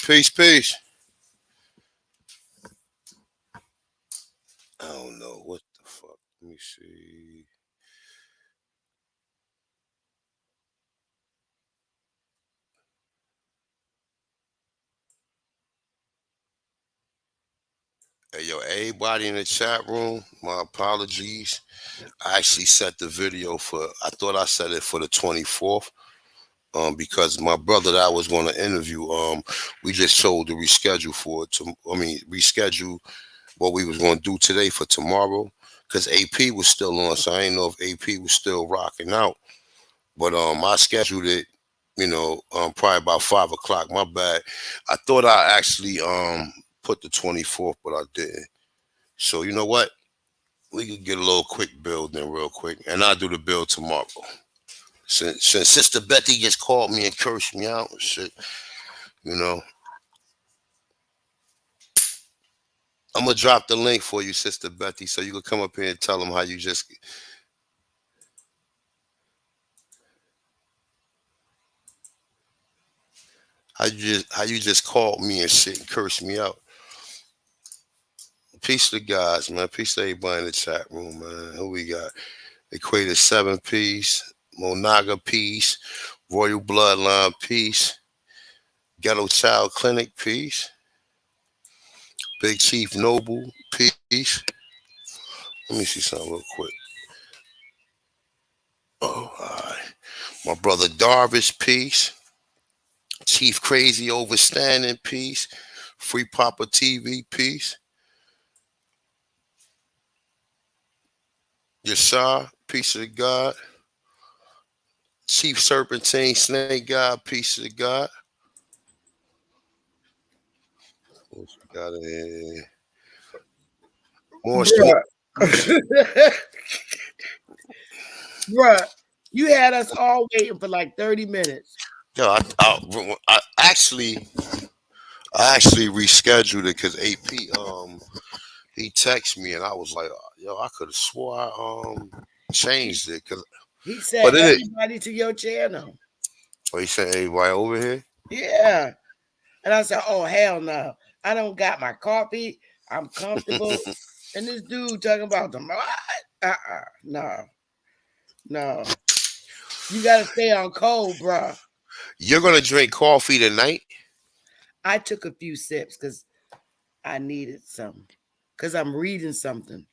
Peace, peace. I don't know what the fuck. Let me see. Hey, yo, everybody in the chat room, my apologies. I actually set the video for, I thought I set it for the 24th. Because my brother that I was going to interview, we just told to reschedule for it. Reschedule what we was going to do today for tomorrow. Because AP was still on, so I didn't know if AP was still rocking out. But I scheduled it, probably about 5 o'clock. My bad. I thought I actually put the 24th, but I didn't. So you know what? We could get a little quick build in real quick, and I'll do the build tomorrow. Since Sister Betty just called me and cursed me out and shit, you know, I'm gonna drop the link for you, Sister Betty, so you can come up here and tell them how you just called me and shit and cursed me out. Peace to guys, man. Peace to everybody in the chat room, man. Who we got? Equated 7 Peace, Monaga Peace, Royal Bloodline Peace, Ghetto Child Clinic Peace, Big Chief Noble Peace. Let me see something real quick. Oh, all right. My brother Darvish Peace, Chief Crazy Overstanding Peace, Free Papa TV Peace, Yashar Peace of the God, Chief Serpentine Snake God Peace of the God. What we got in here? More Bruh. Bruh, you had us all waiting for like 30 minutes. Yo, I actually rescheduled it because AP he texted me and I was like, yo, I could have swore I changed it because He said but then it everybody to your channel. he said everybody over here. Yeah. And I said, oh, hell no. I don't got my coffee. I'm comfortable. And this dude talking about the what? No. No. You got to stay on cold, bruh. You're gonna drink coffee tonight? I took a few sips because I needed some. Because I'm reading something.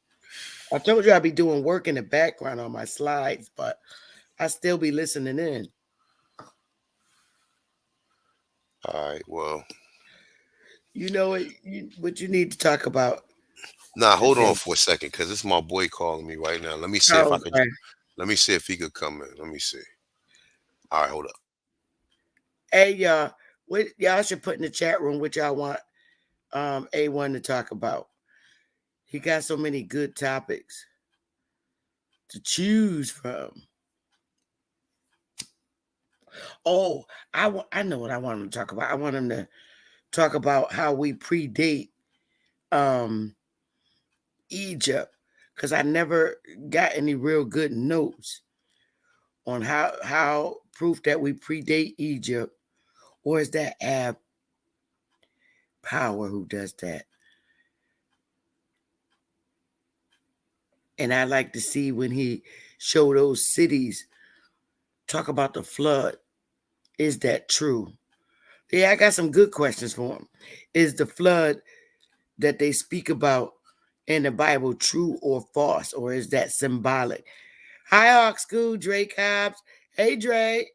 I told you I'd be doing work in the background on my slides, but I still be listening in. All right, well. You know what you need to talk about. Nah, hold Today. on for a second, because it's my boy calling me right now. Let me see if I could. Okay. Let me see if he could come in. Let me see. All right, hold up. Hey y'all, what y'all should put in the chat room what y'all want A1 to talk about. He got so many good topics to choose from. Oh, I know what I want him to talk about. I want him to talk about how we predate Egypt, because I never got any real good notes on how proof that we predate Egypt, or is that Ab Power who does that? And I like to see when he show those cities talk about the flood. Is that true? Yeah, I got some good questions for him. Is the flood that they speak about in the Bible true or false, or is that symbolic? Hi, Hawk School, Drake Hobbs. Hey, Drake.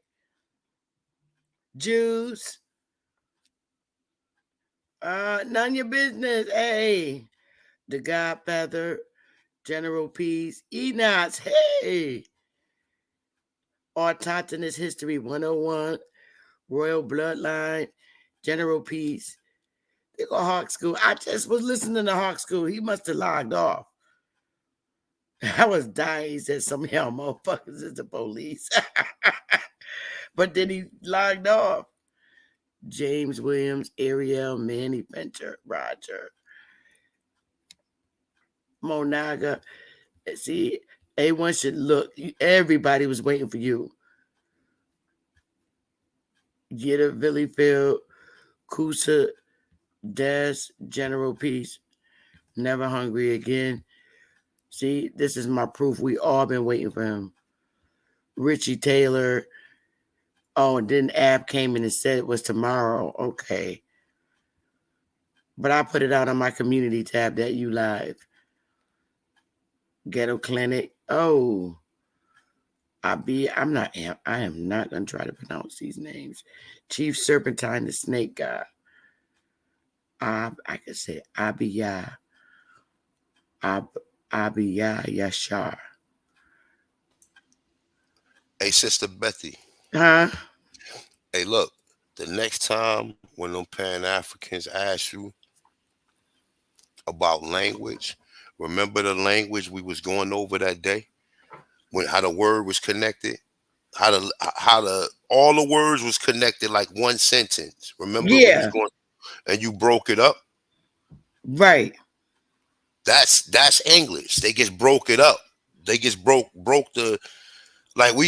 Juice. None of your business. Hey, the Godfather, General Peace, Enoch. Hey, Autochthonous History 101, Royal Bloodline, General Peace. They go Hawk School. I just was listening to Hawk School. He must have logged off. I was dying. He said some of y'all motherfuckers is the police. But then he logged off. James Williams, Ariel, Manny Venture, Roger, Monaga. See, A1 should look. Everybody was waiting for you. Get a Valleyfield, Kusa Des, General Peace, Never Hungry Again. See, this is my proof. We all been waiting for him. Richie Taylor. Oh, and then Ab came in and said it was tomorrow. Okay. But I put it out on my community tab that you live. Ghetto Clinic. Oh. I am not gonna try to pronounce these names. Chief Serpentine, the snake guy. I could say Abiyah. Ab Abiyah Yashar. Hey, Sister Betty. Huh? Hey, look. The next time when them Pan Africans ask you about language, remember the language we was going over that day when how the word was connected, how the all the words was connected like one sentence. Remember we was Yeah, going and you broke it up. right. That's English. They just broke it up. They just broke the like we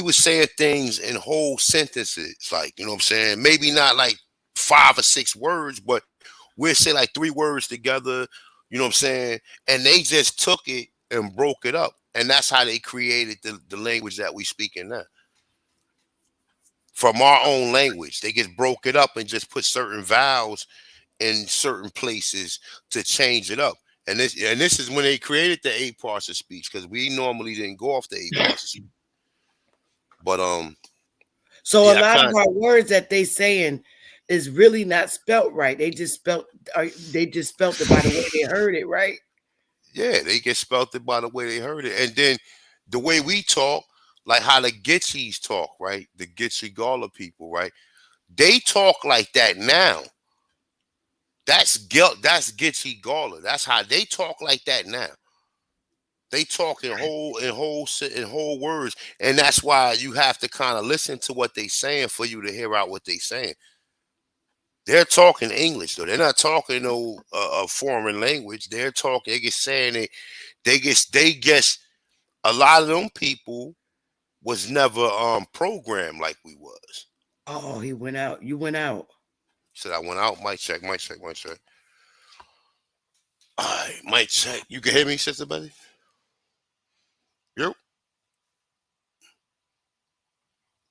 was saying things in whole sentences. Like you know what I'm saying. Maybe not like 5 or 6 words, but we'll say like 3 words together. You know what I'm saying. And they just took it and broke it up, and that's how they created the language that we speak in now. From our own language, they just broke it up and just put certain vowels in certain places to change it up. And this is when they created the 8 parts of speech because we normally didn't go off the 8 parts of speech. But So a yeah, I lot of kind our words that they saying is really not spelt right. They just spelt it by the way they heard it, right? yeah, they get spelt it by the way they heard it, and then the way we talk, like how the Gitchis talk, right? The Gitchi Gala people, right? They talk like that now. That's Gitchi Gala. That's how they talk like that now. They talk in whole words, and that's why you have to kind of listen to what they saying for you to hear out what they saying. They're talking English though. They're not talking no a foreign language. They're talking. They get saying it. They guess a lot of them people was never programmed like we was. Oh, he went out. You went out. Said I went out. Mic check. Mic check. Mic check. All right, mic check. You can hear me, Sister Betty? Yep.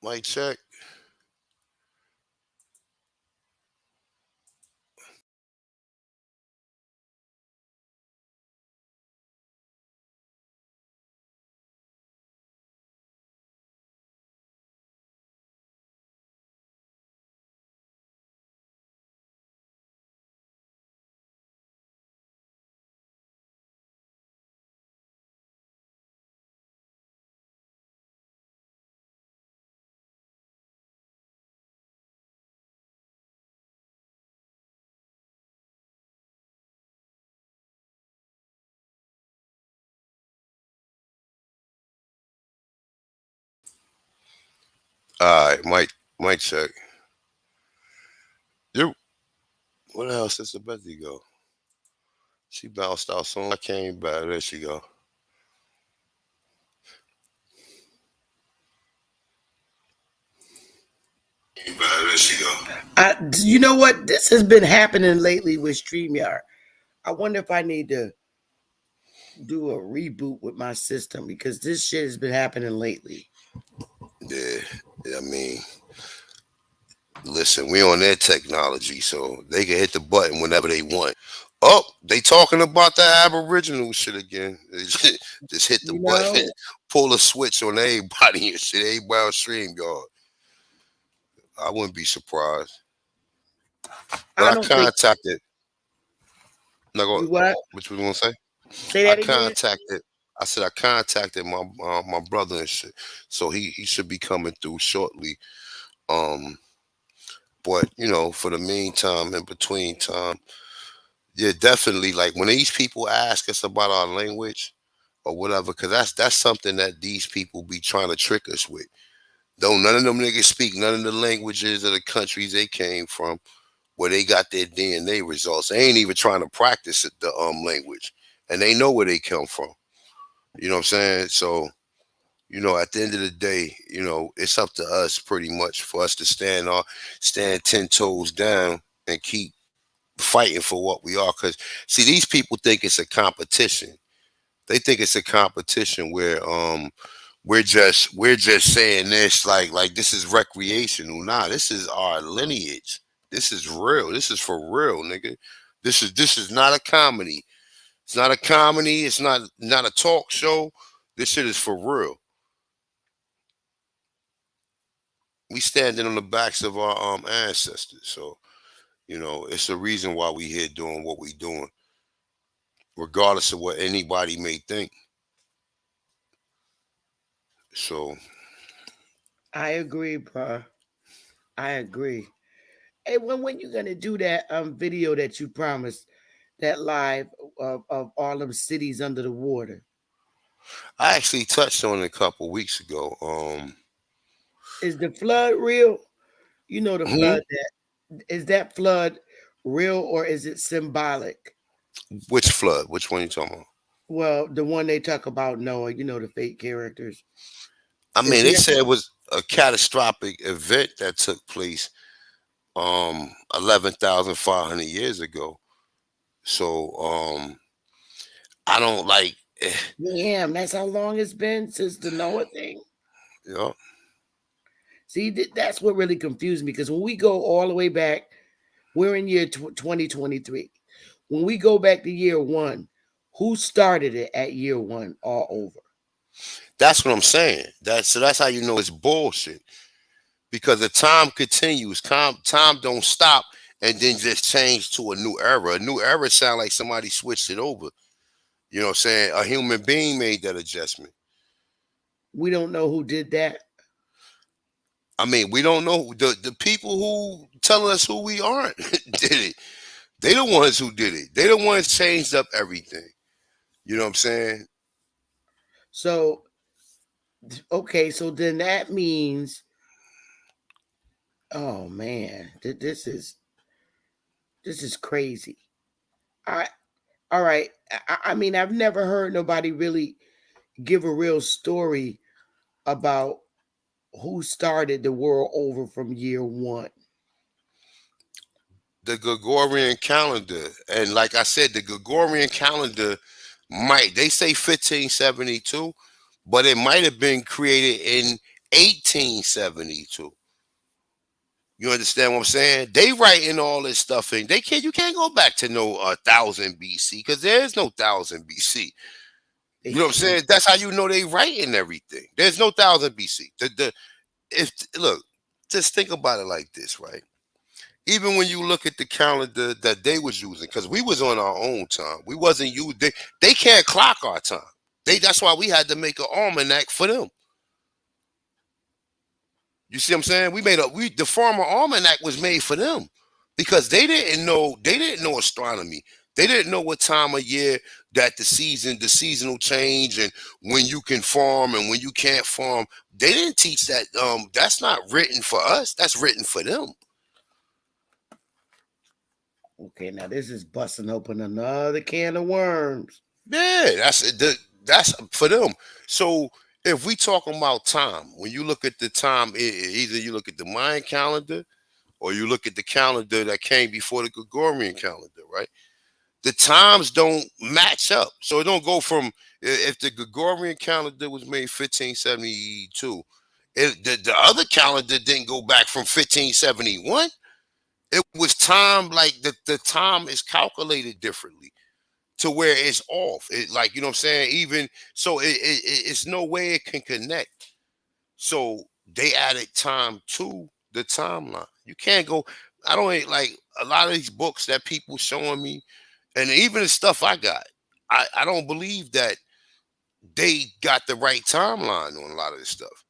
Mic check. All right, mic check. Yep. Where the hell Sister Betty go? She bounced out soon. I came back. There she go. There she go. You know what? This has been happening lately with StreamYard. I wonder if I need to do a reboot with my system because this shit has been happening lately. Yeah. I mean, listen, we on their technology, so they can hit the button whenever they want. Oh, they talking about that Aboriginal shit again. They just hit the You button, know, pull a switch on everybody and shit. Everybody on stream, y'all. I wouldn't be surprised. But I I don't think contacted. Not going. you what? What you gonna say? Say I that again. contacted. I said I contacted my brother and shit. So he should be coming through shortly. Um, but for the meantime, in between time, yeah, definitely. Like when these people ask us about our language or whatever, because that's something that these people be trying to trick us with. Though none of them niggas speak none of the languages of the countries they came from, where they got their DNA results. They ain't even trying to practice it, the language, and they know where they come from. You know what I'm saying? So At the end of the day, it's up to us pretty much for us to stand 10 toes down and keep fighting for what we are. Because see, these people think it's a competition. They think it's a competition where we're just saying this like this is recreational. Nah, this is our lineage. This is real. This is for real, nigga. This is not a comedy. It's not a comedy. It's not a talk show. This shit is for real. We standing on the backs of our ancestors. So, it's the reason why we here doing what we doing, regardless of what anybody may think. So I agree, bro. I agree. Hey, when you gonna do that video that you promised, that live of all them cities under the water? I actually touched on it a couple weeks ago. Is the flood real? You know the hmm, flood that is that flood real or is it symbolic? which flood? Which one you talking about? Well, the one they talk about Noah, the fake characters. I Is mean, they there said it was a catastrophic event that took place 11,500 years ago. So I don't like damn, that's how long it's been since the Noah thing? you know See, that's what really confused me because when we go all the way back, we're in year 2023. When we go back to year one, who started it at year one all over? that's what I'm saying. That's how you know it's bullshit. Because the time continues. Time don't stop and then just change to a new era. A new era sound like somebody switched it over. You know what I'm saying? A human being made that adjustment. We don't know who did that. I mean, we don't know. The people who tell us who we aren't did it. They the ones who did it. They the ones changed up everything. You know what I'm saying? So, okay, so then that means, oh man, this is crazy. I All right. I mean, I've never heard nobody really give a real story about who started the world over from year one. The Gregorian calendar. And like I said, the Gregorian calendar they say 1572, but it might have been created in 1872. You understand what I'm saying? They writing all this stuff in. You can't go back to no 1000 BC because there is no 1000 BC. They You know what I'm can't. saying? That's how you know they writing everything. There's no 1000 BC. The if Look, just think about it like this, right? Even when you look at the calendar that they was using, because we was on our own time, we wasn't you. They can't clock our time. That's why we had to make an almanac for them. You see what I'm saying? The farmer almanac was made for them because they didn't know astronomy. They didn't know what time of year that the seasonal change and when you can farm and when you can't farm. They didn't teach that. That's not written for us. That's written for them. Okay, now this is busting open another can of worms. Yeah, that's for them. So if we talking about time, when you look at the time, either you look at the Mayan calendar or you look at the calendar that came before the Gregorian calendar, right? The times don't match up. So it don't go from if the Gregorian calendar was made 1572, the other calendar didn't go back from 1571. It was time like the time is calculated differently to where it's off. Like, you know what I'm saying? Even so, it's no way it can connect. So they added time to the timeline. You can't go. I don't like a lot of these books that people showing me, and even the stuff I got. I don't believe that they got the right timeline on a lot of this stuff.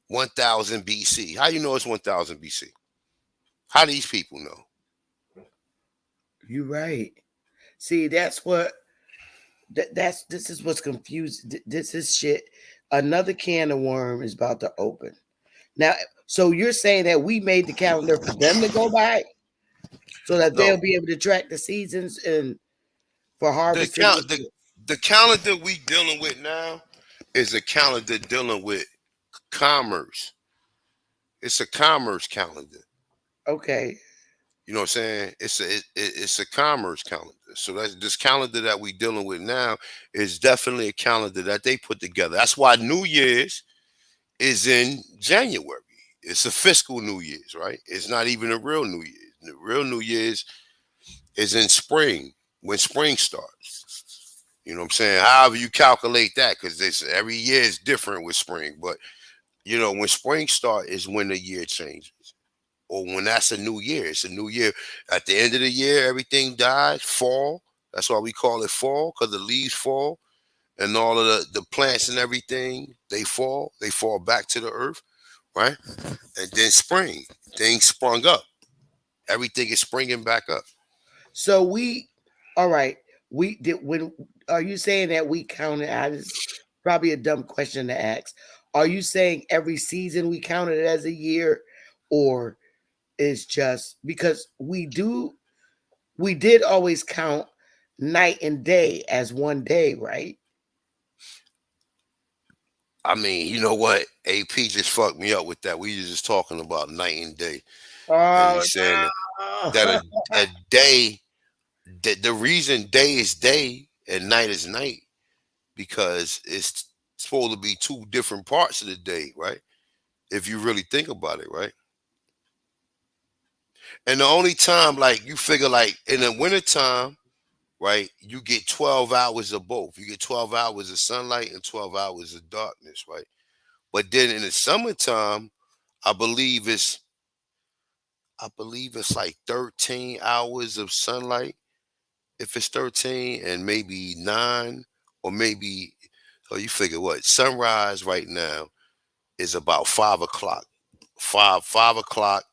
1000 BC. How you know it's 1000 BC? How these people know? You're right. See, that's what this is what's confused. This is shit. Another can of worm is about to open. Now, so you're saying that we made the calendar for them to go by so that No, they'll be able to track the seasons and for the harvesting. count the calendar we dealing with now is a calendar dealing with commerce. It's a commerce calendar. Okay. You know what I'm saying? It's a commerce calendar. So that's this calendar that we dealing with now is definitely a calendar that they put together. That's why New Year's is in January. It's a fiscal New Year's, right? It's not even a real New Year's. The real New Year's is in spring when spring starts. You know what I'm saying? However you calculate that, because it's every year is different with spring. But when spring start is when the year changes. Or when that's a new year. It's a new year. At the end of the year, everything dies. Fall. That's why we call it fall, because the leaves fall and all of the plants and everything, they fall. They fall back to the earth, right? And then spring, things sprung up. Everything is springing back up. So all right. We did when are you saying that we counted? It's probably a dumb question to ask. Are you saying every season we counted it as a year, or it's just because we did always count night and day as one day, right? I mean, you know what? AP just fucked me up with that. We was just talking about night and day. And Oh he's saying that no. a day, the reason day is day and night is night, because it's supposed to be two different parts of the day, right? If you really think about it, right? And the only time, like, you figure, like, in the wintertime, right, you get 12 hours of both. You get 12 hours of sunlight and 12 hours of darkness, right? But then in the summertime, I believe it's like 13 hours of sunlight. If it's 13 and maybe 9, or maybe, oh, you figure what? Sunrise right now is about 5 o'clock. 5 o'clock,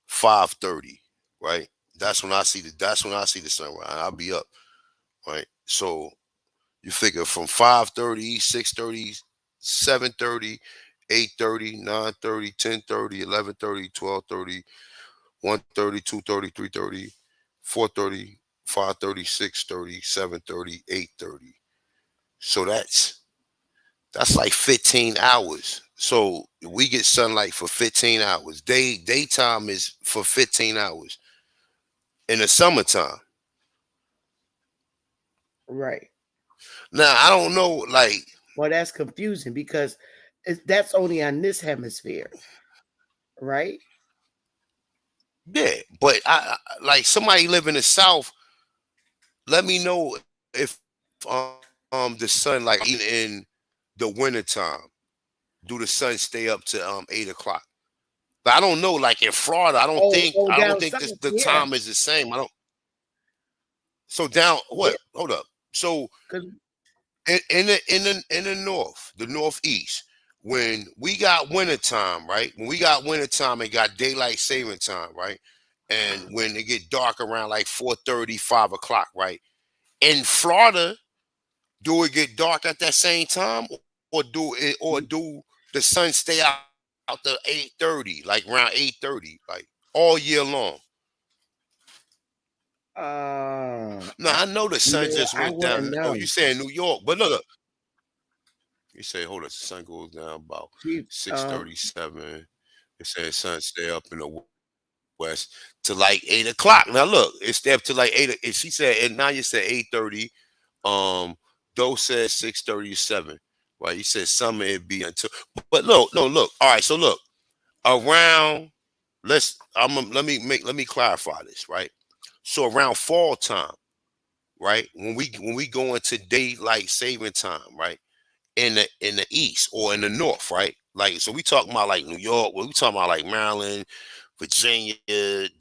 5:30, right? That's when I see the sunrise. I'll be up, right? So you figure from 5:30, 6:30, 7:30, 8:30, 9:30, 10:30, 11:30, 12:30, 1:30, 2:30, 3:30, 4:30, 5:30, 6:30, 7:30, 8:30. So that's like 15 hours. So we get sunlight for 15 hours. Daytime is for 15 hours in the summertime. Right. Now I don't know, like, Well, that's confusing because that's only on this hemisphere, right? yeah, but like, somebody live in the South. Let me know if the sun, like, even in the wintertime, do the sun stay up to 8 o'clock? But I don't know. Like in Florida, I don't Oh, think oh, I don't down think south, this, the yeah, time is the same. I don't. So down yeah. what? Hold up. So Because in the north, the northeast, when we got wintertime, right? When we got wintertime and got daylight saving time, right? And when it get dark around like 4:30, 5 o'clock, right? In Florida, do it get dark at that same time, or do the sun stay out to 8:30, like around 8:30, like all year long? No, I, I know the sun just I went wouldn't down. Oh, know. you saying New York? But look, you say, hold on, the sun goes down about Chief, 6:37. It says sun stay up in the west to like 8 o'clock. Now look, it stay up to like 8. She said, and now you said 8:30. Um, Doe said 6:37. Right? You said summer it'd be until. But look, no, look. All right, so look, around. Let me clarify this, right? So around fall time, right? When we go into daylight saving time, right? In the east or in the north, right? Like, so we talking about like New York, we talking about like Maryland, Virginia,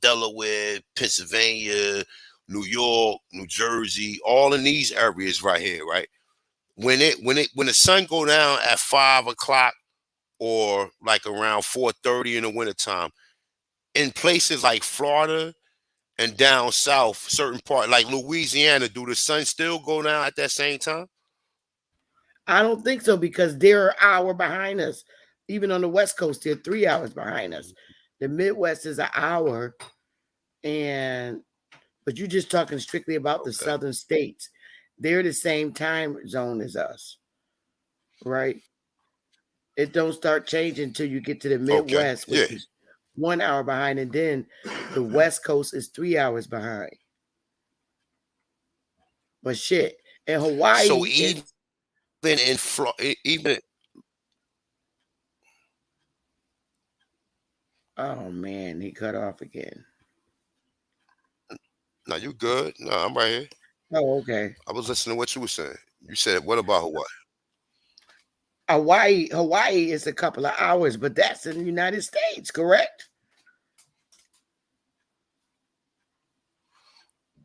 Delaware, Pennsylvania, New York, New Jersey, all in these areas right here, right? When the sun go down at 5 o'clock, or like around 4:30 in the wintertime, in places like Florida and down south, certain part like Louisiana, do the sun still go down at that same time? I don't think so because they're an hour behind us. Even on the West Coast, they're 3 hours behind us. The Midwest is an hour, and but you're just talking strictly about the Okay. southern states. They're the same time zone as us, right? It don't start changing until you get to the Okay. Midwest, which Yeah. is 1 hour behind, and then the West Coast is 3 hours behind. But shit, in So Hawaii, even it's even oh man, he cut off again. no, you good? No, I'm right here. Oh, okay. I was listening to what you were saying. You said, what about Hawaii? Hawaii is a couple of hours, but that's in the United States, correct?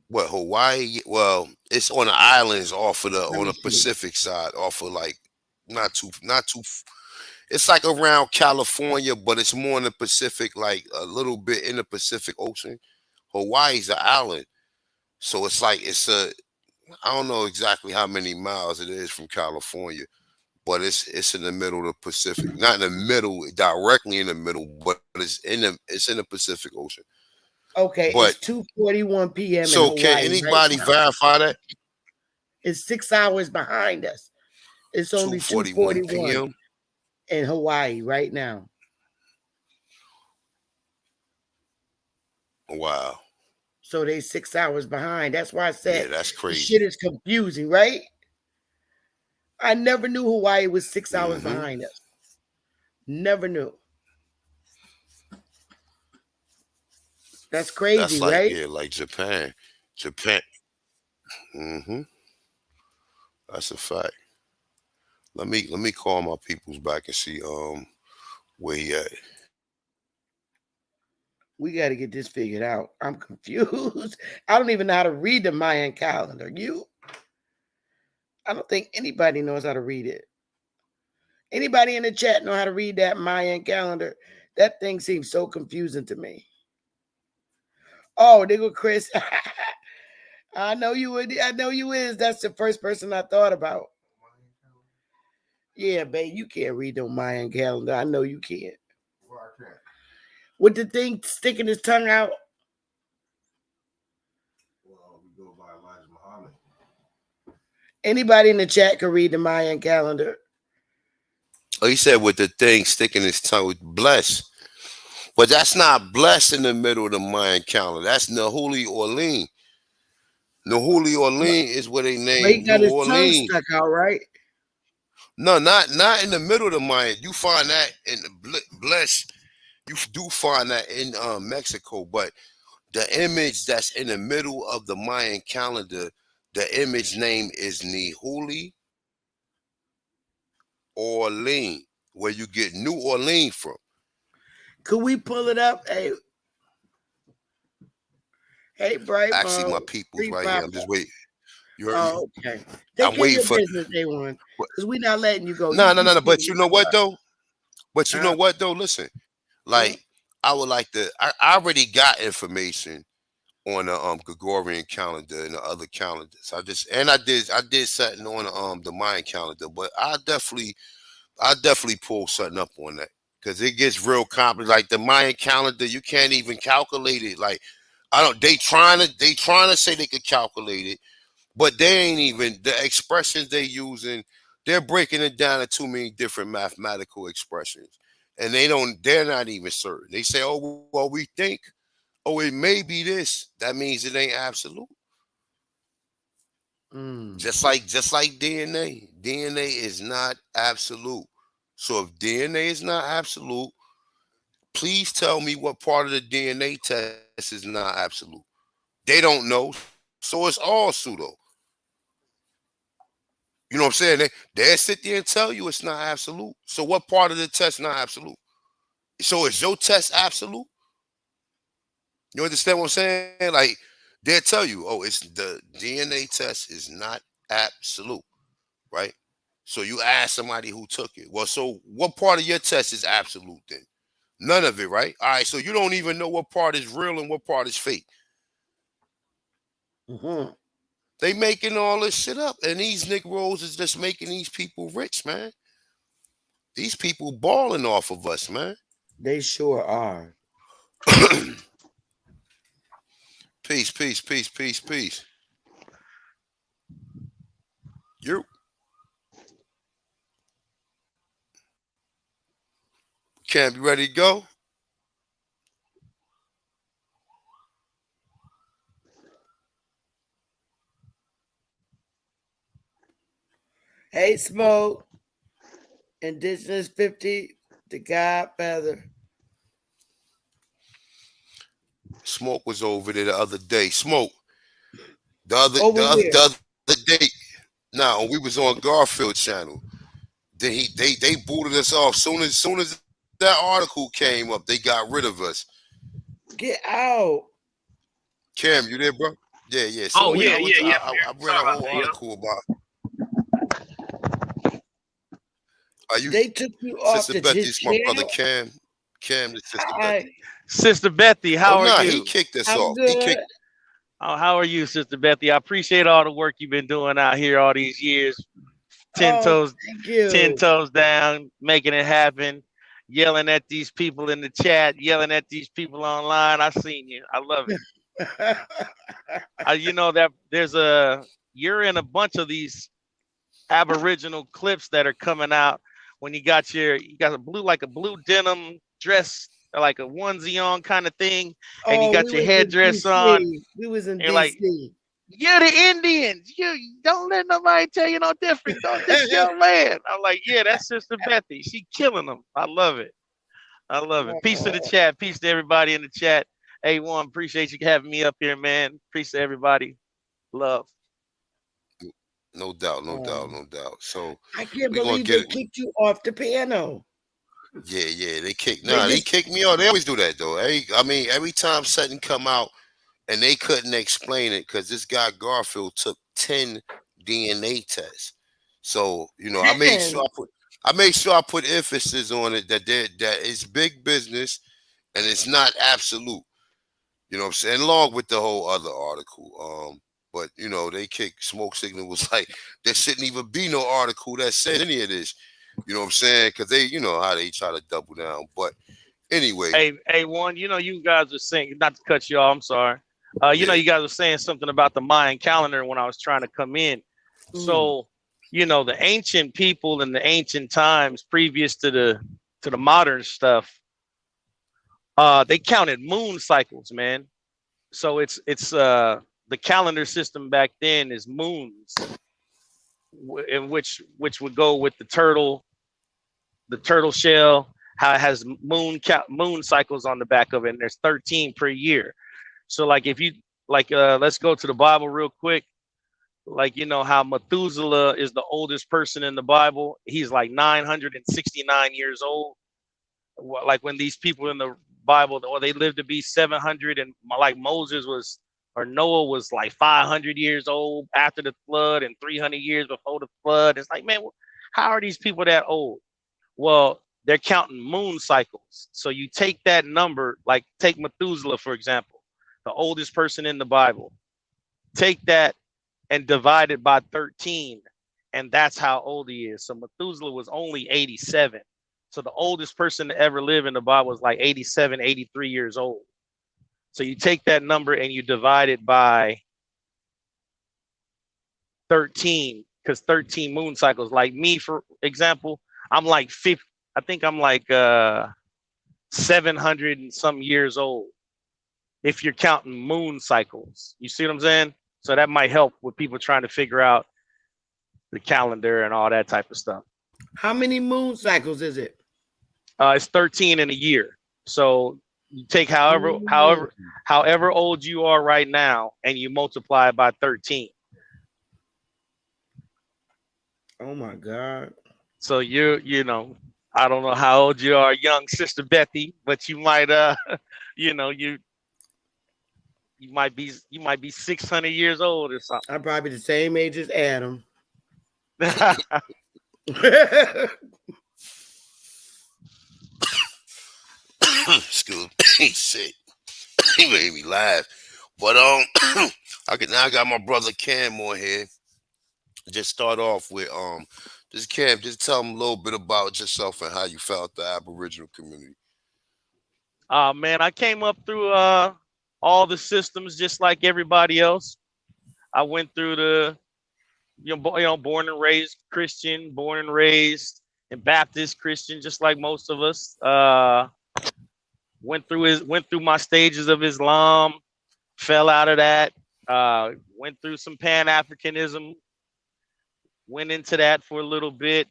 What Hawaii? Well, it's on the islands off of the Let on me the see. Pacific side, off of like not too. It's like around California, but it's more in the Pacific, like a little bit in the Pacific Ocean. Hawaii's an island, so it's like I don't know exactly how many miles it is from California, but it's in the middle of the Pacific. Not in the middle, directly in the middle, but it's in the Pacific Ocean. Okay, But it's 2:41 p.m. in so can Hawaii right anybody now. verify that? It's 6 hours behind us. It's only 2:41 2:41 p.m. in Hawaii right now. Wow. So they 6 hours behind. That's why I said Yeah, that's the shit crazy. is confusing, right? I never knew Hawaii was 6 hours Hmm. behind us. Never knew. That's That's crazy, like, right? yeah, like Japan. Japan. Hmm. That's a fact. Let me call my peoples back and see where he at. We got to get this figured out. I'm confused. I don't even know how to read the Mayan calendar. I don't think anybody knows how to read it. Anybody in the chat know how to read that Mayan calendar? That thing seems so confusing to me. Oh, there go Chris. I know you would. I know you is. That's the first person I thought about. Yeah, babe, you can't read no Mayan calendar. I know you can't. With the thing sticking his tongue out. Anybody in the chat can read the Mayan calendar. Oh, he said with the thing sticking his tongue with bless. But that's not bless in the middle of the Mayan calendar. That's Nahuli Orlean. Nahuli But, Orlean is where they but he name got New his tongue Orleans. stuck out, right? No, not in the middle of the Mayan. You find that in the bless. You do find that in Mexico, but the image that's in the middle of the Mayan calendar, the image name is Nihuli Orlean, where you get New Orleans from. Could we pull it up? Hey, Bright Actually, my Ball, people's right here. 355. I'm just waiting. You heard me? Oh, okay. Take I'm care of waiting your for. business, A1, because we're not letting you go. No, no, You no, no. still But need you know to what work. though? But you know Huh? what though? Listen, Hmm? like I would like to. I already got information on the Gregorian calendar and the other calendars. I did something on the Mayan calendar, but I definitely pull something up on that because it gets real complicated. Like the Mayan calendar, you can't even calculate it. Like I don't. They trying to say they could calculate it, but they ain't even the expressions they using. They're breaking it down into too many different mathematical expressions, and they don't. They're not even certain. They say, "Oh, well, we think." Oh, it may be this. That means it ain't absolute. Mm. Just like DNA. DNA is not absolute. So if DNA is not absolute, please tell me what part of the DNA test is not absolute. They don't know, so it's all pseudo. You know what I'm saying? They sit there and tell you it's not absolute. So what part of the test not absolute? So is your test absolute? You understand what I'm saying? Like they'll tell you, oh, it's the DNA test is not absolute, right? So you ask somebody who took it. Well, so what part of your test is absolute then? None of it, right? All right, so you don't even know what part is real and what part is fake. Hmm. They making all this shit up, and these Negroes is just making these people rich, man. These people balling off of us, man. They sure are. Peace, peace, peace, peace, peace. You Cam, you ready to go? Hey, Smoke, Indigenous 50, the Godfather. Smoke was over there the other day. Smoke. The other Over the other where? the other day. Now we was on Garfield channel. Then they booted us off. Soon as that article came up, they got rid of us. Get out. Cam, you there, bro? Yeah, yeah. Oh Soon yeah, I yeah, was yeah. I, I'm here. I read Sorry a about whole that, yo. article about are you They took you off Sister the Betty, his it's my brother channel. Cam. Cam the Sister Hi, Betty. Sister Betty, Oh how are nah, he you? kicked us I'm off. He good. kicked Oh, how are you, Sister Betty? I appreciate all the work you've been doing out here all these years. Ten Oh, toes, thank 10 toes down, making it happen. Yelling at these people in the chat, yelling at these people online. I seen you. I love it. you. You know that you're in a bunch of these Aboriginal clips that are coming out when you got like a blue denim dress, like a onesie on kind of thing, and you Oh, we got your was in headdress on, DC. We was in and you're like, DC. you're the Indians. You don't let nobody tell you no different. Don't This is your land. I'm like, yeah, that's Sister Bethy. She killing them. I love it. I love it. Peace to the chat. Peace to everybody in the chat. A1, appreciate you having me up here, man. Peace to everybody. Love. no doubt, no doubt, Oh, no doubt. So I can't we're gonna believe get they it. kicked you off the piano. Yeah, yeah. They They just kicked me out. They always do that though. I mean, every time something come out and they couldn't explain it because this guy Garfield took 10 DNA tests. So, can. I made sure I put emphasis on it that it's big business and it's not absolute. You know what I'm saying? Along with the whole other article. But they kicked Smoke Signal was like there shouldn't even be no article that said any of this. You know what I'm saying? Because they, how they try to double down. But anyway, Hey, one, you guys are saying, not to cut you off, I'm sorry. yeah. You guys were saying something about the Mayan calendar when I was trying to come in. Mm. So, the ancient people in the ancient times previous to the modern stuff, they counted moon cycles, man. So it's the calendar system back then is moons, in which would go with the turtle shell, how it has moon cycles on the back of it, and there's 13 per year. So like if you like let's go to the Bible real quick. Like how Methuselah is the oldest person in the Bible. He's like 969 years old. Like when these people in the Bible, or they lived to be 700, and like Moses was, or Noah was like 500 years old after the flood and 300 years before the flood. It's like, man, how are these people that old? Well, they're counting moon cycles. So you take that number, like take Methuselah, for example, the oldest person in the Bible, take that and divide it by 13. And that's how old he is. So Methuselah was only 87. So the oldest person to ever live in the Bible was like 87, 83 years old. So you take that number and you divide it by 13, because 13 moon cycles. Like me, for example, I'm like 50, I think I'm like 700 and some years old if you're counting moon cycles. You see what I'm saying? So that might help with people trying to figure out the calendar and all that type of stuff. How many moon cycles is it? It's 13 in a year. So you take however old you are right now and you multiply it by 13. Oh my God. So I don't know how old you are, young Sister Bethy, but you might you might be 600 years old or something. I'm probably the same age as Adam. Excuse me. Shit. He made me laugh. But I got my brother Cam on here. Just start off with just Cam, just tell him a little bit about yourself and how you felt the Aboriginal community. Man, I came up through all the systems just like everybody else. I went through born and raised Christian, born and raised and Baptist Christian, just like most of us. Went through my stages of Islam, fell out of that. Went through some Pan-Africanism, went into that for a little bit,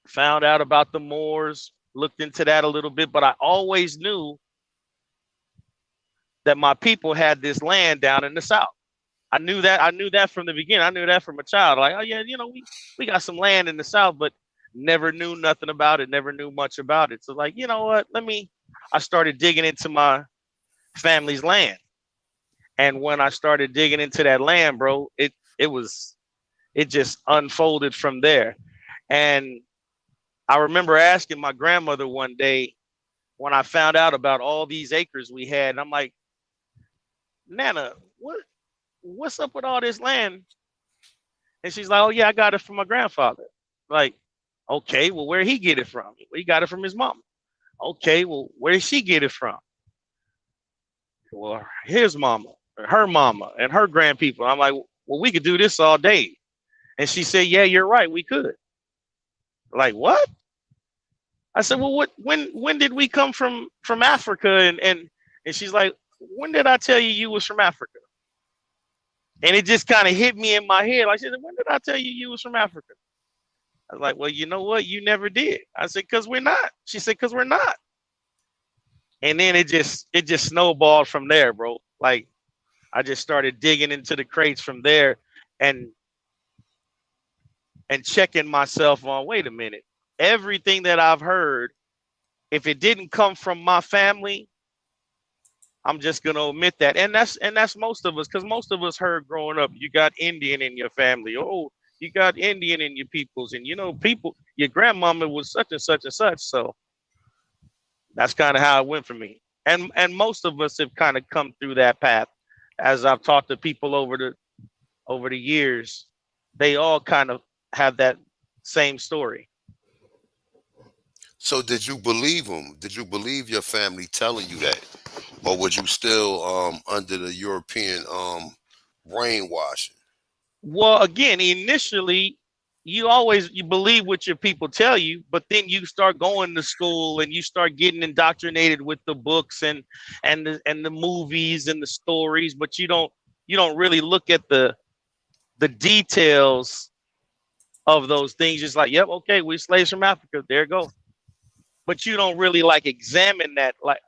found out about the Moors, looked into that a little bit, but I always knew that my people had this land down in the South. I knew that from the beginning. I knew that from a child. Like, oh yeah, we got some land in the South, but never knew nothing about it, never knew much about it. So like, you know what? I started digging into my family's land. And when I started digging into that land, bro, it just unfolded from there. And I remember asking my grandmother one day when I found out about all these acres we had, and I'm like, Nana, what's up with all this land? And she's like, oh yeah, I got it from my grandfather. Like, okay, well, where he get it from? Well, he got it from his mom. Okay, well, where did she get it from? Well, his mama, her mama, and her grandpeople. I'm like, well, we could do this all day. And she said, yeah, you're right, we could. Like, what? I said, well, when did we come from Africa? And she's like, when did I tell you was from Africa? And it just kind of hit me in my head. Like, she said, when did I tell you was from Africa? I was like, well, you know what? You never did. I said, because we're not. She said, because we're not. And then it just snowballed from there, bro. Like, I just started digging into the crates from there and checking myself on, wait a minute, everything that I've heard, if it didn't come from my family, I'm just gonna omit that. And that's most of us, because most of us heard growing up, you got Indian in your family. Oh, you got Indian in your peoples, and people, your grandmama was such and such and such. So that's kind of how it went for me. And most of us have kind of come through that path. As I've talked to people over the years, they all kind of have that same story. So did you believe them? Did you believe your family telling you that? Or was you still under the European brainwashing? Well, again, initially, you believe what your people tell you, but then you start going to school and you start getting indoctrinated with the books and the movies and the stories, but you don't really look at the details of those things. Just like, yep, okay, we slaves from Africa, there you go. But you don't really like examine that, like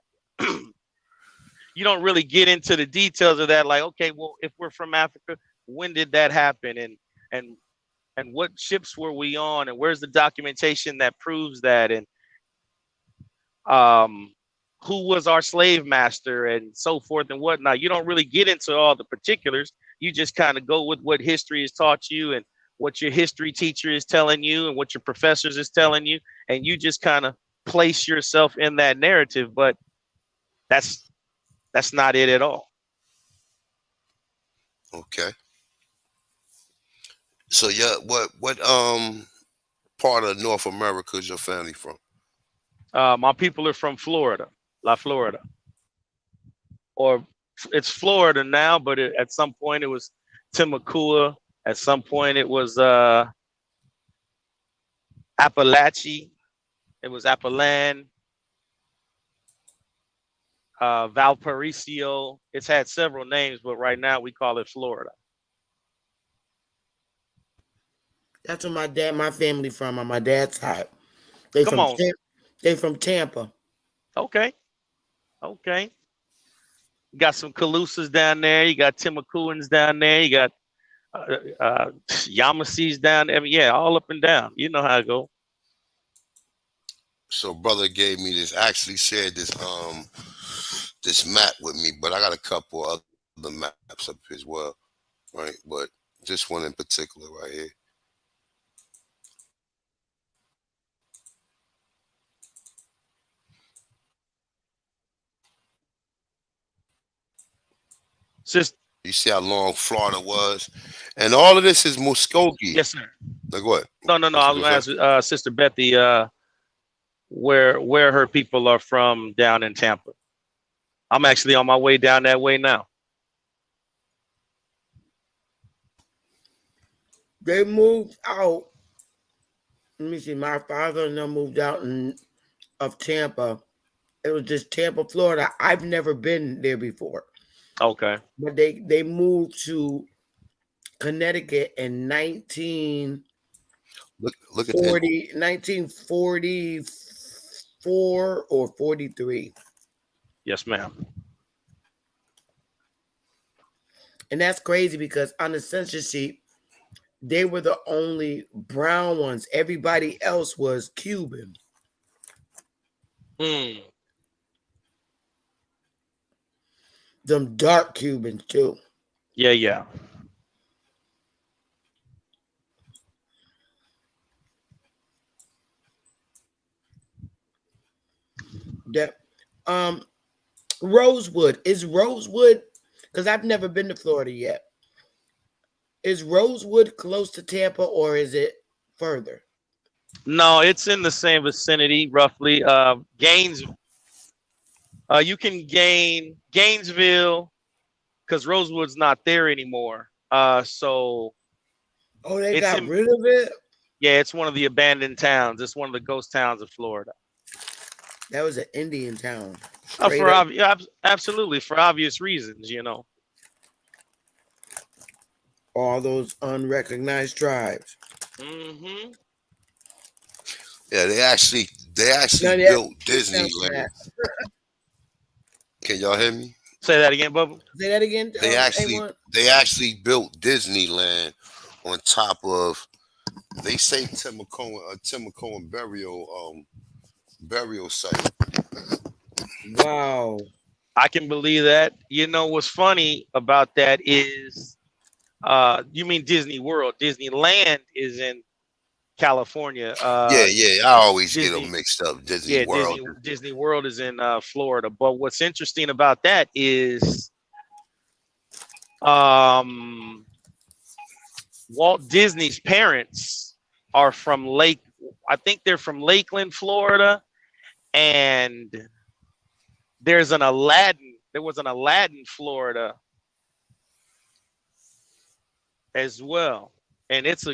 you don't really get into the details of that, like, okay, well, if we're from Africa, when did that happen, and what ships were we on, and where's the documentation that proves that, and who was our slave master, and so forth and whatnot. You don't really get into all the particulars. You just kind of go with what history has taught you and what your history teacher is telling you and what your professors is telling you, and you just kind of place yourself in that narrative. But that's not it at all. Okay. So yeah, what part of North America is your family from? My people are from Florida, La Florida, or it's Florida now, but at some point it was Timucua. At some point it was Appalachia. It was Appalan, Valparaiso. It's had several names, but right now we call it Florida. That's where my family from on my dad's side. They Come on. They from Tampa. Okay. You got some Calusas down there. You got Timucuans down there. You got Yamasees down there. I mean, yeah, all up and down. You know how it go. So brother gave me this, actually shared this map with me, but I got a couple other maps up here as well, right? But this one in particular right here. Just you see how long Florida was, and all of this is Muskogee. Yes, sir. Like what? No. I was gonna ask Sister Bethy where her people are from down in Tampa. I'm actually on my way down that way now. They moved out let me see. My father and them moved out of Tampa. It was just Tampa, Florida. I've never been there before, Okay. but they moved to Connecticut in Look at that. 1944 or 43. Yes, ma'am. And that's crazy because on the census sheet, they were the only brown ones. Everybody else was Cuban. Mm. Them dark Cubans too. Yeah, yeah. That Rosewood. Is Rosewood, because I've never been to Florida yet. Is Rosewood close to Tampa or is it further? No, it's in the same vicinity, roughly. Gaines. You can gain Gainesville because Rosewood's not there anymore. So Oh, they it's got in. rid of it? Yeah, it's one of the abandoned towns. It's one of the ghost towns of Florida. That was an Indian town. Straight For up. absolutely for obvious reasons, you know. All those unrecognized tribes. Mm-hmm. Yeah, they actually None of that built sounds Disneyland. bad. Can y'all hear me? Say that again, Bubba. Say that again. They actually A1. they actually built Disneyland on top of, they say, Timacoan burial site. Wow. I can believe that. You know what's funny about that is, you mean Disney World? Disneyland is in California. Yeah. I always get them Disney, mixed up. Disney yeah, World. Disney World is in Florida. But what's interesting about that is, Walt Disney's parents are from I think they're from Lakeland, Florida, and there was an Aladdin, Florida as well. And it's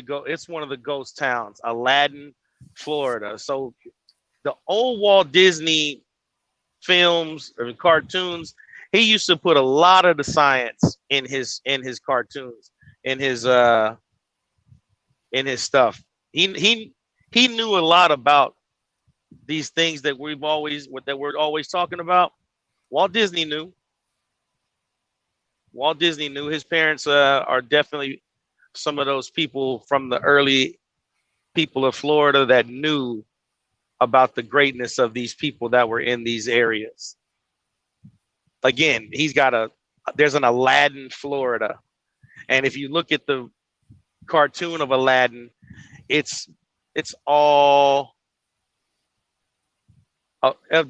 one of the ghost towns, Aladdin, Florida. So the old Walt Disney films or cartoons, he used to put a lot of the science in his cartoons, in his stuff. He knew a lot about these things that we're always talking about. Walt Disney knew. Walt Disney knew. His parents are definitely some of those people from the early people of Florida that knew about the greatness of these people that were in these areas. Again, there's an Aladdin, Florida. And if you look at the cartoon of Aladdin, it's all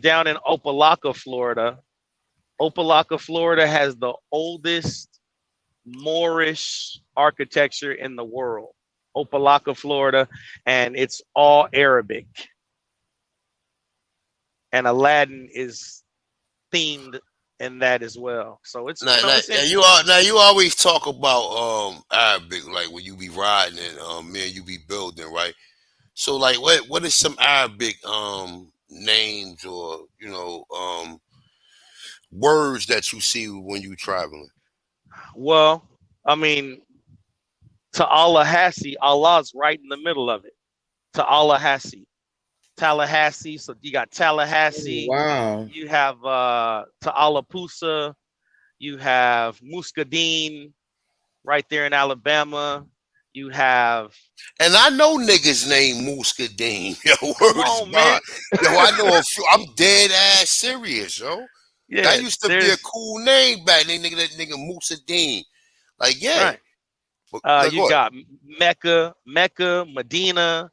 down in Opelika, Florida. Opelika, Florida has the oldest Moorish architecture in the world. Opelika, Florida, and it's all Arabic. And Aladdin is themed in that as well. So it's Now you always talk about Arabic, like when you be riding and man, you be building, right? So like what is some Arabic names or words that you see when you traveling? Well, I mean, Tallahassee, Allah's right in the middle of it. Tallahassee. So you got Tallahassee, Wow. you have Tallapoosa, you have Muscadine right there in Alabama. You have, And I know niggas named Muscadine. Yo, come word is on, man. mine. Yo, I know a few. I'm dead ass serious, yo. Yeah, That used to be a cool name back then, nigga. That nigga Muscadine. Like, yeah. right. But, You got Mecca, Medina.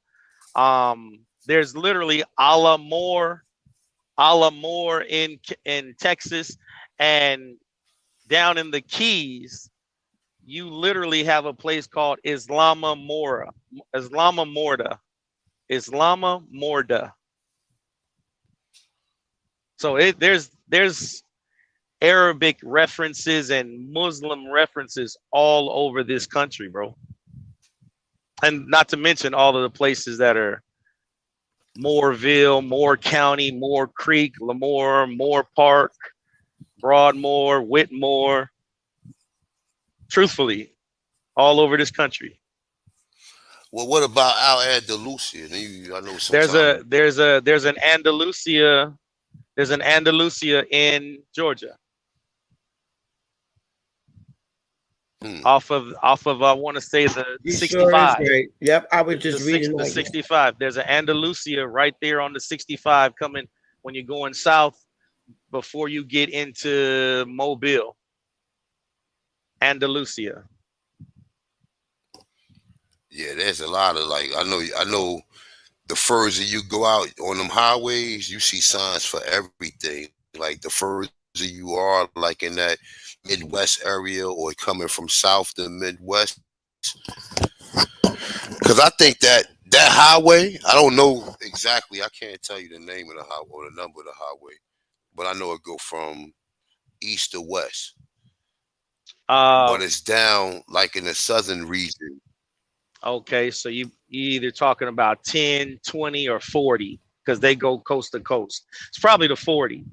There's literally Alamore in Texas, and down in the Keys, you literally have a place called Islamamorda. So there's Arabic references and Muslim references all over this country, bro. And not to mention all of the places that are Mooreville, Moore County, Moore Creek, Lemoore, Moore Park, Broadmoor, Whitmore. Truthfully, all over this country. Well, what about out at Andalusia? I know There's sometimes. a there's an Andalusia. There's an Andalusia in Georgia. Off of I want to say the You sure is 65. right. Yep, I was just reading The like 65. There's an Andalusia right there on the 65 coming when you're going south before you get into Mobile. Andalusia. Yeah, there's a lot of like I know the further you go out on them highways, you see signs for everything. Like the further you are, like in that Midwest area or coming from South to Midwest, because I think that highway, I don't know exactly. I can't tell you the name of the highway or the number of the highway, but I know it go from east to west. Uh, But it's down like in the southern region. okay, so you either talking about 10, 20, or 40 because they go coast to coast. It's probably the 40.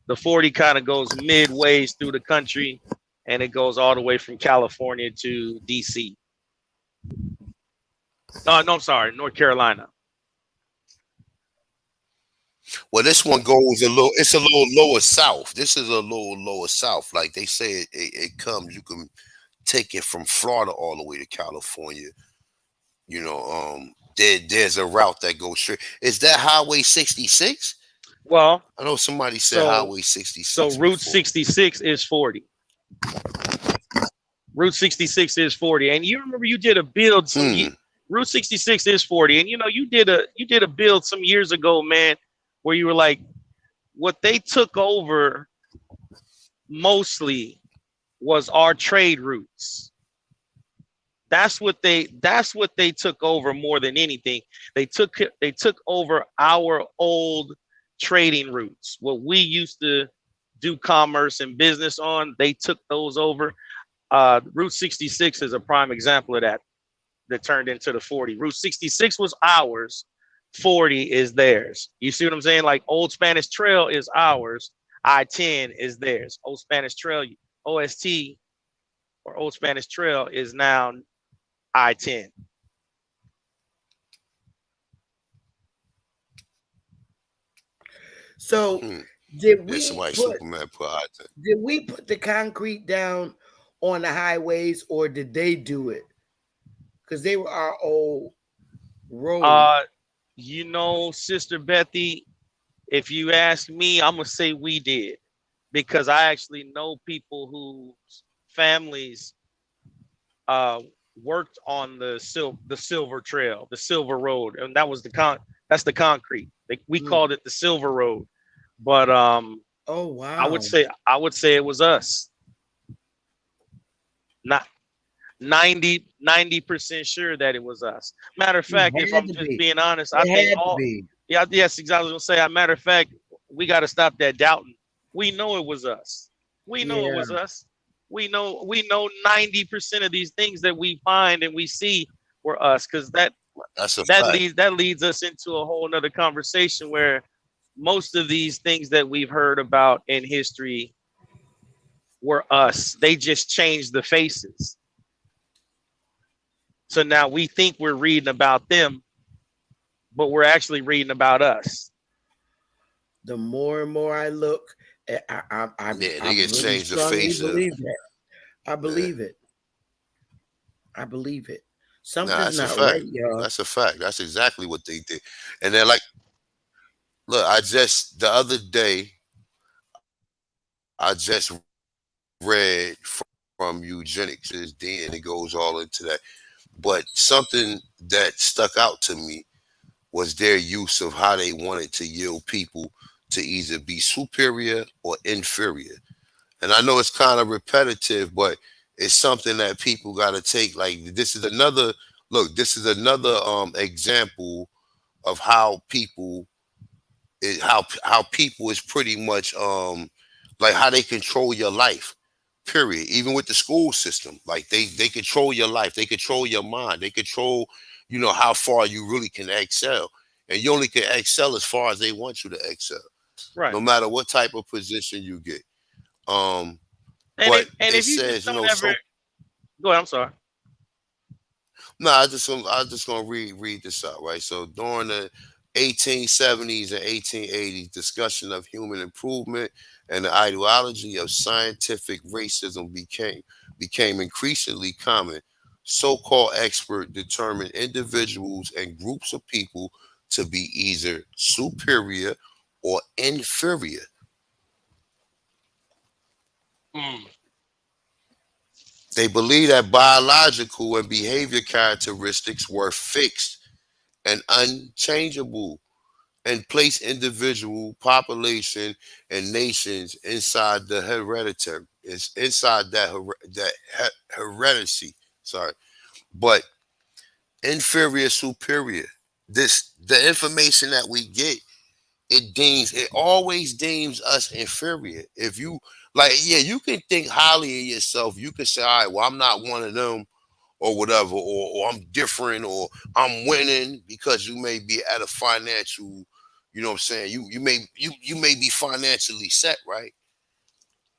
The 40 kind of goes midways through the country and it goes all the way from California to DC. No, I'm sorry, North Carolina. Well, this one goes a little. It's a little lower south. This is a little lower south. Like they say, it comes. You can take it from Florida all the way to California. There's a route that goes straight. Is that Highway 66? Well, I know somebody said Highway 66. So Route before. 66 is 40. Route 66 is 40. And you remember you did a build Route 66 is 40. And you did a build some years ago, man, where you were like, what they took over mostly was our trade routes. That's what they took over more than anything. They took over our old trading routes. What we used to do commerce and business on, they took those over. Route 66 is a prime example of that turned into the 40. Route 66 was ours. 40 is theirs. You see what I'm saying? Like Old Spanish Trail is ours. I-10 is theirs. Old Spanish Trail, OST, or Old Spanish Trail is now I-10. so. Did we Superman put I-10. Did we put the concrete down on the highways, or did they do it? Because they were our old road. Sister Bethy, if you ask me, I'm gonna say we did, because I actually know people whose families worked on the Silver Trail, the Silver Road, and that was that's the concrete. We called it the Silver Road, but oh wow, I would say it was us. Not 90% sure that it was us. Matter of fact, if I'm just being honest, I think yes, exactly. I was gonna say, matter of fact, we got to stop that doubting. We know it was us. We know it was us. We know 90% of these things that we find and we see were us, because that leads us into a whole nother conversation where most of these things that we've heard about in history were us. They just changed the faces. So now we think we're reading about them, but we're actually reading about us. The more and more I look, they get changed the face. I believe it. I believe it. Something's not right, y'all. That's a fact. That's exactly what they did. And they're like, look, the other day, I just read from eugenics, and it goes all into that. But something that stuck out to me was their use of how they wanted to yield people to either be superior or inferior. And I know it's kind of repetitive, but it's something that people got to take. Like this is another example of how people is pretty much like how they control your life. Period. Even with the school system, like they control your life, they control your mind, they control how far you really can excel. and you only can excel as far as they want you to excel, Right. no matter what type of position you get. Um, And but if it you just says, don't ever some. go ahead, I'm sorry. No, I just gonna read this out, right? So during the 1870s and 1880s, discussion of human improvement and the ideology of scientific racism became increasingly common. So-called expert determined individuals and groups of people to be either superior or inferior. Mm. They believed that biological and behavior characteristics were fixed and unchangeable, and place individual, population, and nations inside the hereditary. It's inside heredity. Sorry, but inferior, superior. The information that we get, it always deems us inferior. If you like, yeah, you can think highly of yourself. You can say, all right, well, I'm not one of them or whatever, or I'm different, or I'm winning, because you may be at a financial, you know what I'm saying? You may be financially set, right?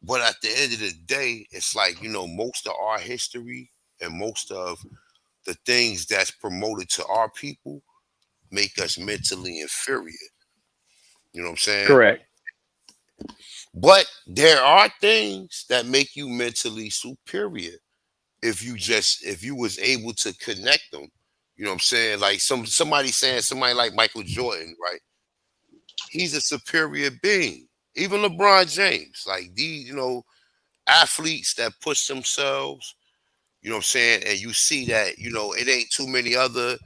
But at the end of the day, it's like, most of our history and most of the things that's promoted to our people make us mentally inferior. You know what I'm saying? Correct. But there are things that make you mentally superior if you was able to connect them. You know what I'm saying? Like somebody like Michael Jordan, right? He's a superior being. Even LeBron James, like these, athletes that push themselves, you know what I'm saying? And you see that, it ain't too many other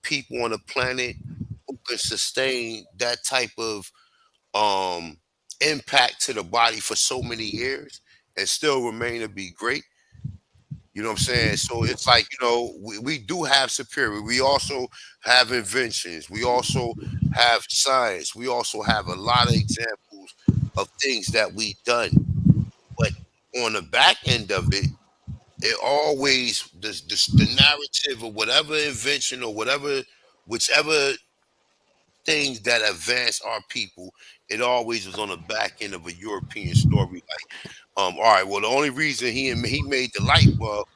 people on the planet who can sustain that type of um impact to the body for so many years and still remain to be great. You know what I'm saying? So it's like, we do have superior. We also have inventions. We also have science. We also have a lot of examples of things that we done. But on the back end of it, it always the narrative of whatever invention or whichever things that advance our people, it always was on the back end of a European story. Like, all right, well, the only reason he made the light bulb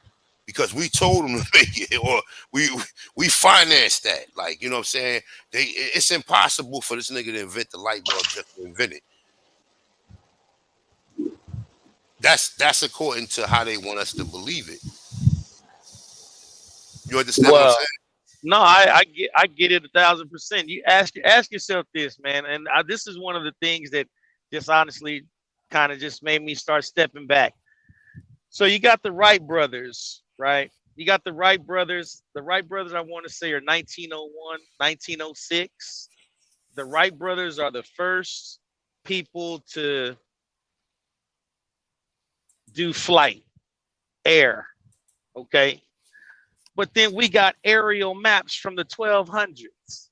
because we told him to make it, or we we financed that. Like, you know what I'm saying? It's impossible for this nigga to invent the light bulb just to invent it. That's according to how they want us to believe it. You understand what I'm Well, saying? no, I get it 1,000%. You ask yourself this, man, and this is one of the things that just honestly kind of just made me start stepping back. So you got the Wright brothers, right? You got the Wright brothers. The Wright brothers, I want to say, are 1901, 1906. The Wright brothers are the first people to do flight, air. Okay. But then we got aerial maps from the 1200s.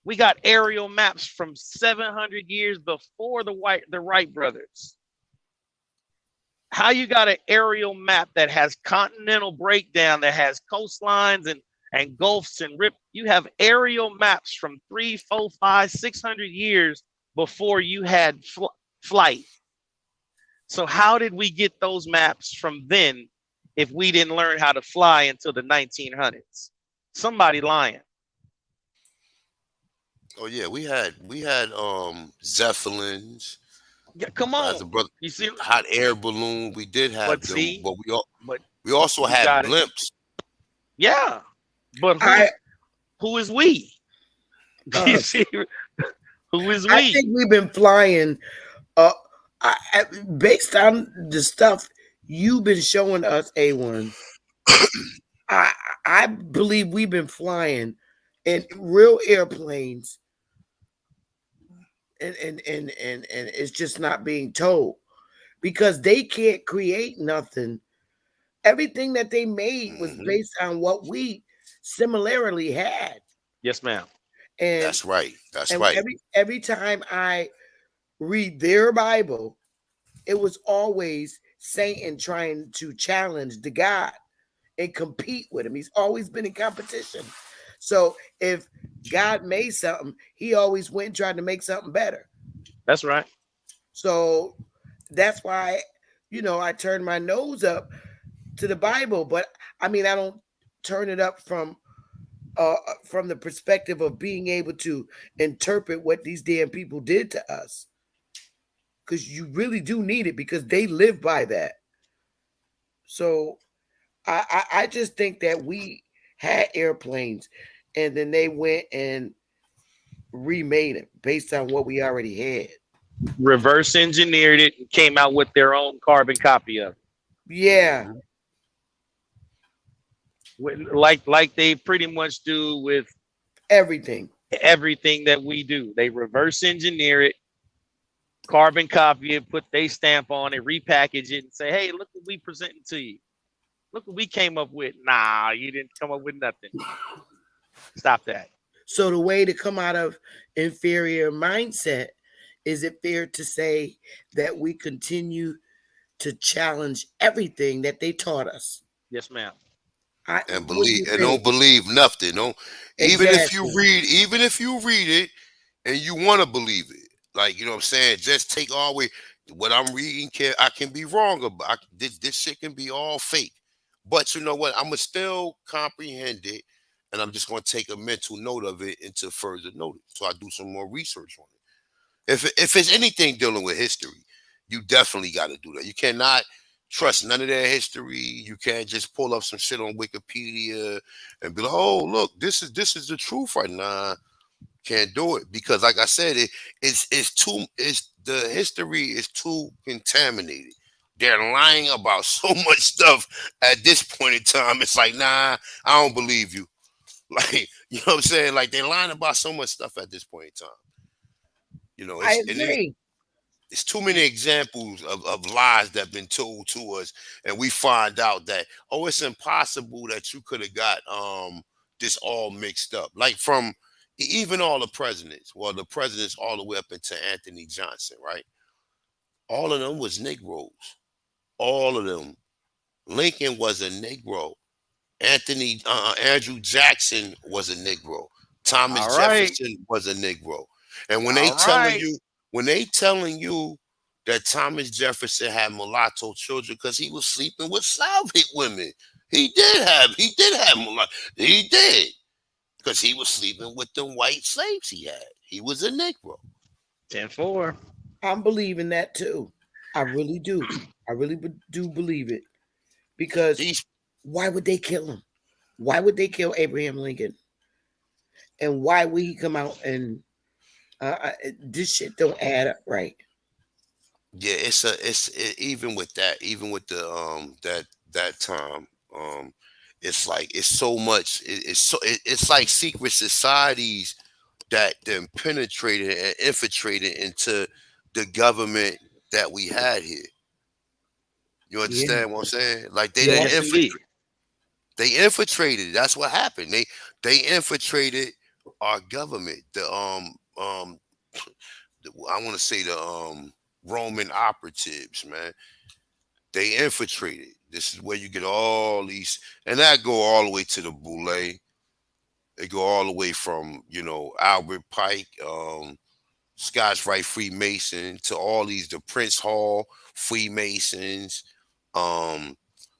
We got aerial maps from 700 years before the Wright brothers. How you got an aerial map that has continental breakdown, that has coastlines and gulfs and rip? You have aerial maps from 3, 4, 5, 600 years before you had flight. So how did we get those maps from then if we didn't learn how to fly until the 1900s? Somebody lying. Oh yeah, we had Zeppelins Yeah, come as on. a brother, You see, hot air balloon. We did but have them, see, but but we also you had got it. blimps. Yeah, but I who is we? You uh, see, who is I we? think we've been flying. Based on the stuff you've been showing us, A1. I I believe we've been flying in real airplanes, and it's just not being told because they can't create nothing. Everything that they made was Hmm. based on what we similarly had, Yes, ma'am. and That's right. That's and right. every time I read their Bible, it was always Satan trying to challenge the God and compete with him. He's always been in competition. So if God made something, he always went and tried to make something better. That's right. So that's why, I turn my nose up to the Bible, but I mean, I don't turn it up from the perspective of being able to interpret what these damn people did to us. Because you really do need it because they live by that. So I just think that we had airplanes and then they went and remade it based on what we already had. Reverse engineered it and came out with their own carbon copy of it. Yeah, Like they pretty much do with everything. everything that we do. They reverse engineer it, carbon copy it, put their stamp on it, repackage it, and say, "Hey, look what we presenting to you. Look what we came up with." Nah, you didn't come up with nothing. Stop that. So the way to come out of inferior mindset, is it fair to say that we continue to challenge everything that they taught us? Yes, ma'am. And What do believe you and think? don't believe nothing. Don't Exactly. even if you read it and you want to believe it, like you know what I'm saying, just take all way what I'm reading. I can be wrong about this shit can be all fake, but you know what? I'm gonna still comprehend it, and I'm just gonna take a mental note of it into further notice. So I do some more research on it. If it's anything dealing with history, you definitely got to do that. You cannot trust none of their history. You can't just pull up some shit on Wikipedia and be like, "Oh, look, this is the truth right now." Can't do it because, like I said, it's too. It's the history is too contaminated. They're lying about so much stuff at this point in time. It's like, nah, I don't believe you. Like, you know what I'm saying? Like they're lying about so much stuff at this point in time. You know, I it's agree. too many examples of lies that have been told to us, and we find out that it's impossible that you could have got this all mixed up. Like from even all the presidents, well, the presidents all the way up into Anthony Johnson, right? All of them was Negroes. All of them. Lincoln was a Negro. Andrew Jackson was a Negro. Thomas All right. Jefferson was a Negro. And All right. when they telling you that Thomas Jefferson had mulatto children because he was sleeping with Slavic women, he did have mulatto, he did because he was sleeping with them white slaves he had. He was a Negro. 10-4. I'm believing that too. I really do. I really do believe it because These why would they kill him? Why would they kill Abraham Lincoln? And why would he come out and this shit don't add up right? Yeah, even with that, even with the that time, it's like it's so much. It's like secret societies that then penetrated and infiltrated into the government that we had here. You Yeah. understand what I'm saying? Like they didn't Yeah. Yes, indeed. infiltrate. They infiltrated. That's what happened. They infiltrated our government. I want to say the Roman operatives, man. They infiltrated. This is where you get all these, and that go all the way to the Boule. They go all the way from Albert Pike, Scotch Rite Freemason to all these the Prince Hall Freemasons. Um,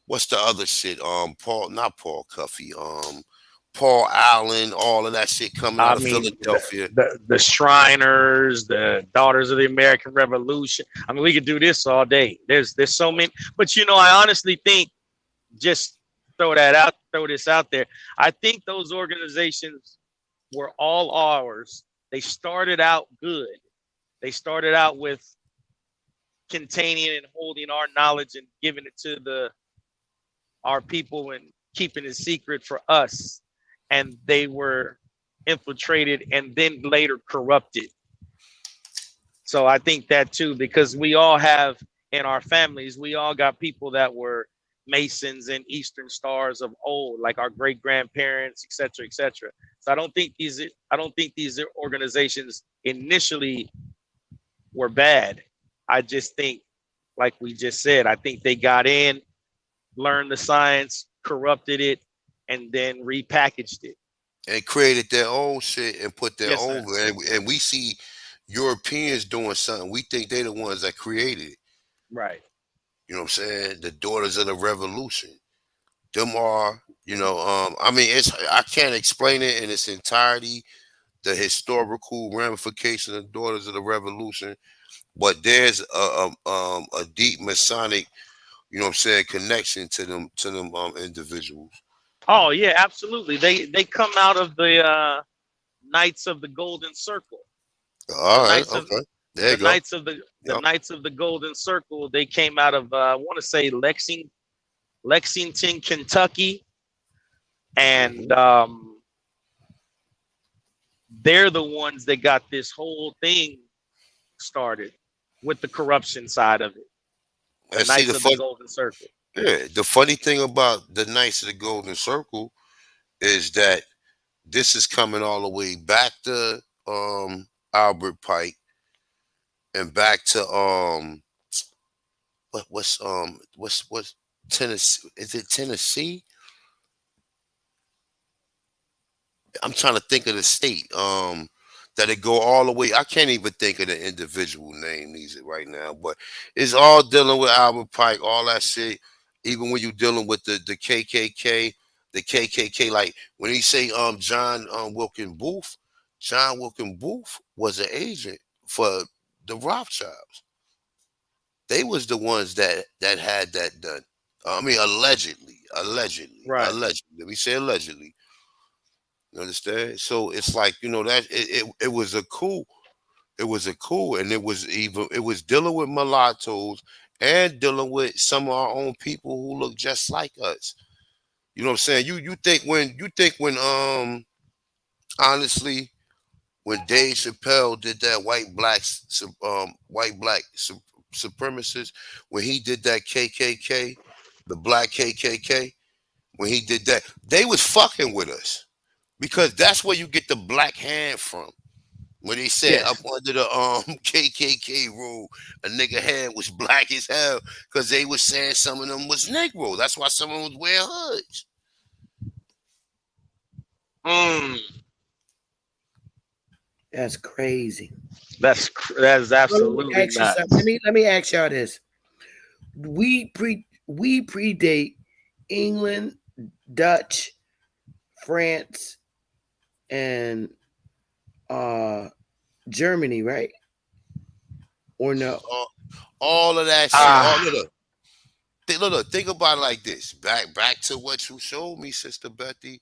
what's the other shit? Not Paul Cuffey. Paul Allen. All of that shit coming I out of mean, the, Philadelphia. the Shriners, the Daughters of the American Revolution. I mean, we could do this all day. There's so many, but I honestly think, just throw this out there. I think those organizations were all ours. They started out good. They started out with containing and holding our knowledge and giving it to our people and keeping it secret for us. And they were infiltrated and then later corrupted. So I think that too, because we all have in our families, we all got people that were Masons and Eastern Stars of old, like our great grandparents, et cetera, et cetera. So I don't think these organizations initially were bad. I just think, like we just said, I think they got in, learned the science, corrupted it, and then repackaged it. and created their own shit and put their Yes, sir. own, and we see Europeans doing something. We think they're the ones that created it. Right. You know what I'm saying? The daughters of the revolution. Them are, I mean, it's I can't explain it in its entirety, the historical ramification of daughters of the revolution, but there's a deep Masonic, what I'm saying, connection to them individuals. Oh yeah, absolutely. They come out of the Knights of the Golden Circle. The All right, Knights of okay. There the you go. Knights of the Yep. Knights of the Golden Circle. They came out of I want to say Lexington, Kentucky, and Hmm. they're the ones that got this whole thing started with the corruption side of it. The And see Knights the of the fun, Golden Circle. yeah, the funny thing about the Knights of the Golden Circle is that this is coming all the way back to Albert Pike and back to what's Tennessee? Is it Tennessee? I'm trying to think of the state. That it go all the way. I can't even think of the individual name needs it right now, but it's all dealing with Albert Pike, all that shit. Even when you're dealing with the KKK, the KKK, like when he say John Wilkin Booth, John Wilkin Booth was an agent for the Rothschilds. They was the ones that had that done. I mean, Right. allegedly. Let me say allegedly. You understand? So it's like that it was a coup. It was a coup, and it was dealing with mulattoes and dealing with some of our own people who look just like us. You know what I'm saying? You think when honestly when Dave Chappelle did that white black supremacist, when he did that KKK, the black KKK, when he did that, they was fucking with us because that's where you get the black hand from. When they said up Yes. under the KKK rule, a nigga hand was black as hell because they was saying some of them was Negro. That's why some of them was wearing hoods. Mm, That's crazy. that's Well, let me absolutely ask you something. nuts. Let me ask y'all this. We predate England, Dutch, France, and uh Germany, right? Or no? All, all of that shit. All Ah, look, look, think about it like this. Back to what you showed me, Sister Betty.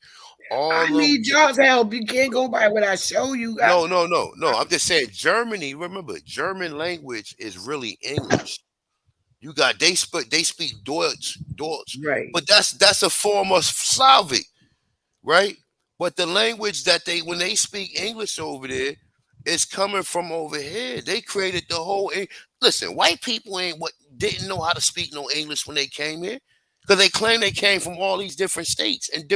I All them. need y'all's help. You can't go by what I show you. No, no, no, no. I'm just saying Germany. Remember, German language is really English. You got they speak Deutsch, Right. but that's a form of Slavic, right? But the language that they when they speak English over there is coming from over here. They created the whole. Listen, white people ain't what didn't know how to speak no English when they came here because they claim they came from all these different states and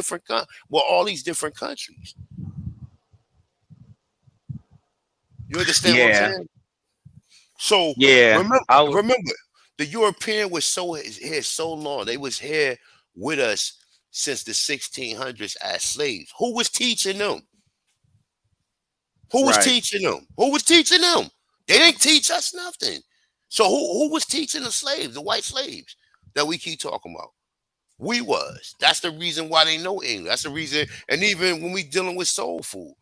all these different countries. You understand what I'm yeah, saying? So yeah. remember, I would. remember, the European was here so long. They was here with us since the 1600s as slaves. Who was teaching them? Who was Right. teaching them? Who was teaching them? They didn't teach us nothing. So who was teaching the slaves, the white slaves that we keep talking about? We was. That's the reason why they know English. That's the reason. And even when we dealing with soul food,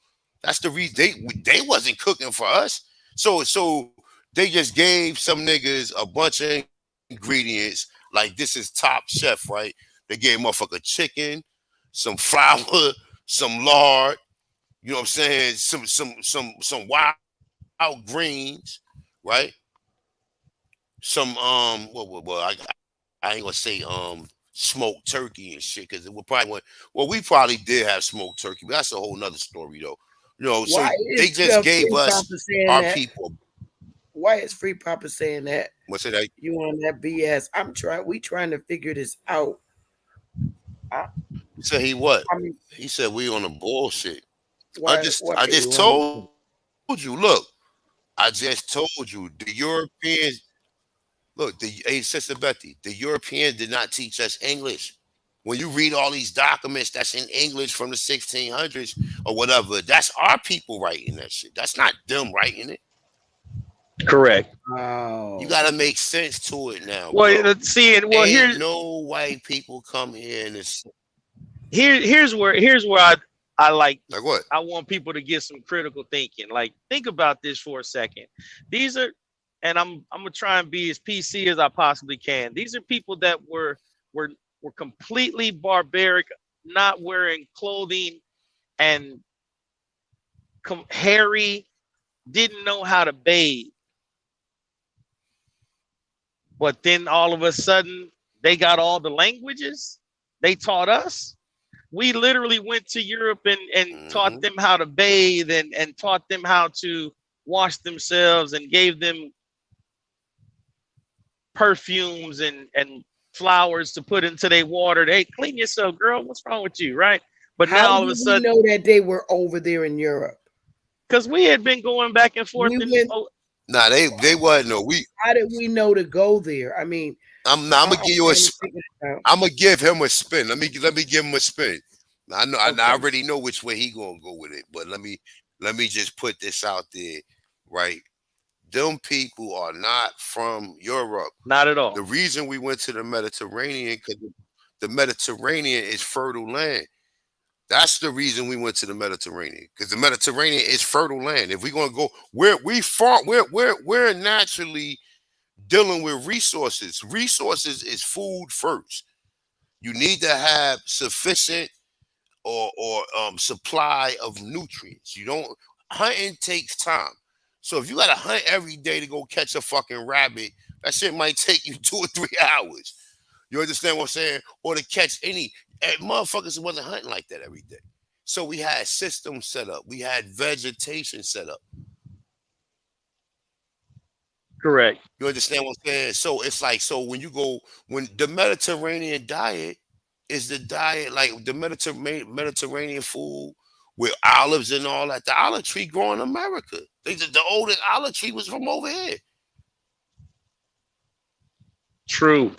that's the reason they wasn't cooking for us. So they just gave some niggas a bunch of ingredients like this is top chef, right? They gave motherfucker chicken, some flour, some lard. You know what I'm saying? Some wild greens, right? Some I ain't gonna say smoked turkey and shit because it would probably well we probably did have smoked turkey, but that's a whole nother story though. So Why they is just gave Free us Papa saying our that? people. Why is Free Papa saying that? What's it like? You on that BS? We trying to figure this out. I, He said he what? I mean, He said we on the bullshit. why I you just want told you. Look, I just told you the Europeans. Look, hey, Sister Betty, the Europeans did not teach us English. When you read all these documents that's in English from the 1600s or whatever, that's our people writing that shit. That's not them writing it. Correct. You Wow. got to make sense to it now, Well, bro. see, and well, Ain't no white people come here and it's here's where I like like what? I want people to get some critical thinking. Like, think about this for a second. These are, and I'm gonna try and be as PC as I possibly can. These are people that were completely barbaric, not wearing clothing and hairy, didn't know how to bathe. But then all of a sudden, they got all the languages. They taught us. We literally went to Europe and taught them how to bathe and taught them how to wash themselves and gave them perfumes and flowers to put into their water. Hey, clean yourself, girl. What's wrong with you, right? But How now all of did a we sudden, know that they were over there in Europe? because we had been going back and forth. We went, Nah, they wasn't no we. how did we know to go there? I mean, I'm gonna give you a. trying to figure it out. I'm gonna give him a spin. Let me give him a spin. I know. Okay. I already know which way he gonna go with it. But let me just put this out there, right? Them people are not from Europe. Not at all. The reason we went to the Mediterranean, because the Mediterranean is fertile land. That's the reason we went to the Mediterranean, because the Mediterranean is fertile land. If we're gonna go where we farm, we're naturally dealing with resources. Resources is food first. You need to have sufficient or supply of nutrients. You don't hunting takes time. So if you gotta hunt every day to go catch a fucking rabbit, that shit might take you 2 or 3 hours. You understand what I'm saying? Or to catch any motherfuckers wasn't hunting like that every day. So we had systems set up. We had vegetation set up. Correct. You understand what I'm saying? So it's like, so when the Mediterranean diet is the diet, like the Mediterranean food with olives and all that. The olive tree grow in America. The oldest olive tree was from over here. True.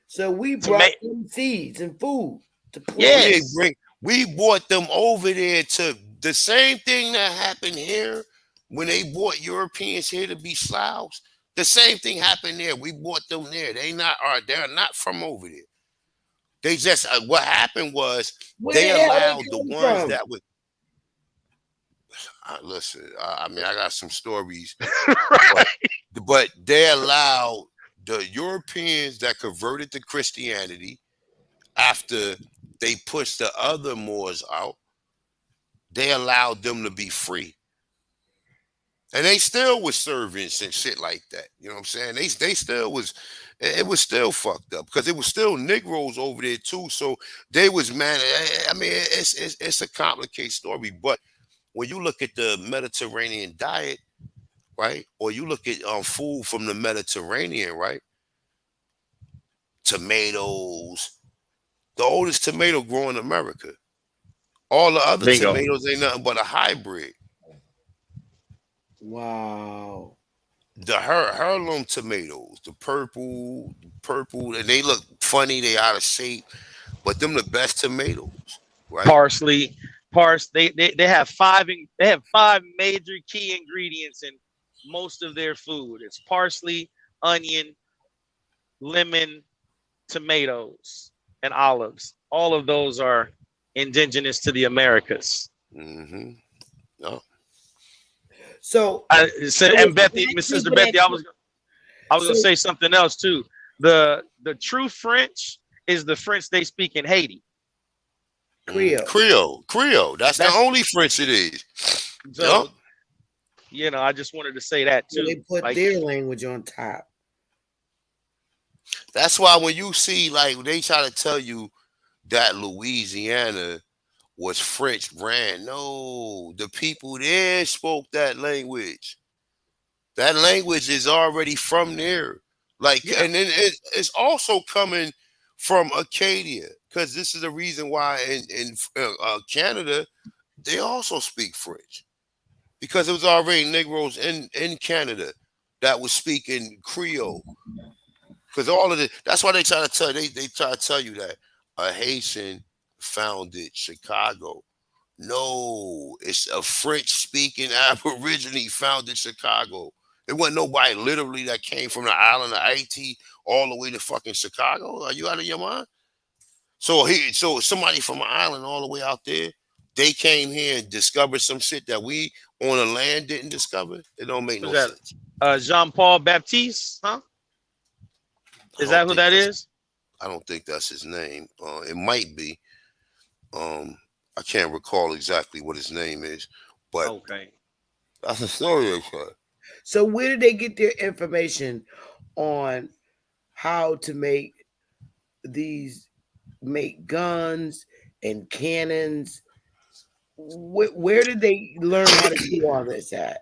So we brought them seeds and food to plant. Yes. We brought them over there to the same thing that happened here when they brought Europeans here to be Slavs. The same thing happened there. We brought them there. They're not from over there. They just what happened was they allowed the ones that would listen. I mean, I got some stories, Right. but they allowed the Europeans that converted to Christianity after they pushed the other Moors out. They allowed them to be free. And they still was servants and shit like that. You know what I'm saying? They still was, it was still fucked up because it was still Negroes over there too. So they was man. I mean, it's a complicated story. But when you look at the Mediterranean diet, right, or you look at food from the Mediterranean, right, tomatoes, the oldest tomato growing in America. All the other tomatoes ain't nothing but a hybrid. Wow. The heirloom tomatoes, the purple, and they look funny, they out of shape, but them the best tomatoes, right? Parsley, they have five major key ingredients in most of their food. It's parsley, onion, lemon, tomatoes, and olives. All of those are indigenous to the Americas. Mm-hmm. No. So, and Bethy, Sister Bethy, I was gonna say something else too. The true French is the French they speak in Haiti. Creole. That's the only French it is. So, you know, I just wanted to say that too. They put their language on top. That's why when you see, like, they try to tell you that Louisiana was French brand. No, the people there spoke that language. That language is already from there. Like, and then it's also coming from Acadia, because this is the reason why in Canada they also speak French, because it was already Negroes in Canada that was speaking Creole. Because all of it, that's why they try to tell they try to tell you that a Haitian founded Chicago. No, it's a French speaking Aborigine founded Chicago. It wasn't nobody literally that came from the island of Haiti all the way to fucking Chicago. Are you out of your mind? So somebody from an island all the way out there, they came here and discovered some shit that we on the land didn't discover. It don't make Who's no that? sense. Jean-Paul Baptiste, huh? I Is that don't who think that that's is? I don't think that's his name. It might be. I can't recall exactly what his name is, but Okay. that's a story they said. So where did they get their information on how to make guns and cannons? Where did they learn how to do all this at?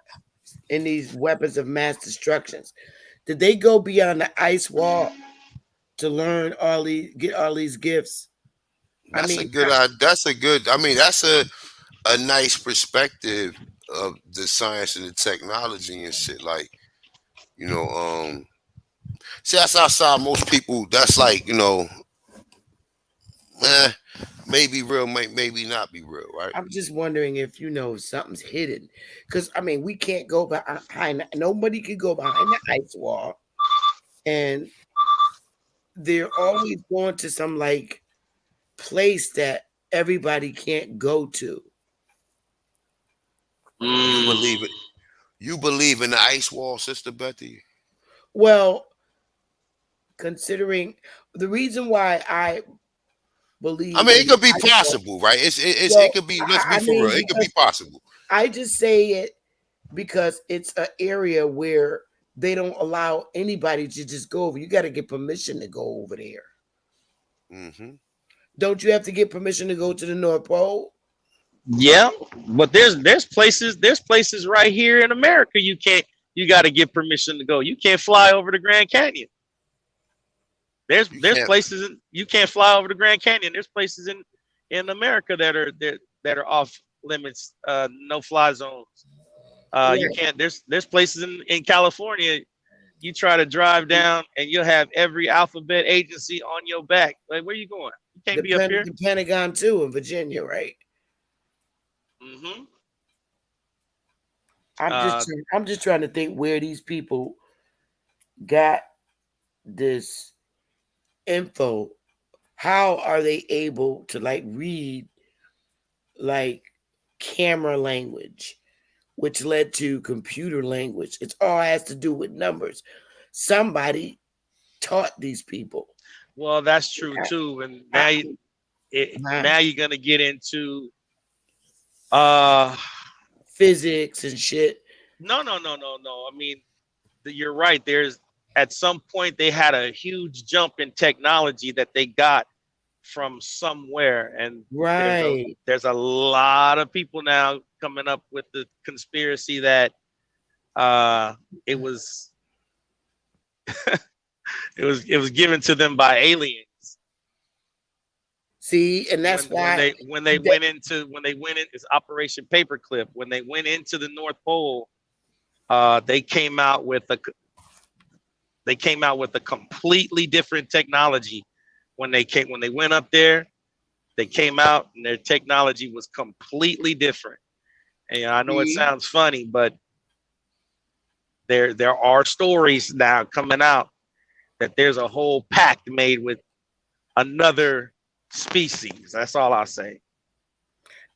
In these weapons of mass destructions, did they go beyond the ice wall to learn get all these gifts? I That's a mean, good. That's a good. I mean, that's a nice perspective of the science and the technology and shit. Like you know, see, that's outside most people. That's like eh, maybe real, maybe not be real, right? I'm just wondering if something's hidden, because I mean we can't go behind. Nobody can go behind the ice wall, and they're always going to some like place that everybody can't go to. You Mm, believe it? You believe in the ice wall, Sister Betty? Well, considering the reason why I I believe mean, in it the could be ice wall, possible, right? It well, could be. Let's be I for real. mean It could be because possible. I just say it because it's an area where they don't allow anybody to just go over. You got to get permission to go over there. Hmm. Don't you have to get permission to go to the North Pole? yeah, but there's places right here in America you got to get permission to go. You can't fly over the Grand Canyon. There's You there's can't. places you can't fly over the Grand Canyon. There's places in America that are off limits, no fly zones. You Right. can't. There's places in California. You try to drive down and you'll have every alphabet agency on your back. Like, where you going? You can't be up here. The Pentagon too in Virginia, right? Hmm. I'm just Uh, I'm just trying to think where these people got this info. How are they able to like read like camera language, which led to computer language? It's all has to do with numbers. Somebody taught these people. well, that's true too. And I, now you're gonna get into uh physics and shit. no. I mean, you're right. There's at some point they had a huge jump in technology that they got from somewhere, and there's a Right. there's a lot of people now coming up with the conspiracy that it was it was given to them by aliens See, and that's when why they went into it's Operation Paperclip. When they went into the North Pole, they came out with a completely different technology. When they went up there, they came out and their technology was completely different. And I know it see, sounds funny, but there are stories now coming out that there's a whole pact made with another species. That's all I'll say.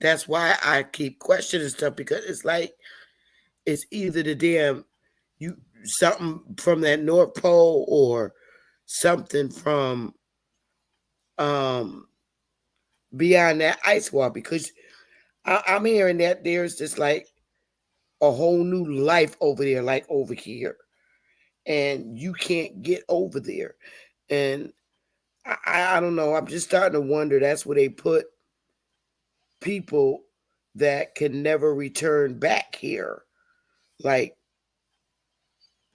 that's why I keep questioning stuff, because it's like it's either the damn you something from that North Pole or something from um beyond that ice wall, because I'm hearing that there's just like a whole new life over there, like over here, and you can't get over there. And I don't know. I'm just starting to wonder. That's where they put people that can never return back here. Like,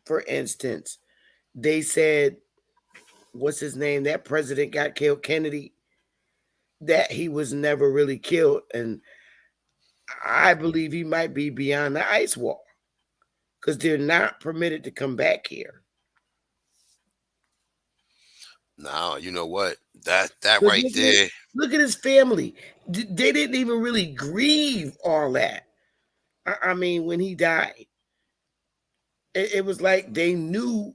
for instance, they said, what's his name? That president got killed, Kennedy, that he was never really killed. And I believe he might be beyond the ice wall because they're not permitted to come back here. Now you know what that But right there. look at his family. They didn't even really grieve all that. I mean, when he died, it was like they knew.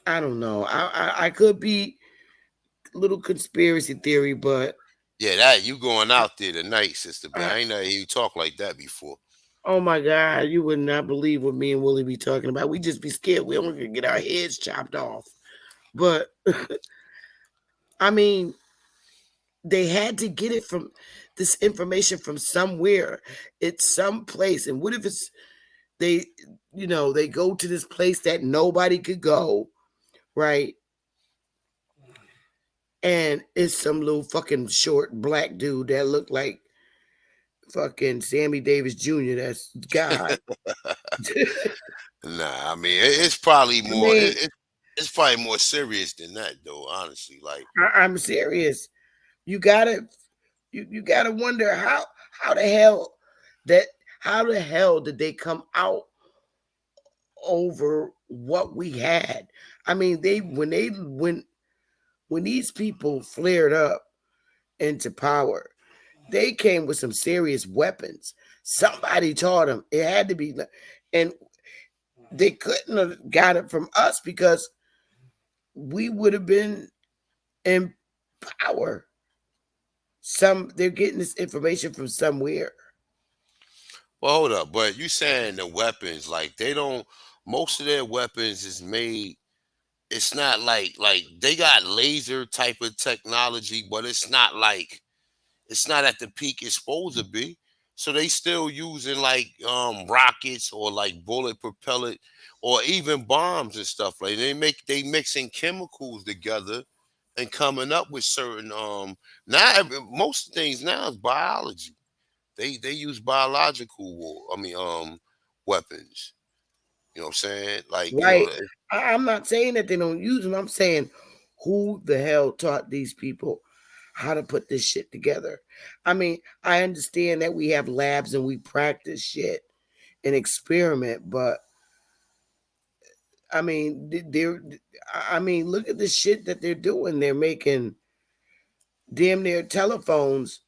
I don't know. I could be a little conspiracy theory, but Yeah, that you going out there tonight, sister. But I, I ain't know you talk like that before. oh my God, you would not believe what me and Willie be talking about. We just be scared. We don't get our heads chopped off. But I mean, they had to get it from this information from somewhere. It's some place. And what if it's they, they go to this place that nobody could go, right? And it's some little fucking short black dude that looked like fucking Sammy Davis Jr. That's God. Nah, I mean it's probably I more. mean, It's probably more serious than that, though. Honestly, like I'm serious. You gotta you gotta wonder how the hell that how the hell did they come out over what we had? I mean, when these people flared up into power, they came with some serious weapons. Somebody taught them. It had to be, and they couldn't have got it from us because we would have been in power. They're getting this information from somewhere. well, hold up. But you saying the weapons, like they don't. Most of their weapons is made. It's not like they got laser type of technology, but it's not at the peak it's supposed to be. So they still using like rockets or like bullet propellant or even bombs and stuff. Like they mixing chemicals together and coming up with certain most things now is biology. They use biological war. I mean weapons. You know what I'm saying? Like, Right. I'm not saying that they don't use them. I'm saying who the hell taught these people how to put this shit together? I mean, I understand that we have labs and we practice shit and experiment, but I mean, look at the shit that they're doing. They're making damn near telephones,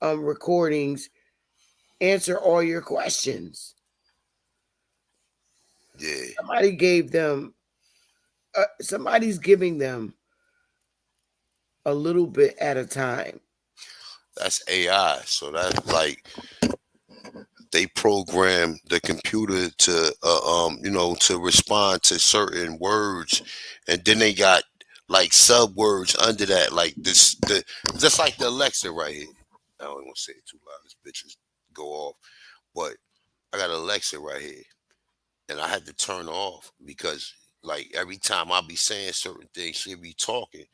recordings, answer all your questions. yeah, Somebody gave them, somebody's giving them a little bit at a time. that's AI. So that's like they program the computer to to respond to certain words, and then they got like sub words under that, like this the just like the Alexa right here. I don't want to say it too loud, this bitches go off, but I got Alexa right here, and I had to turn off because like every time I be saying certain things, she'll be talking.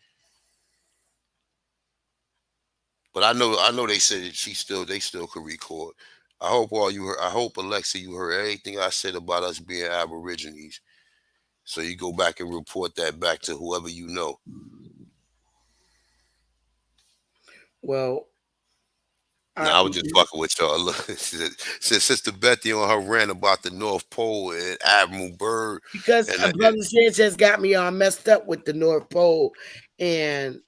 But I know they said that they still could record. I hope Alexa you heard everything I said about us being Aborigines. So you go back and report that back to whoever you know. Well, I, Now I was just fucking with y'all. Look, since Sister Betty on her rant about the North Pole and Admiral Byrd, because and Brother Sanchez got me all messed up with the North Pole and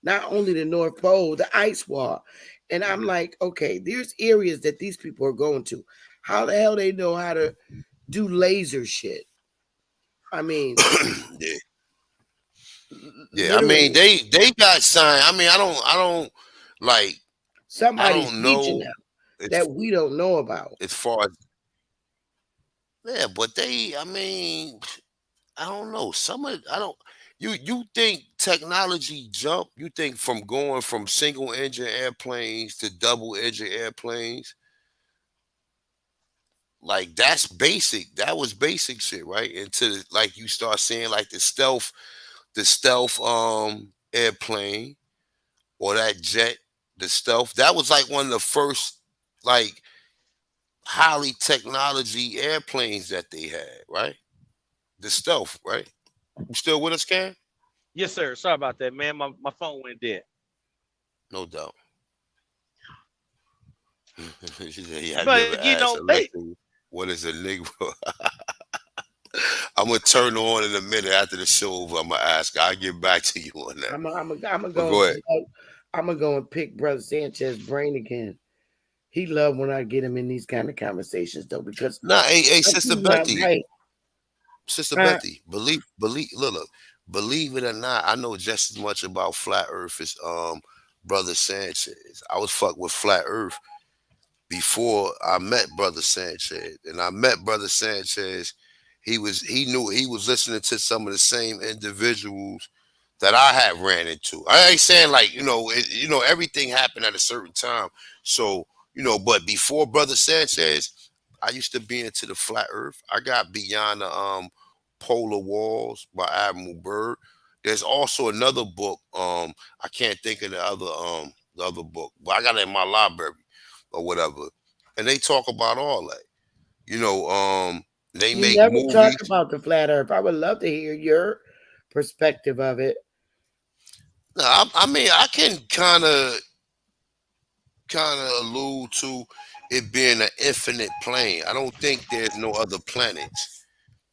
not only the North Pole, the ice wall. And I'm like, okay, there's areas that these people are going to. How the hell they know how to do laser shit? I mean, yeah, yeah. I mean, literally, they got signed. I mean, I don't like I somebody's don't teaching know them as that we don't know about. as far as yeah, but I mean, I don't know. I don't. You think technology jump? You think from going from single engine airplanes to double engine airplanes? Like that's basic. That was basic shit, right? Until like you start seeing like the stealth airplane or that jet, the stealth. That was like one of the first like highly technology airplanes that they had, right? The stealth, right? You still with us, Cam? Yes, sir. Sorry about that, man. My phone went dead. No doubt. She said, yeah, I never But asked they Alexa what is a Negro. I'm gonna turn on in a minute after the show over. I'm gonna ask. I'll get back to you on that. I'm gonna But go. go ahead. I'm gonna go and pick Brother Sanchez brain again. He love when I get him in these kind of conversations though, because Nah, hey, Sister he's not Betty, right. Sister Huh? Betty, look, believe it or not, I know just as much about flat Earth as Brother Sanchez. I was fucked with flat Earth before I met Brother Sanchez, and I met Brother Sanchez. He was listening to some of the same individuals that I had ran into. I ain't saying like everything happened at a certain time. So but before Brother Sanchez, I used to be into the flat Earth. I got beyond the polar walls by Admiral Byrd. There's also another book. I can't think of the other book, but I got it in my library or whatever. And they talk about all that. You know, they You make never talk movies. about the flat Earth. I would love to hear your perspective of it. Now, I mean, I can kind of allude to it being an infinite plane. I don't think there's no other planets.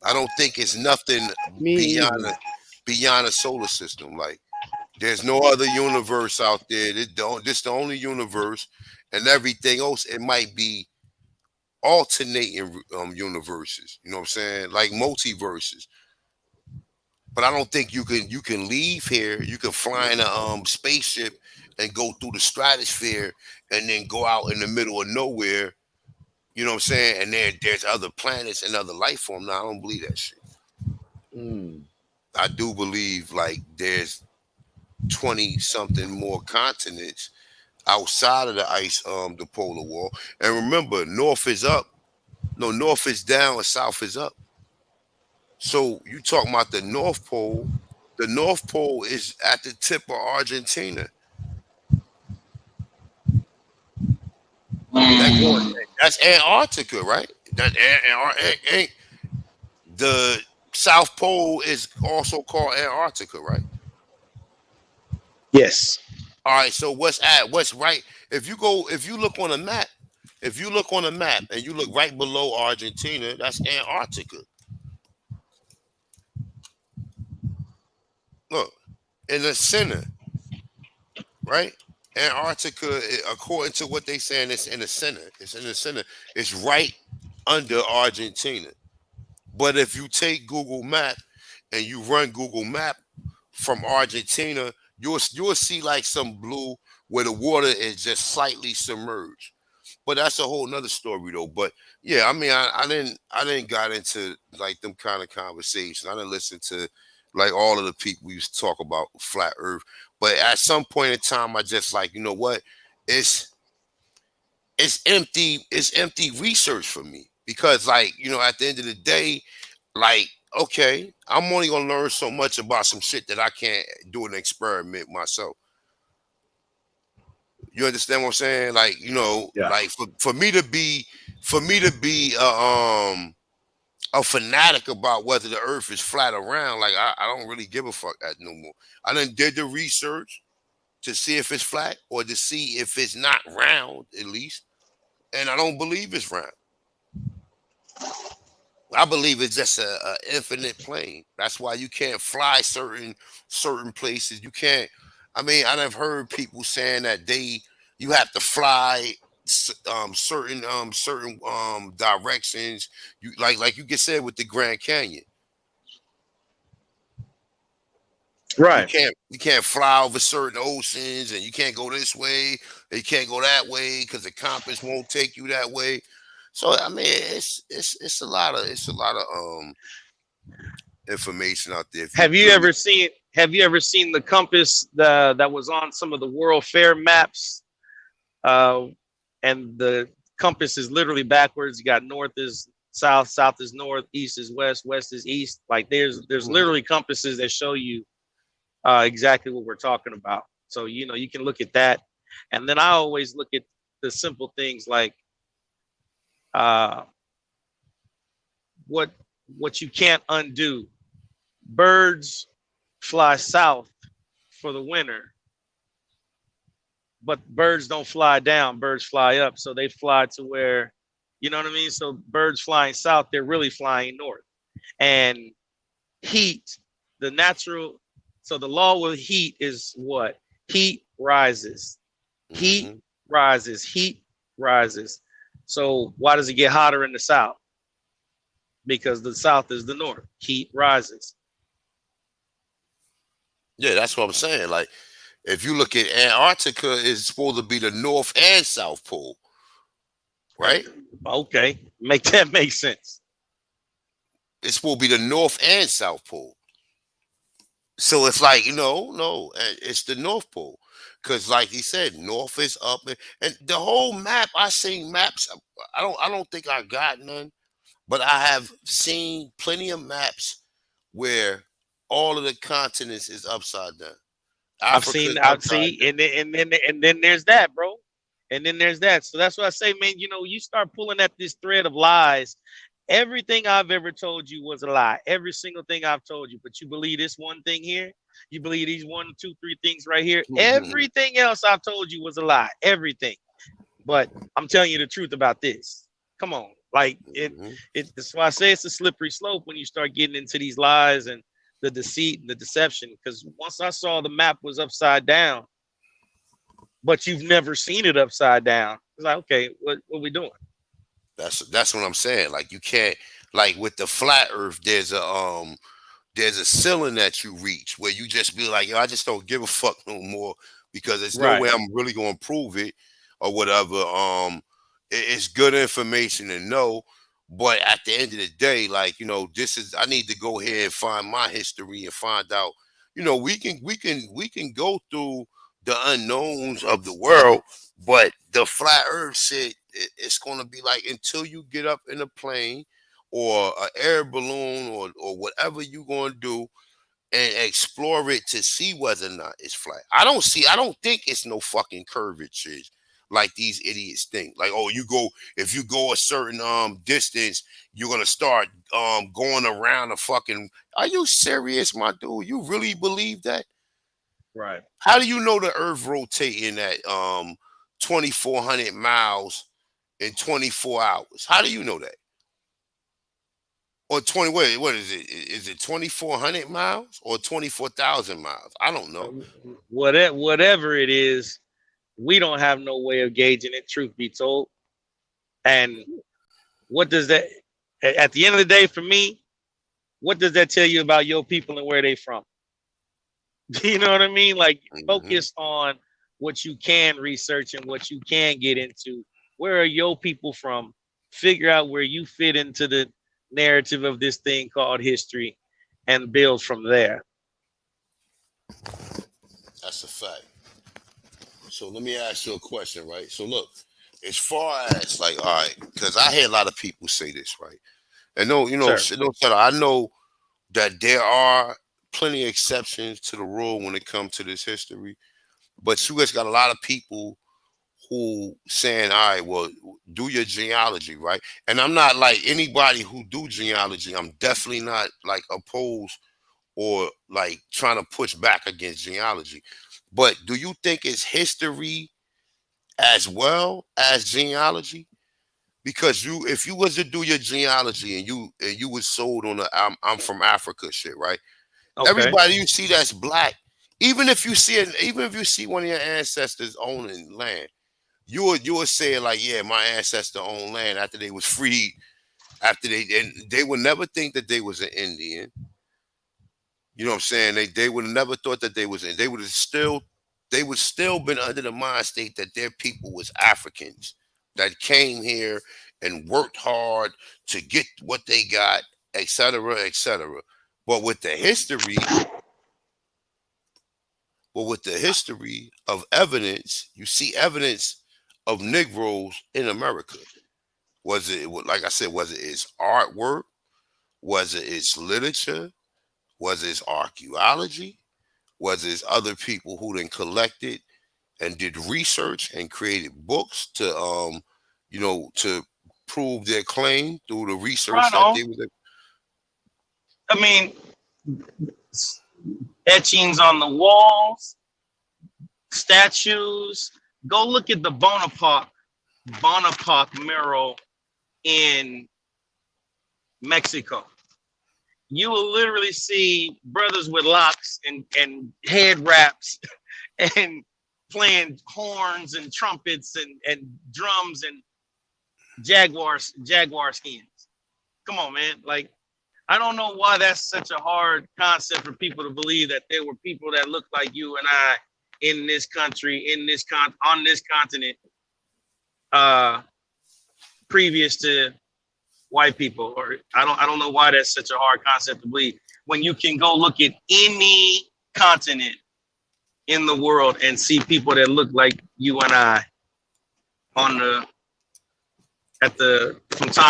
I don't think it's nothing Me beyond either. beyond a solar system. Like there's no other universe out there. This the only universe, and everything else it might be alternating universes. You know what I'm saying? Like multiverses. But I don't think you can leave here. You can fly in a spaceship and go through the stratosphere and then go out in the middle of nowhere. You know what I'm saying? And there's other planets and other life form. Now I don't believe that shit. Mm. I do believe like there's 20 something more continents outside of the ice, the polar wall. And remember, north is up. No, north is down and south is up. So you talking about the North Pole. The North Pole is at the tip of Argentina. That going that's Antarctica, right? Ain't the South Pole is also called Antarctica, right? Yes. All right, so what's right? If you look on a map, if you look on a map and you look right below Argentina, that's Antarctica. Look, in the center, right? Antarctica, according to what they saying, it's in the center. It's in the center. It's right under Argentina. But if you take Google Map and you run Google Map from Argentina, you'll see like some blue where the water is just slightly submerged. But that's a whole nother story though. But yeah, I mean, I didn't got into like them kind of conversations. I didn't listen to like all of the people used to talk about flat Earth. But at some point in time, I just like you know what, it's it's empty research for me because like at the end of the day, like okay, I'm only gonna learn so much about some shit that I can't do an experiment myself. You understand what I'm saying? Like, Yeah. like for me to be a fanatic about whether the earth is flat or round, like I don't really give a fuck at no more. I done did the research to see if it's flat or to see if it's not round at least. And I don't believe it's round. I believe it's just a infinite plane. That's why you can't fly certain places. You can't. I mean, I've heard people saying that you have to fly certain directions. You like you get said with the Grand Canyon. You Right. can't fly over certain oceans, and you can't go this way, and you can't go that way because the compass won't take you that way. So I mean, it's a lot of information out there. If you really, Have you ever seen the compass that was on some of the World Fair maps? Uh, and the compass is literally backwards. You got north is south, south is north, east is west, west is east. Like there's Mhm. literally compasses that show you exactly what we're talking about. So you can look at that, and then I always look at the simple things like uh, what what you can't undo. Birds fly south for the winter, but birds don't fly down. Birds fly up, so they fly to where, you know what I mean. So birds flying south, they're really flying north. And heat, the natural, so the law with heat is what? Heat rises. Heat Mm-hmm. rises. Heat rises. So why does it get hotter in the south? Because the south is the north. Heat rises. Yeah, that's what I'm saying. Like, if you look at Antarctica, it's supposed to be the North and South Pole, right? Okay, make that make sense. It's supposed to be the North and South Pole. So it's like, no, it's the North Pole. Because like he said, North is up, and the whole map, I seen maps. I don't think I got none, but I have seen plenty of maps where all of the continents is upside down. Africa's I've upside seen, and then there's that, bro. And then there's that. So that's what I say, man. You start pulling at this thread of lies. Everything I've ever told you was a lie. Every single thing I've told you, but you believe this one thing here. You believe these 1, 2, 3 things right here. down. Everything else I've told you was a lie. Everything. But I'm telling you the truth about this. Come on, like Mhm. that's why I say it's a slippery slope when you start getting into these lies and the deceit and the deception. Because once I saw the map was upside down, but you've never seen it upside down, it's like, okay, what we doing? That's what I'm saying. Like, you can't, like, with the flat Earth. There's a ceiling that you reach where you just be like, yo, I just don't give a fuck no more, because there's no way Right, I'm really gonna prove it or whatever. It's good information to know, but at the end of the day, like, I need to go ahead and find my history and find out. We can go through the unknowns of the world, but the flat Earth shit, it's gonna be like, until you get up in a plane or an air balloon, or whatever you gonna do, and explore it to see whether or not it's flat. I don't think it's no fucking curvature like these idiots think. Like, oh, if you go a certain distance, you're gonna start going around the fucking. Are you serious, my dude? You really believe that? right. How do you know the earth rotating at 2,400 miles in 24 hours? How do you know that? Or 20, what is it? Is it 2,400 miles or 24,000 miles? I don't know. Whatever it is, we don't have no way of gauging it. Truth be told, and what does that? At the end of the day, for me, what does that tell you about your people and where they from? You know what I mean? Like, Hmm. focus on what you can research and what you can get into. Where are your people from? Figure out where you fit into the narrative of this thing called history and build from there. That's a fact. So let me ask you a question, right? So look, as far as like, all right, because I hear a lot of people say this, right? And no, Sure. I know that there are plenty of exceptions to the rule when it comes to this history, but you guys got a lot of people who saying, all right, well, do your genealogy, right? And I'm not like anybody who do genealogy. I'm definitely not like opposed or like trying to push back against genealogy. But do you think it's history as well as genealogy? Because if you was to do your genealogy, and you was sold on the I'm from Africa shit, right? Okay. Everybody you see that's black, even if you see one of your ancestors owning land, you would say like, yeah, my ancestor owned land after they was freed, and they would never think that they was an Indian. You know what I'm saying? They would have never thought that they was in. They would still been under the mind state that their people was Africans that came here and worked hard to get what they got, etc., etc. But with the history, with the history of evidence, you see evidence of Negroes in America. Like I said, was it its artwork? Was it its literature? Was it its archaeology? Was it other people who then collected and did research and created books to prove their claim through the research Right that on. they was. I mean, etchings on the walls, statues. Go look at the Bonaparte mural in Mexico. you will literally see brothers with locks and head wraps and playing horns and trumpets and drums and jaguar skins. Come on, man. Like, I don't know why that's such a hard concept for people to believe that there were people that look like you and I in this country, on this continent, previous to white people. Or I don't know why that's such a hard concept to believe when you can go look at any continent in the world and see people that look like you and I from time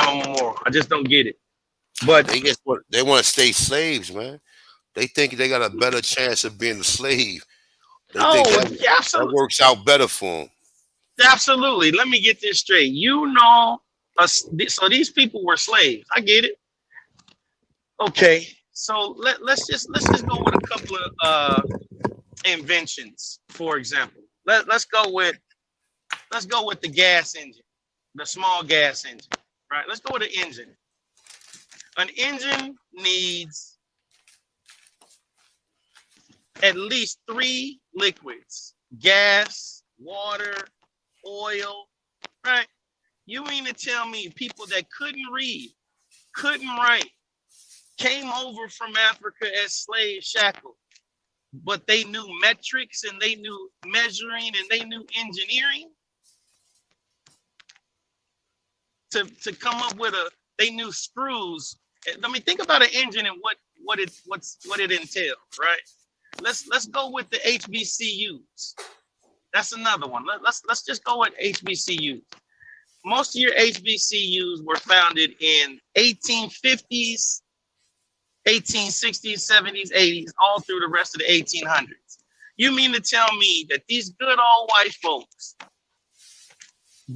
immemorial. I just don't get it. But they want to stay slaves, man. They think they got a better chance of being a slave. They think that works out better for them. Absolutely. Let me get this straight. So these people were slaves. I get it. Okay. So let's just go with a couple of inventions, for example. Let's go with the gas engine, the small gas engine. Right? Let's go with an engine. An engine needs at least 3 liquids: gas, water, oil, right? You mean to tell me people that couldn't read, couldn't write, came over from Africa as slaves shackled, but they knew metrics and they knew measuring and they knew engineering to come up with they knew screws. I mean, think about an engine and what it entails, right? Let's go with the HBCUs. That's another one. Let's just go with HBCUs. Most of your HBCUs were founded in 1850s, 1860s, 70s, 80s, all through the rest of the 1800s. You mean to tell me that these good old white folks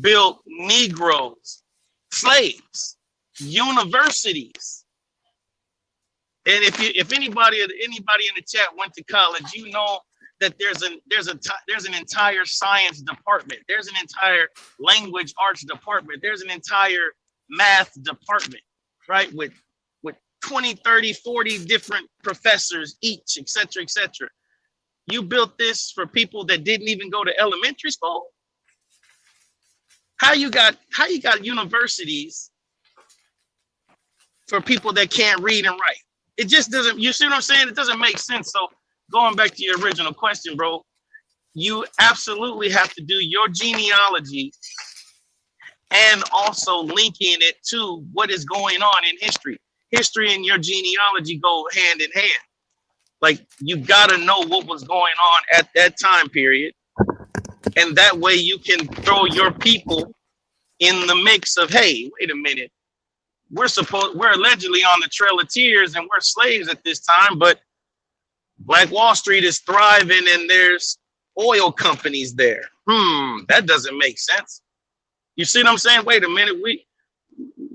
built Negroes, slaves, universities? And if anybody in the chat went to college, you know that there's an entire science department. There's an entire language arts department. There's an entire math department, right? With 20, 30, 40 different professors each, et cetera, et cetera. You built this for people that didn't even go to elementary school? How you got universities for people that can't read and write? It just doesn't, you see what I'm saying? It doesn't make sense. So going back to your original question, bro, you absolutely have to do your genealogy and also linking it to what is going on in history. History and your genealogy go hand in hand. Like, you gotta know what was going on at that time period. And that way you can throw your people in the mix of, hey, wait a minute. We're allegedly on the Trail of Tears and we're slaves at this time, but Black Wall Street is thriving and there's oil companies there. That doesn't make sense. You see what I'm saying? Wait a minute,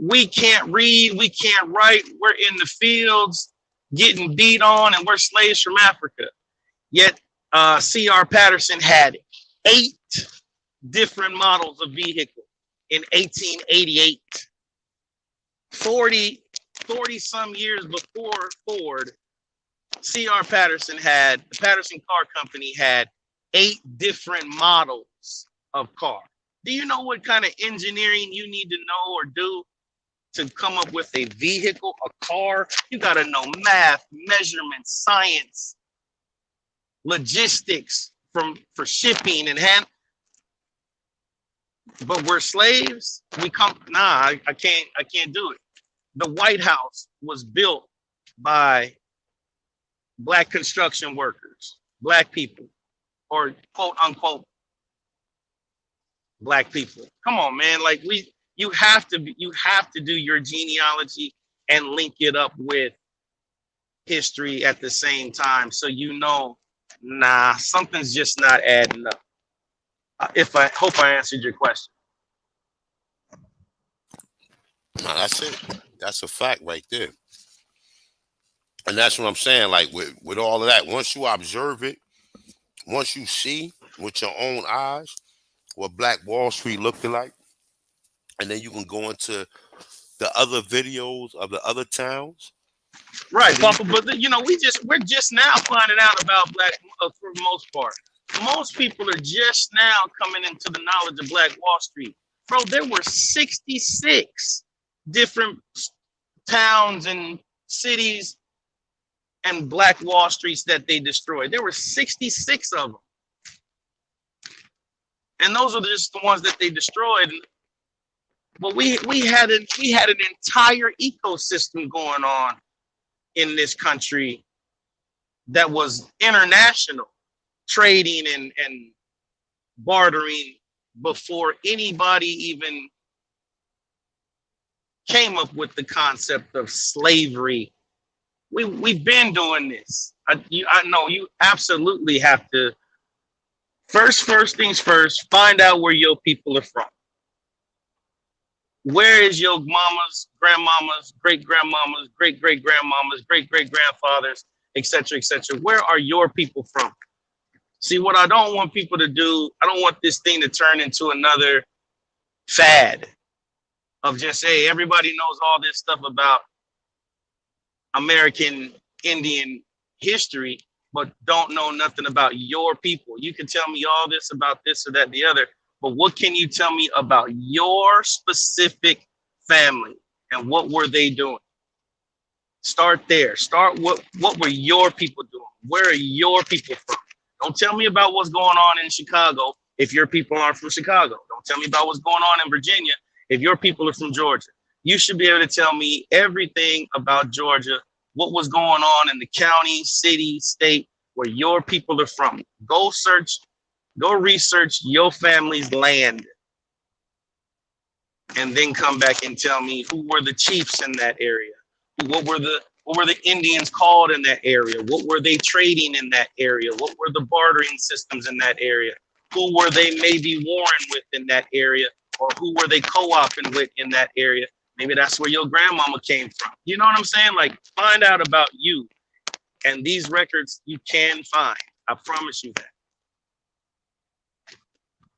we can't read, we can't write, we're in the fields getting beat on and we're slaves from Africa. Yet C.R. Patterson had 8 different models of vehicle in 1888. 40 some years before Ford, C.R. Patterson the Patterson Car Company had 8 different models of car. Do you know what kind of engineering you need to know or do to come up with a vehicle, a car? You got to know math, measurement, science, logistics for shipping and but we're slaves. I can't do it. The White House was built by Black construction workers, Black people, or quote unquote Black people. Come on, man. Like, you have to do your genealogy and link it up with history at the same time, so you know, something's just not adding up. I hope I answered your question. No, that's it. That's a fact right there. And that's what I'm saying. Like, with all of that, once you observe it, once you see with your own eyes what Black Wall Street looked like, and then you can go into the other videos of the other towns Right, Papa. But you know, we're just now finding out about black for the most part. Most people are just now coming into the knowledge of Black Wall Street. Bro, there were 66 different towns and cities and Black Wall Streets that they destroyed. There were 66 of them. And those are just the ones that they destroyed. But we had an entire ecosystem going on in this country that was international, trading and bartering before anybody even came up with the concept of slavery. We've been doing this. I know you absolutely have to first things first, find out where your people are from. Where is your mama's, grandmama's, great-grandmama's, great-great-grandmama's, great-great-grandfathers, etc., etc.? Where are your people from? See, what I don't want people to do, I don't want this thing to turn into another fad of just, hey, everybody knows all this stuff about American Indian history, but don't know nothing about your people. You can tell me all this about this or that, the other, but what can you tell me about your specific family and what were they doing? Start there. Start what were your people doing? Where are your people from? Don't tell me about what's going on in Chicago if your people aren't from Chicago. Don't tell me about what's going on in Virginia if your people are from Georgia. You should be able to tell me everything about Georgia, what was going on in the county, city, state, where your people are from. Go research your family's land, and then come back and tell me who were the chiefs in that area. What were the Indians called in that area? What were they trading in that area? What were the bartering systems in that area? Who were they maybe warring with in that area? Or who were they co-oping with in that area? Maybe that's where your grandmama came from. You know what I'm saying? Like, find out about you. And these records you can find. I promise you that.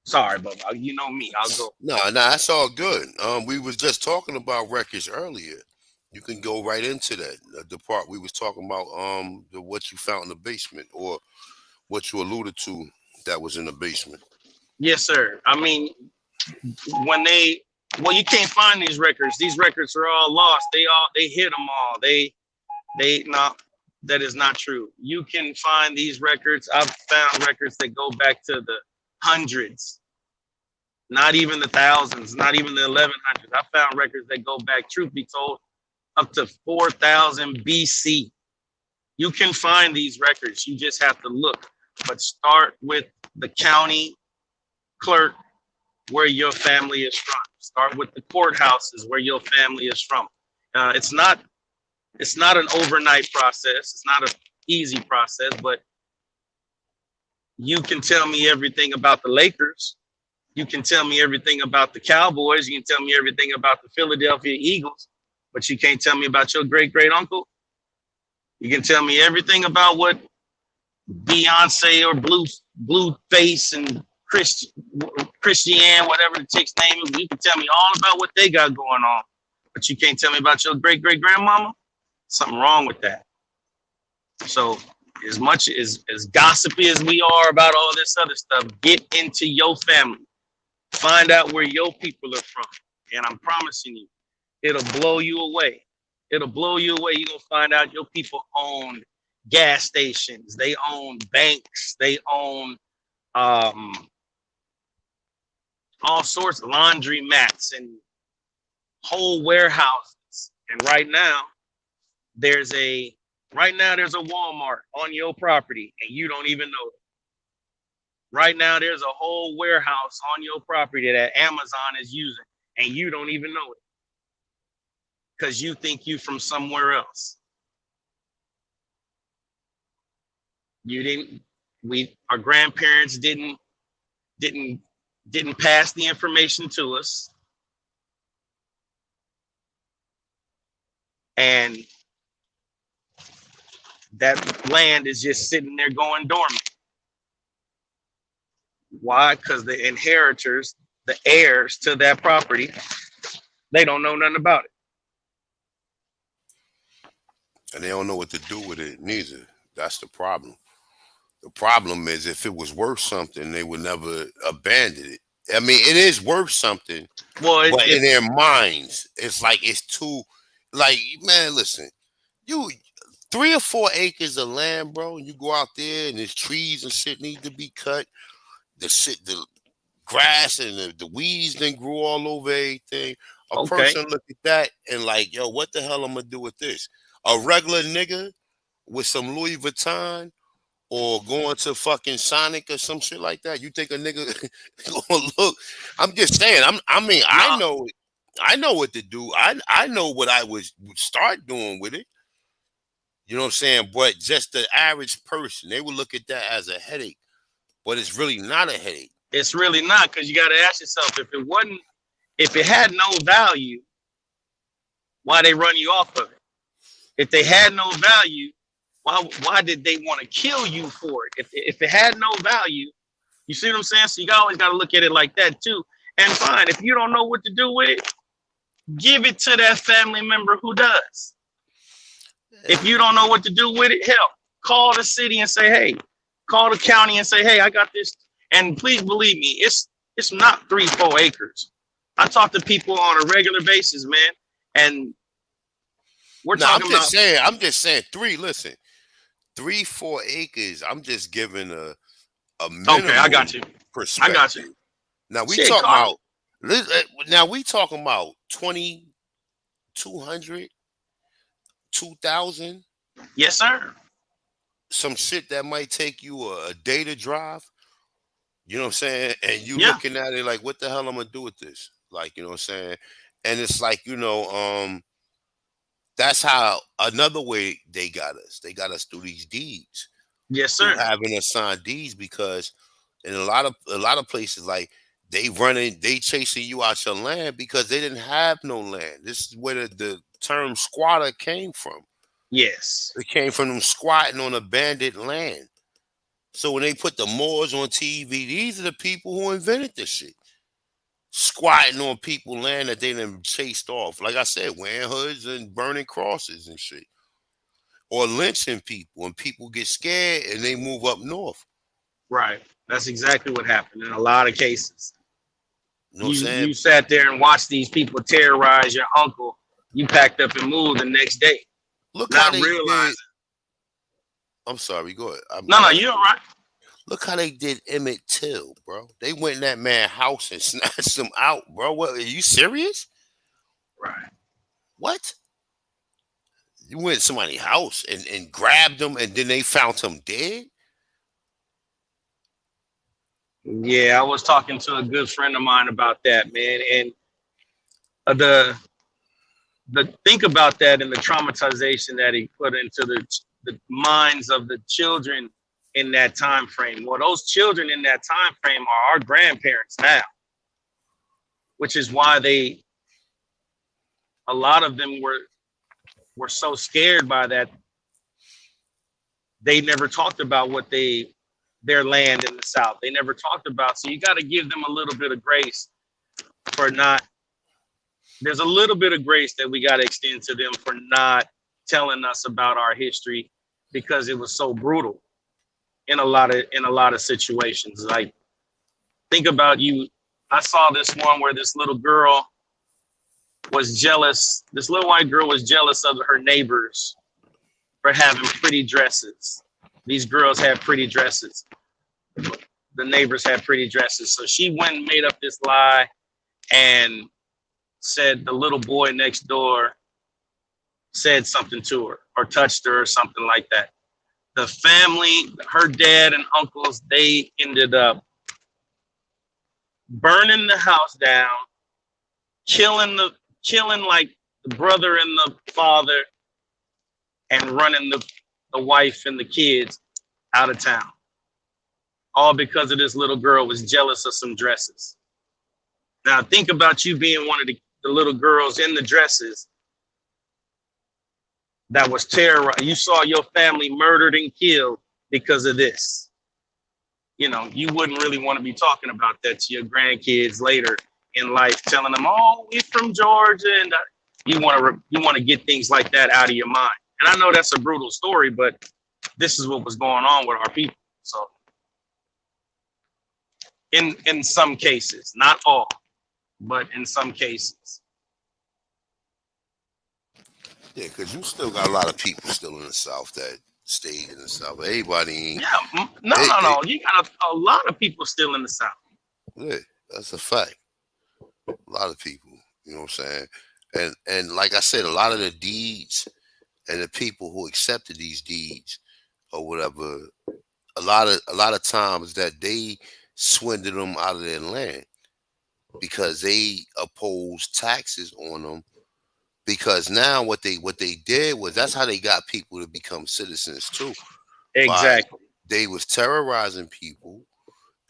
Sorry, but you know me. I'll go. No, that's all good. We was just talking about records earlier. You can go right into that. The part we was talking about, what you found in the basement, or what you alluded to that was in the basement. Yes, sir. I mean, you can't find these records. These records are all lost. They hid them all. No, that is not true. You can find these records. I've found records that go back to the hundreds, not even the thousands, not even the 1100s. I found records that go back, truth be told, up to 4000 BC. You can find these records. You just have to look. But start with the county clerk where your family is from. Start with the courthouses where your family is from. It's not an overnight process. It's not an easy process, but you can tell me everything about the Lakers. You can tell me everything about the Cowboys. You can tell me everything about the Philadelphia Eagles, but you can't tell me about your great-great-uncle. You can tell me everything about what Beyonce or Blueface and Christiane, whatever the chick's name is. You can tell me all about what they got going on, but you can't tell me about your great-great-grandmama. Something wrong with that. So as much as gossipy as we are about all this other stuff, get into your family. Find out where your people are from. And I'm promising you, it'll blow you away. It'll blow you away. You're going to find out your people owned gas stations. They own banks. They own all sorts of laundry mats and whole warehouses. And right now there's a Walmart on your property and you don't even know it. Right now there's a whole warehouse on your property that Amazon is using and you don't even know it because you think you from somewhere else. Our grandparents didn't pass the information to us. And that land is just sitting there going dormant. Why? Because the inheritors, the heirs to that property, they don't know nothing about it. and they don't know what to do with it neither. That's the problem. The problem is if it was worth something, they would never abandon it. I mean, it is worth something, Well, but in their minds, it's like it's too. Like, man, listen, you 3 or 4 acres of land, bro. And you go out there and there's trees and shit need to be cut. The grass and the weeds then grew all over everything. A okay, person look at that and like, yo, what the hell I'm gonna do with this? A regular nigga with some Louis Vuitton or going to fucking Sonic or some shit like that. You think a nigga gonna look? I'm just saying. I mean, I no, know. I know what to do. I know what I would start doing with it. You know what I'm saying? But just the average person, they would look at that as a headache. But it's really not a headache. it's really not, because you got to ask yourself, if it had no value, why they run you off of it? If they had no value, why did they want to kill you for it? If it had no value, you see what I'm saying? So you always got to look at it like that too. And fine, if you don't know what to do with it, give it to that family member who does. If you don't know what to do with it, hell, call the city and say, hey, call the county and say, hey, I got this. And please believe me, it's not 3-4 acres. I talk to people on a regular basis, man, and we're talking I'm about. just saying. Listen, 3-4 acres. I'm just giving a minimum. Okay, I got you. Perspective. I got you. Now we Shit, talking Carl. about. Now we talking about 20, 200, 2,000. Yes, sir. Some shit that might take you a day to drive. You know what I'm saying? And you Yeah. looking at it like, what the hell I'm gonna do with this? Like, you know what I'm saying? And it's like, that's how another way they got us. They got us through these deeds. Yes, Through sir. having assigned deeds, because in a lot of places, like they chasing you out your land because they didn't have no land. This is where the term squatter came from. Yes. It came from them squatting on abandoned land. So when they put the Moors on TV, these are the people who invented this shit. Squatting on people's land that they done chased off. Like I said, wearing hoods and burning crosses and shit. Or lynching people, and people get scared and they move up north. Right. That's exactly what happened in a lot of cases. You know what I'm saying? You sat there and watched these people terrorize your uncle. You packed up and moved the next day. Look Not how they realizing. did. I'm sorry, go ahead. No, you're all right. Look how they did Emmett Till, bro. They went in that man's house and snatched him out, bro. What, are you serious? Right. What? You went to somebody's house and grabbed him, and then they found him dead? Yeah, I was talking to a good friend of mine about that, man. And the think about that and the traumatization that he put into the minds of the children in that time frame. Well, those children in that time frame are our grandparents now, which is why a lot of them were so scared by that. They never talked about their land in the South. They never talked about. So you got to give them a little bit of grace for not. There's a little bit of grace that we got to extend to them for not telling us about our history, because it was so brutal in a lot of situations. Like, think about you. I saw this one where this little girl was jealous. This little white girl was jealous of her neighbors for having pretty dresses. These girls had pretty dresses. The neighbors had pretty dresses. So she went and made up this lie and said the little boy next door said something to her or touched her or something like that. The family, her dad and uncles, they ended up burning the house down, killing like the brother and the father, and running the wife and the kids out of town. All because of this little girl was jealous of some dresses. Now think about you being one of the little girls in the dresses that was terrorized. You saw your family murdered and killed because of this. You know, you wouldn't really want to be talking about that to your grandkids later in life, telling them, "Oh, we're from Georgia," and you want to get things like that out of your mind. And I know that's a brutal story, but this is what was going on with our people. So in some cases, not all, but in some cases. Yeah, because you still got a lot of people still in the South that stayed in the South. Everybody ain't. Yeah, no, It, no, it, no. You got a lot of people still in the South. yeah, that's a fact. A lot of people. You know what I'm saying? And like I said, a lot of the deeds and the people who accepted these deeds or whatever, a lot of times that they swindled them out of their land because they opposed taxes on them. Because now what they did was that's how they got people to become citizens too. By Exactly. they was terrorizing people,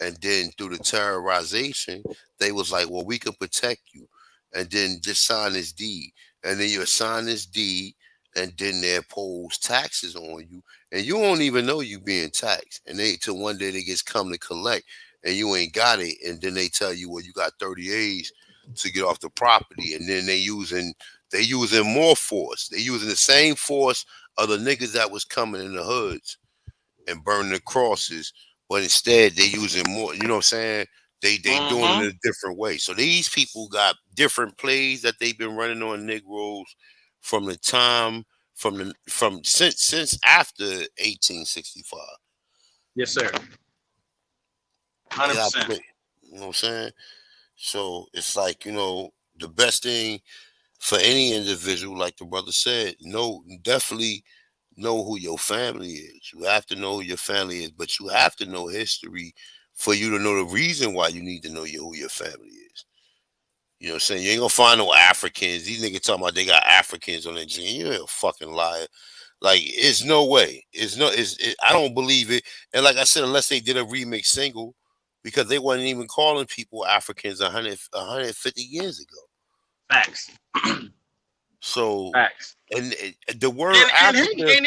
and then through the terrorization, they was like, well, we can protect you, and then just sign this deed, and then you sign this deed, and then they impose taxes on you, and you won't even know you being taxed, and they till one day they just come to collect, and you ain't got it, and then they tell you, well, you got 30 days to get off the property, and then they using more force, they using the same force of the niggas that was coming in the hoods and burning the crosses, but instead they using more. You know what I'm saying? They doing it Mm-hmm. in a different way. So these people got different plays that they've been running on Negroes from the time from since after 1865. Yes, sir. They Hundred got percent. play. You know what I'm saying? So it's like the best thing for any individual, like the brother said, definitely know who your family is. You have to know who your family is, but you have to know history for you to know the reason why you need to know who your family is. You know what I'm saying? You ain't gonna find no Africans. These niggas talking about they got Africans on their gene. You ain't a fucking liar. Like, it's no way. I don't believe it. And like I said, unless they did a remix single, because they wasn't even calling people Africans 150 years ago. Facts. So, Facts. and the word And hey, Africa. and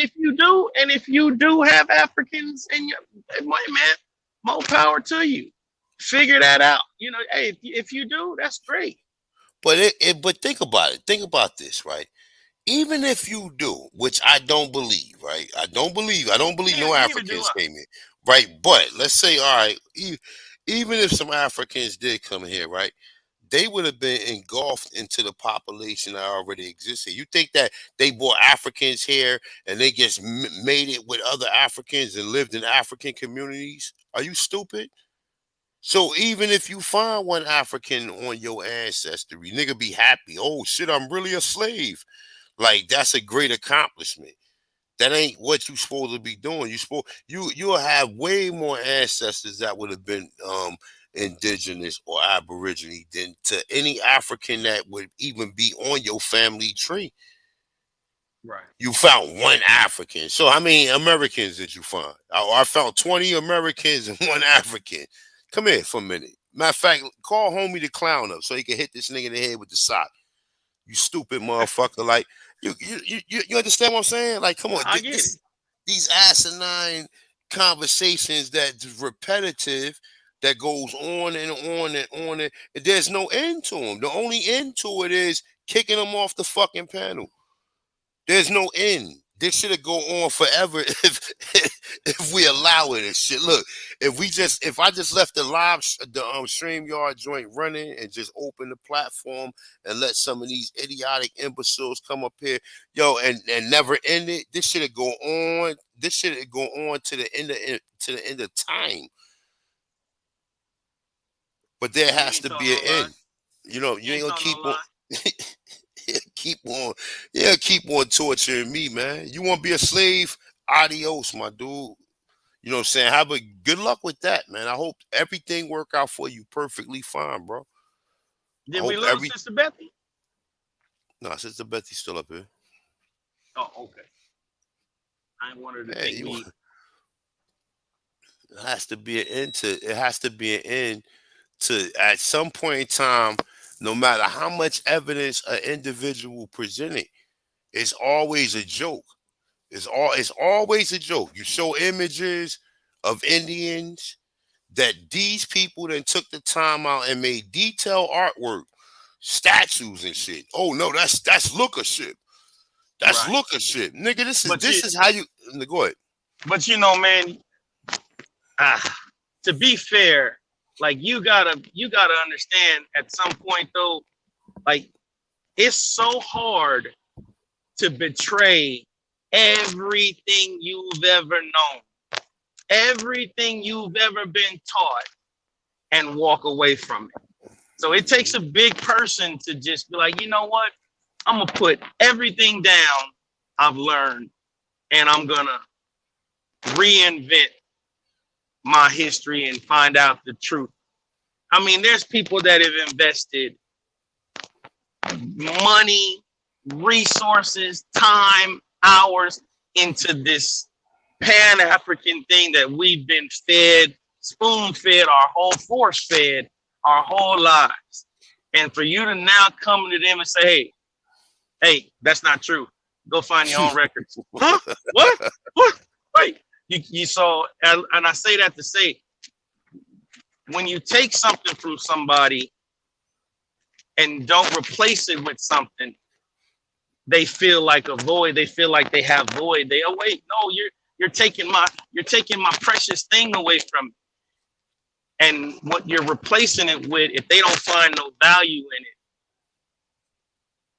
if you do have Africans in your hey, man, more power to you. Figure that out. Hey, if you do, that's great. But think about it. Think about this, right? Even if you do, which I don't believe, right? I don't believe no Neither do Africans I. came in, right? But let's say, all right, even if some Africans did come here, right? They would have been engulfed into the population that already existed. You think that they brought Africans here and they just made it with other Africans and lived in African communities? Are you stupid? So even if you find one African on your ancestry, nigga be happy. Oh shit, I'm really a slave. Like, that's a great accomplishment. That ain't what you supposed to be doing. You'll have way more ancestors that would have been indigenous or aborigine than to any African that would even be on your family tree. Right. You found one African. So how many Americans did you find? I found 20 Americans and one African. Come here for a minute. Matter of fact, call homie the clown up so he can hit this nigga in the head with the sock. You stupid motherfucker. Like, you understand what I'm saying? Like, come on. I get it. These asinine conversations that's repetitive, that goes on and on and on, and there's no end to them. The only end to it is kicking them off the fucking panel. There's no end. This should go on forever if we allow it and shit. Look, if I just left the StreamYard joint running and just open the platform and let some of these idiotic imbeciles come up here, yo, and never end it, this should go on. This should go on to the end of time. But there You has ain't to telling be an no lie. end. You You ain't ain't gonna telling no keep on. lie. keep on, keep on torturing me, man. You want to be a slave? Adios, my dude. You know what I'm saying? Have a good luck with that, man. I hope everything work out for you perfectly fine, bro. I Did we hope lose Sister Bethy? nah, Sister Betty's still up here. Oh, okay. I didn't want her to Hey, think me. it has to be an end to. It has to be an end to. At some point in time, no matter how much evidence an individual presented, it's always a joke. It's always a joke. You show images of Indians that these people then took the time out and made detailed artwork, statues and shit. Oh no, that's lookership. That's looker shit, nigga. This is how you go ahead. But man, to be fair, like you gotta understand at some point though, like it's so hard to betray everything you've ever known, everything you've ever been taught, and walk away from it. So it takes a big person to just be like, you know what? I'm gonna put everything down I've learned, and I'm gonna reinvent my history and find out the truth. I mean, there's people that have invested money, resources, time, hours into this Pan-African thing that we've been fed, spoon-fed, our whole force-fed, our whole lives. And for you to now come to them and say, hey, that's not true. Go find your own records. Huh? What? Wait. You saw, and I say that to say, when you take something from somebody and don't replace it with something, they feel like a void. They feel like they have void. Oh wait, no, you're taking my precious thing away from me. And what you're replacing it with, if they don't find no value in it,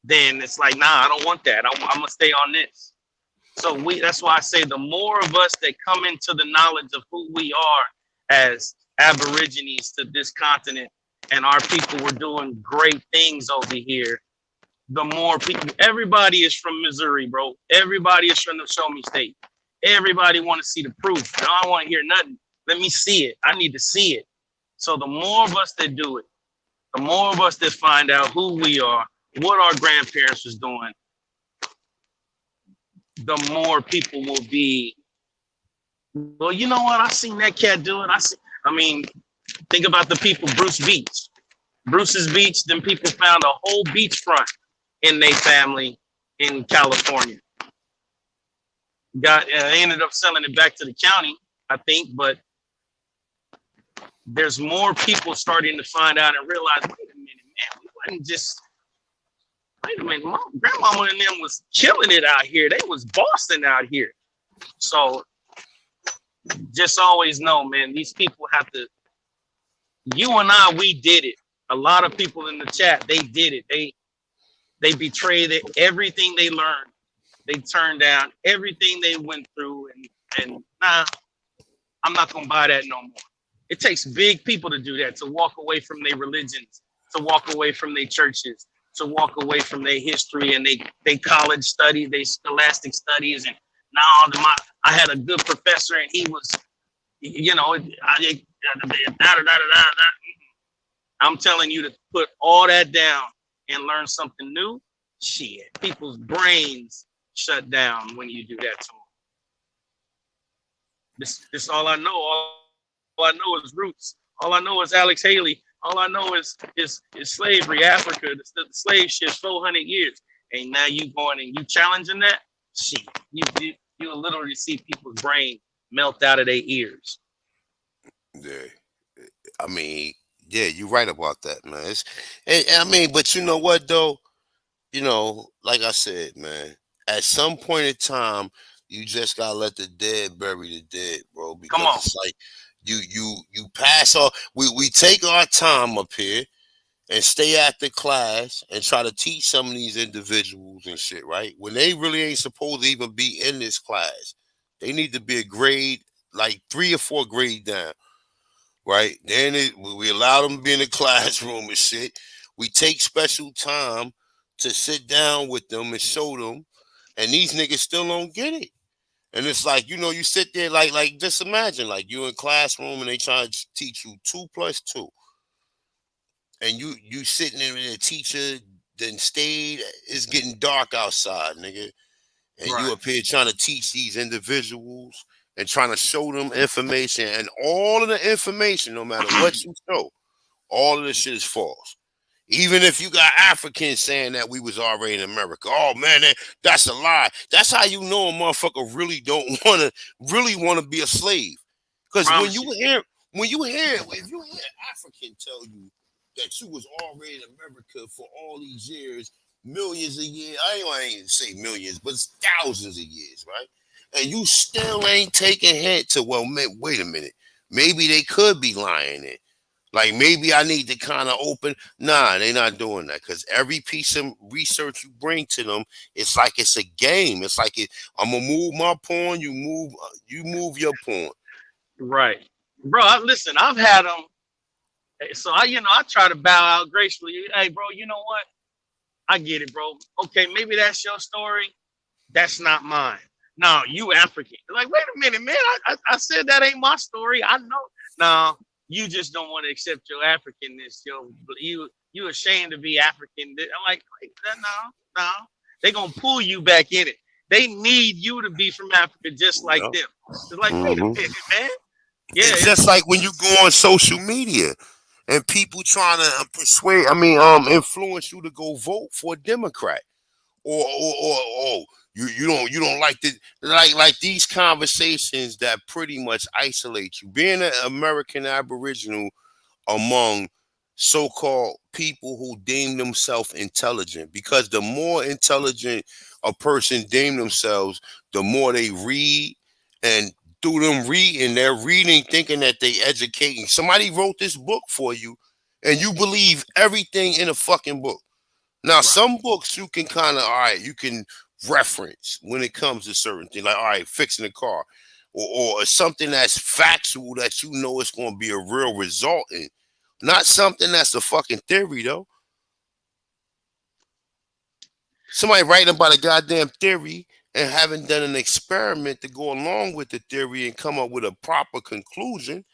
then it's like, nah, I don't want that. I'm gonna stay on this. So that's why I say the more of us that come into the knowledge of who we are as Aborigines to this continent, and our people were doing great things over here, the more people, everybody is from Missouri, bro. Everybody is from the Show Me State. Everybody want to see the proof. I don't want to hear nothing. Let me see it. I need to see it. So the more of us that do it, the more of us that find out who we are, what our grandparents was doing, the more people will be, well, you know what? I seen that cat do it. I mean, think about the people, Bruce's Beach, then people found a whole beachfront in their family in California. They ended up selling it back to the county, I think, but there's more people starting to find out and realize, wait a minute, man, we wasn't just, wait a minute, my grandmama and them was killing it out here. They was bossing out here. So just always know, man, these people have to, you and I, we did it. A lot of people in the chat, they did it. They betrayed it, everything they learned. They turned down everything they went through, and nah, I'm not gonna buy that no more. It takes big people to do that, to walk away from their religions, to walk away from their churches, to walk away from their history and they college studies, they scholastic studies, and now I had a good professor and he was, you know, I'm telling you to put all that down and learn something new. Shit, people's brains shut down when you do that to them. This all I know. All I know is roots. All I know is Alex Haley. All I know is slavery, Africa. The slave shit's 400 years, and now you going and you challenging that shit. You literally see people's brain melt out of their ears. Yeah, I mean, yeah, you're right about that, man. I mean, but you know what though? You know, like I said, man, at some point in time, you just gotta let the dead bury the dead, bro. Because it's like you pass off. We take our time up here and stay after class and try to teach some of these individuals and shit, right? When they really ain't supposed to even be in this class. They need to be a grade, like 3 or 4 grades down, right? Then we allow them to be in the classroom and shit. We take special time to sit down with them and show them, and these niggas still don't get it. And it's like, you know, you sit there like just imagine, like you in classroom and they trying to teach you 2 + 2. And you sitting there with a teacher then stayed, it's getting dark outside, nigga. And you up here trying to teach these individuals and trying to show them information, and all of the information, no matter what you show, all of this shit is false. Even if you got Africans saying that we was already in America, oh man, that's a lie. That's how you know a motherfucker really don't want to be a slave. Because if you hear African tell you that you was already in America for all these years, millions of years. I ain't say millions, but it's thousands of years, right? And you still ain't taking head to, well, man, wait a minute. Maybe they could be lying it. Like maybe I need to kind of open. Nah, they not doing that because every piece of research you bring to them, it's like it's a game. It's like I'm gonna move my pawn, you move your pawn. Right, bro. Listen, I've had them. So I try to bow out gracefully. Hey, bro, you know what? I get it, bro. Okay, maybe that's your story. That's not mine. No, you African. Like, wait a minute, man. I said that ain't my story. I know. No, you just don't want to accept your Africanness. You ashamed to be African. I'm like, no. They gonna pull you back in it. They need you to be from Africa just like Yeah. them. It's like, wait a minute, man. Yeah, It's just like when you go on social media and people trying to influence you to go vote for a Democrat, or you don't like the like these conversations that pretty much isolate you. Being an American Aboriginal among so-called people who deem themselves intelligent, because the more intelligent a person deem themselves, the more they read, and through them reading, they're reading thinking that they educating. Somebody wrote this book for you and you believe everything in a fucking book. Now, right. some books you can kind of, all right, you can reference when it comes to certain things, like, all right, fixing a car, or something that's factual that you know it's going to be a real result in. Not something that's a fucking theory, though. Somebody writing about a goddamn theory and haven't done an experiment to go along with the theory and come up with a proper conclusion,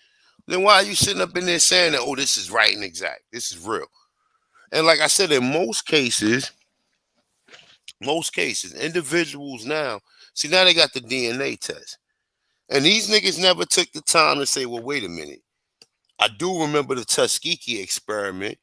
then why are you sitting up in there saying that, oh, this is right and exact? This is real. And like I said, in most cases, individuals now, see, now they got the DNA test. And these niggas never took the time to say, well, wait a minute. I do remember the Tuskegee experiment.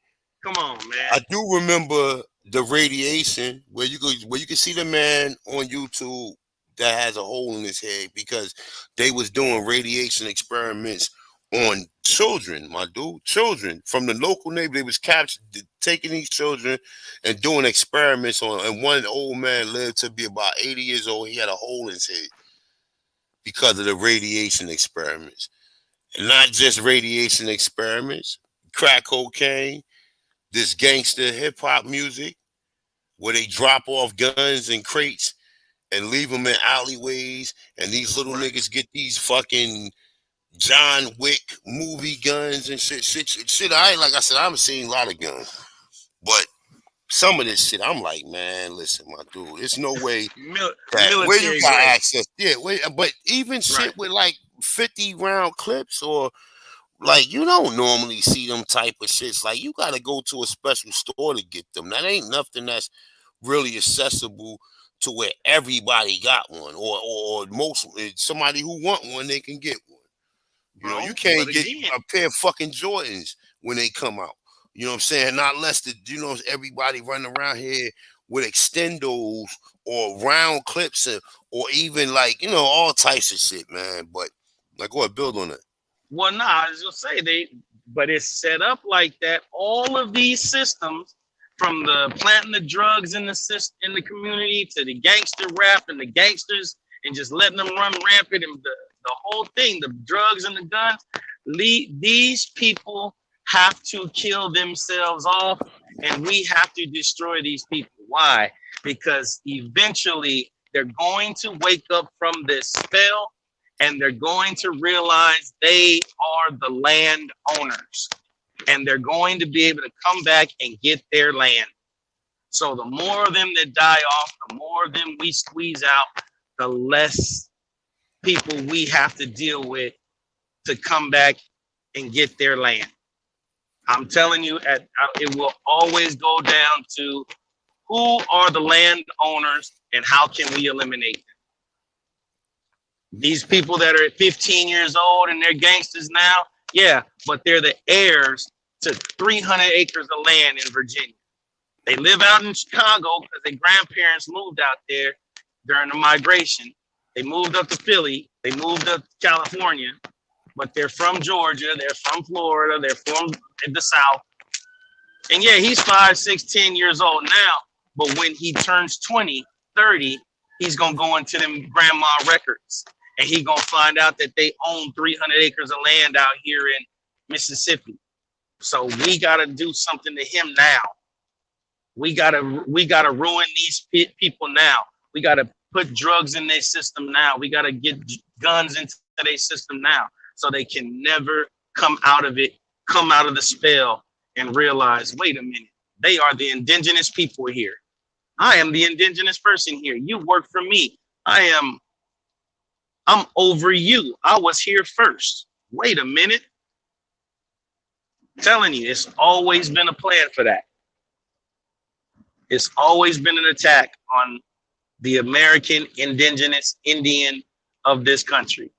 Come on, man. I do remember the radiation where you can see the man on YouTube that has a hole in his head because they was doing radiation experiments on children, my dude, children from the local neighbor. They was captured, taking these children and doing experiments on. And one old man lived to be about 80 years old. He had a hole in his head because of the radiation experiments, and not just radiation experiments, crack cocaine, this gangster hip hop music where they drop off guns and crates and leave them in alleyways, and these little niggas get these fucking John Wick movie guns and shit. Like I said, I haven't seen a lot of guns, but some of this shit, I'm like, man, listen, my dude, there's no way that where you got access. Yeah, but even shit with like 50 round clips, or like, you don't normally see them type of shits. Like, you got to go to a special store to get them. That ain't nothing that's really accessible to where everybody got one, or most somebody who want one, they can get one. You know, you can't get a pair of fucking Jordans when they come out. You know what I'm saying? Not less than, everybody running around here with extendos or round clips, or even like, all types of shit, man. But like, go ahead, build on it. Well, I was gonna say but it's set up like that. All of these systems, from the planting the drugs in the community to the gangster rap and the gangsters and just letting them run rampant, and the whole thing, the drugs and the guns, these people have to kill themselves off, and we have to destroy these people. Why? Because eventually they're going to wake up from this spell, and they're going to realize they are the land owners, and they're going to be able to come back and get their land. So the more of them that die off, the more of them we squeeze out, the less people we have to deal with to come back and get their land. I'm telling you, it will always go down to who are the land owners and how can we eliminate them. These people that are at 15 years old and they're gangsters now, yeah, but they're the heirs to 300 acres of land in Virginia. They live out in Chicago because their grandparents moved out there during the migration. They moved up to Philly. They moved up to California, but they're from Georgia. They're from Florida. They're from the South. And yeah, he's 5, 6, 10 years old now, But when he turns 20, 30, he's going to go into them grandma records. And he going to find out that they own 300 acres of land out here in Mississippi. So we got to do something to him now. We got to ruin these people now. We got to put drugs in their system now. We got to get guns into their system now so they can never come out of it, come out of the spell and realize, wait a minute, they are the indigenous people here. I am the indigenous person here. You work for me. I'm over you. I was here first. Wait a minute. I'm telling you, it's always been a plan for that. It's always been an attack on the American indigenous Indian of this country.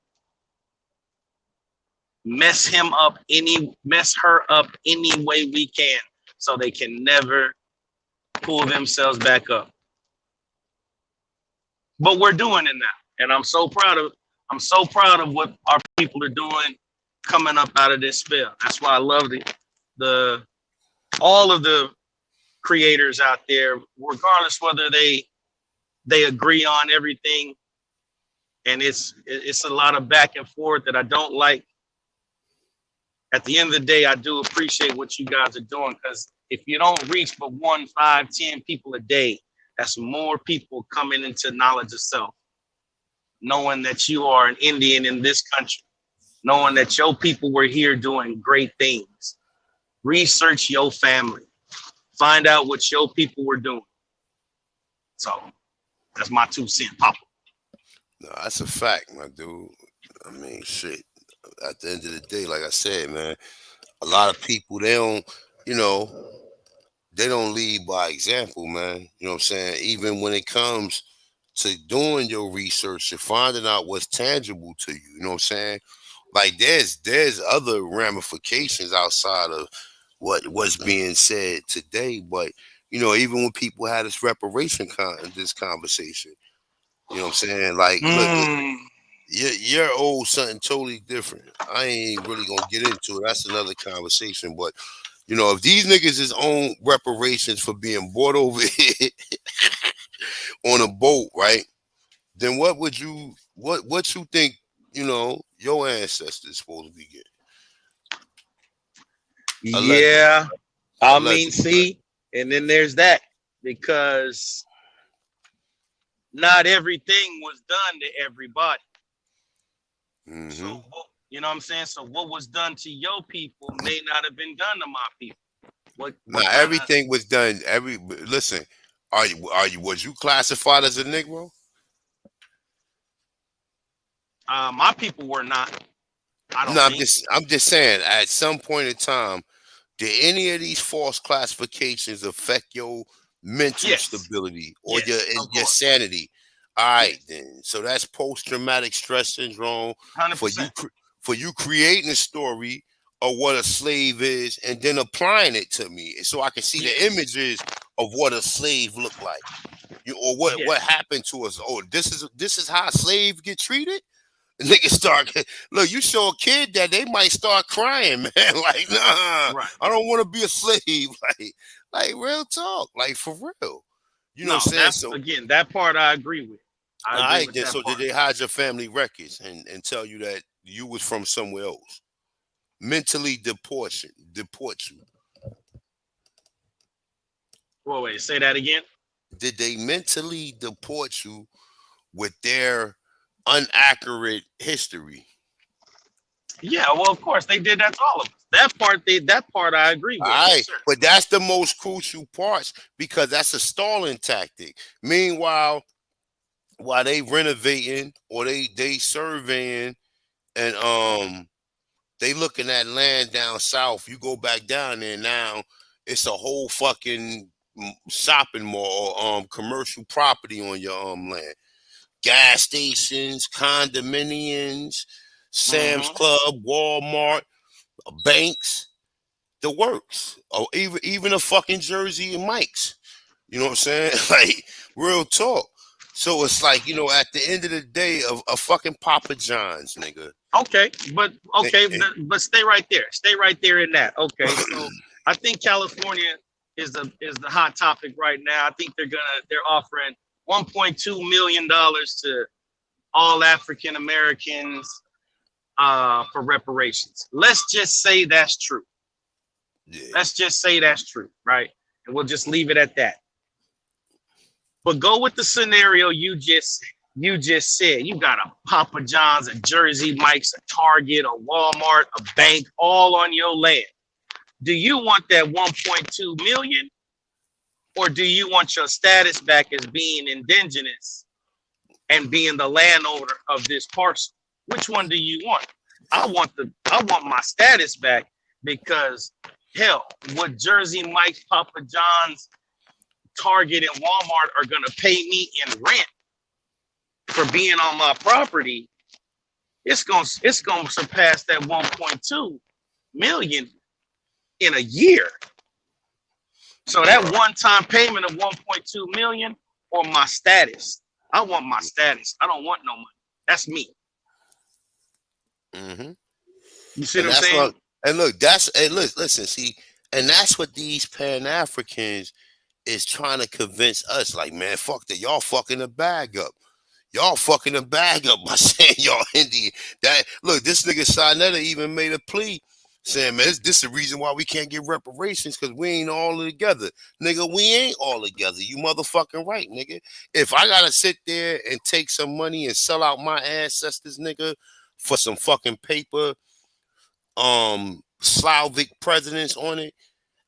Mess her up any way we can so they can never pull themselves back up. But we're doing it now. And I'm so proud of what our people are doing coming up out of this spell. That's why I love all of the creators out there, regardless whether they agree on everything. And it's a lot of back and forth that I don't like. At the end of the day, I do appreciate what you guys are doing, because if you don't reach but 1, 5, 10 people a day, that's more people coming into knowledge of self, knowing that you are an Indian in this country, knowing that your people were here doing great things. Research your family, find out what your people were doing. So that's my 2 cents, Papa. No, that's a fact, my dude. I mean, shit. At the end of the day, like I said, man, a lot of people, they don't lead by example, man. You know what I'm saying? Even when it comes to doing your research and finding out what's tangible to you, you know what I'm saying? Like there's other ramifications outside of what's being said today. But even when people had this this conversation, you know what I'm saying? Like, look, you're old something totally different. I ain't really gonna get into it. That's another conversation. But if these niggas is own reparations for being brought over here on a boat, right? Then what you think, your ancestors supposed to be getting? Yeah. I mean, see, and then there's that, because not everything was done to everybody. Mm-hmm. So, you know what I'm saying? So what was done to your people may not have been done to my people. Everything was done. Listen, was you classified as a Negro? My people were not. I'm just saying, at some point in time, did any of these false classifications affect your mental stability or your sanity? All right, then. So that's post-traumatic stress syndrome 100%. For you creating a story of what a slave is and then applying it to me, so I can see the images of what a slave looked like, or what happened to us. Oh, this is how slaves get treated. Niggas start look. You show a kid that, they might start crying, man. Like, nah, right. I don't want to be a slave. Like real talk. Like, for real. You know what I'm saying? So again, that part I agree with. All right, then. So did they hide your family records and tell you that you was from somewhere else? Mentally deport you. Well, wait, say that again. Did they mentally deport you with their inaccurate history? Yeah, well, of course they did that to all of us. That part I agree with. All right, but that's the most crucial parts, because that's a stalling tactic. Meanwhile, while they renovating or they surveying and they looking at land down south, you go back down there now, it's a whole fucking shopping mall or commercial property on your land. Gas stations, condominiums, Sam's Club, Walmart, banks, the works, or even a fucking Jersey and Mike's. You know what I'm saying? Like, real talk. So it's like, at the end of the day, a fucking Papa John's, nigga. Okay, but stay right there. Stay right there in that. Okay, so I think California is the hot topic right now. I think they're offering $1.2 million to all African Americans for reparations. Let's just say that's true. Yeah. Let's just say that's true, right? And we'll just leave it at that. But go with the scenario you just said. You got a Papa John's, a Jersey Mike's, a Target, a Walmart, a bank, all on your land. Do you want that 1.2 million, or do you want your status back as being indigenous and being the landowner of this parcel? Which one do you want? I want my status back, because hell, what Jersey Mike's, Papa John's, Target, and Walmart are gonna pay me in rent for being on my property, it's gonna surpass that 1.2 million in a year. So that one-time payment of 1.2 million, or my status. I want my status. I don't want no money. That's me. Mm-hmm. You see what I'm saying? And look, listen, see, and that's what these Pan-Africans is trying to convince us. Like, man, fuck that. Y'all fucking the bag up. Y'all fucking the bag up by saying y'all Indian. That look, this nigga Sinetta even made a plea saying, man, this is the reason why we can't get reparations, because we ain't all together. Nigga, we ain't all together. You motherfucking right, nigga. If I gotta sit there and take some money and sell out my ancestors, nigga, for some fucking paper, Slavic presidents on it,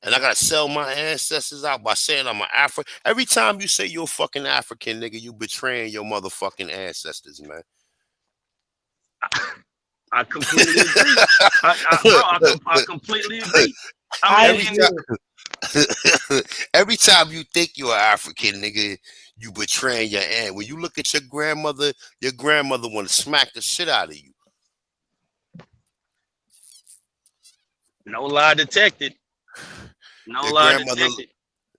and I gotta sell my ancestors out by saying I'm an African. Every time you say you're a fucking African, nigga, you betraying your motherfucking ancestors, man. I completely agree. I completely agree. Every time you think you're African, nigga, you betraying your aunt. When you look at your grandmother want to smack the shit out of you. No lie detected. No Your lie grandmother, detected.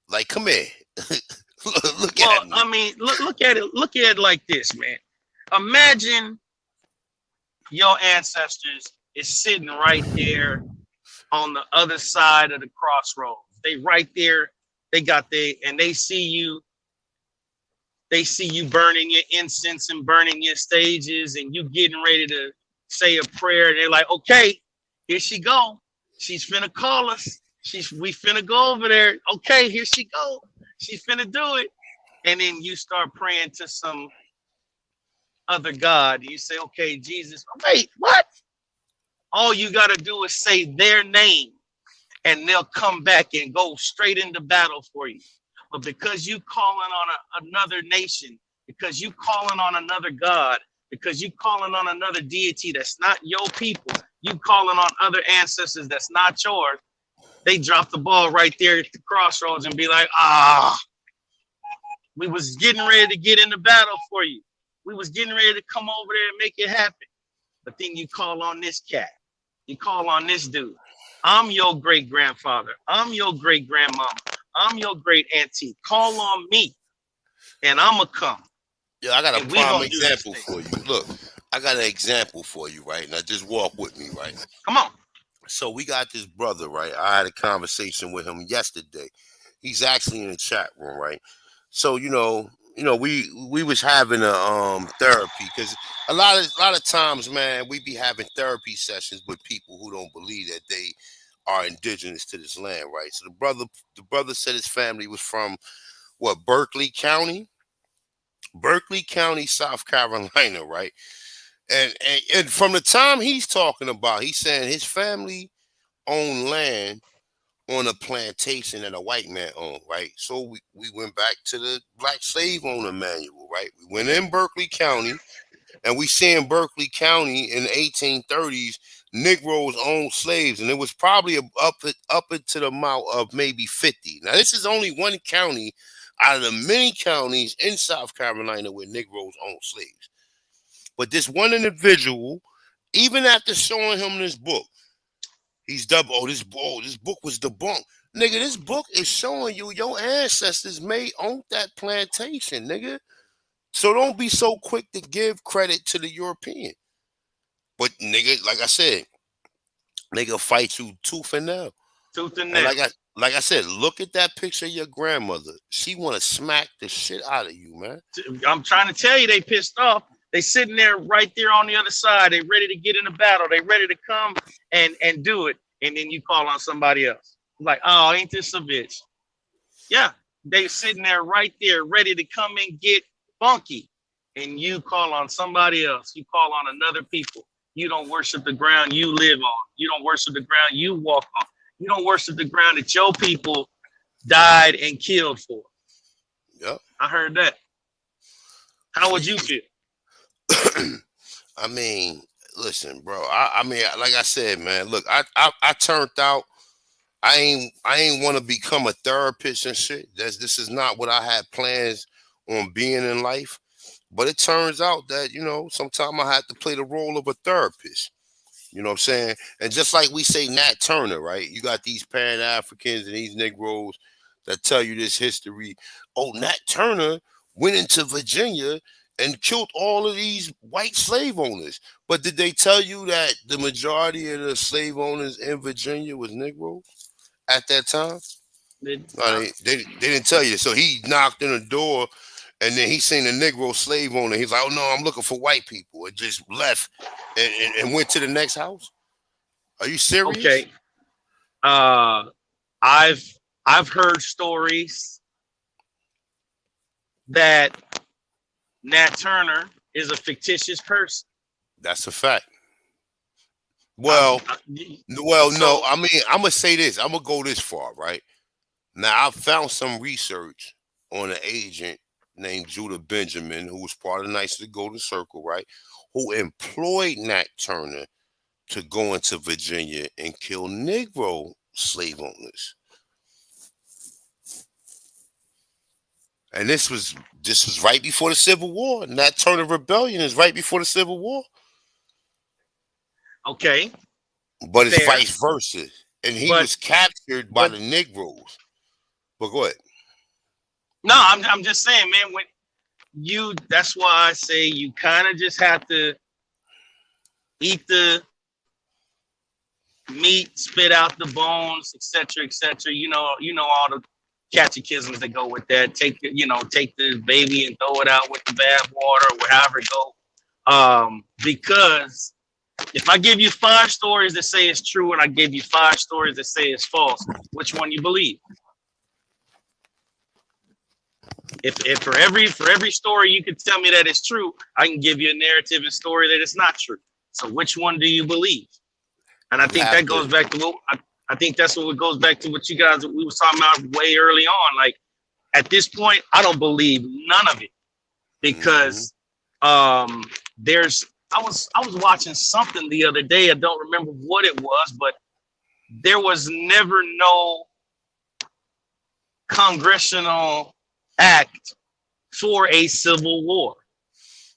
like, come here. Look Well, at me. I mean, look at it like this, man. Imagine your ancestors is sitting right there on the other side of the crossroads. They right there. And they see you. They see you burning your incense and burning your stages, and you getting ready to say a prayer. And they're like, okay, here she go. She's finna call us. We finna go over there. Okay, here she go. She's finna do it. And then you start praying to some other God. You say, okay, Jesus. Wait, what? All you got to do is say their name, and they'll come back and go straight into battle for you. But because you calling on another nation, because you calling on another God, because you calling on another deity that's not your people, you calling on other ancestors that's not yours, they drop the ball right there at the crossroads and be like, we was getting ready to get into battle for you. We was getting ready to come over there and make it happen. But then you call on this cat. You call on this dude. I'm your great grandfather. I'm your great grandmama. I'm your great auntie. Call on me, and I'ma come. Yeah, I got a prime example for you. Look, I got an example for you, right? Now just walk with me, right? Come on. So we got this brother, right? I had a conversation with him yesterday. He's actually in the chat room, right? So we was having a therapy, because a lot of times, man, we be having therapy sessions with people who don't believe that they are indigenous to this land, right? So the brother said his family was from Berkeley County, South Carolina, right? And from the time he's talking about, he's saying his family owned land on a plantation that a white man owned, right? So we went back to the black slave owner manual, right? We went in Berkeley County, and we see in Berkeley County in the 1830s, Negroes owned slaves, and it was probably up into the amount of maybe 50. Now, this is only one county out of the many counties in South Carolina where Negroes owned slaves. But this one individual, even after showing him this book, he's double. This book was debunked, nigga. This book is showing you your ancestors may own that plantation, nigga. So don't be so quick to give credit to the European. But nigga, like I said, nigga fight you tooth and nail. Tooth and nail. like I said, look at that picture of your grandmother. She want to smack the shit out of you, man. I'm trying to tell you, they pissed off. They sitting there right there on the other side. They ready to get in the battle. They ready to come and do it. And then you call on somebody else. Like, oh, ain't this a bitch? Yeah, they sitting there right there, ready to come and get funky. And you call on somebody else. You call on another people. You don't worship the ground you live on. You don't worship the ground you walk on. You don't worship the ground that your people died and killed for. Yep. I heard that. How would you feel? I mean, listen, bro. I mean, like I said, man. Look, I turned out. I ain't want to become a therapist and shit. This is not what I had plans on being in life. But it turns out that sometimes I have to play the role of a therapist. You know what I'm saying? And just like we say Nat Turner, right? You got these Pan Africans and these Negroes that tell you this history. Oh, Nat Turner went into Virginia and killed all of these white slave owners. But did they tell you that the majority of the slave owners in Virginia was Negroes at that time? No, they didn't tell you. So he knocked on the door and then he seen a Negro slave owner. He's like, oh, no, I'm looking for white people. And just left and went to the next house. Are you serious? Okay. I've heard stories that Nat Turner is a fictitious person. That's a fact. Well, no. I mean, I'm gonna say this. I'm gonna go this far, right? Now, I found some research on an agent named Judah Benjamin, who was part of the Knights of the Golden Circle, right? Who employed Nat Turner to go into Virginia and kill Negro slave owners. And this was right before the Civil War. Nat Turner Rebellion is right before the Civil War. Okay. But it's vice versa. And he was captured by the Negroes. But go ahead. No, I'm just saying, man, that's why I say you kind of just have to eat the meat, spit out the bones, etc., etc. You know all the catechisms that go with that. Take the baby and throw it out with the bath water or however it go. Because if I give you 5 stories that say it's true and I give you 5 stories that say it's false, which one you believe? If for every story you can tell me that it's true, I can give you a narrative and story that it's not true. So which one do you believe? And I think that goes back to I think that's what goes back to what you guys we was talking about way early on. Like at this point, I don't believe none of it because I was watching something the other day. I don't remember what it was, but there was never no congressional act for a civil war.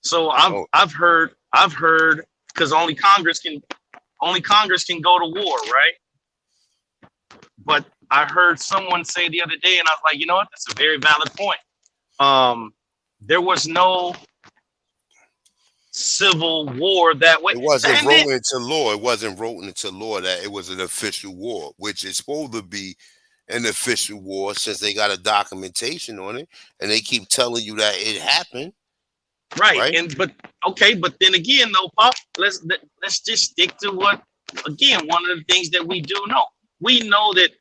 So I've heard because only Congress can go to war, right? But I heard someone say the other day, and I was like, you know what? That's a very valid point. There was no civil war that way. It wasn't wrote into law. It wasn't wrote into law that it was an official war, which is supposed to be an official war since they got a documentation on it and they keep telling you that it happened. Right. But then again, though, Pop, let's just stick to one of the things that we do know. We know that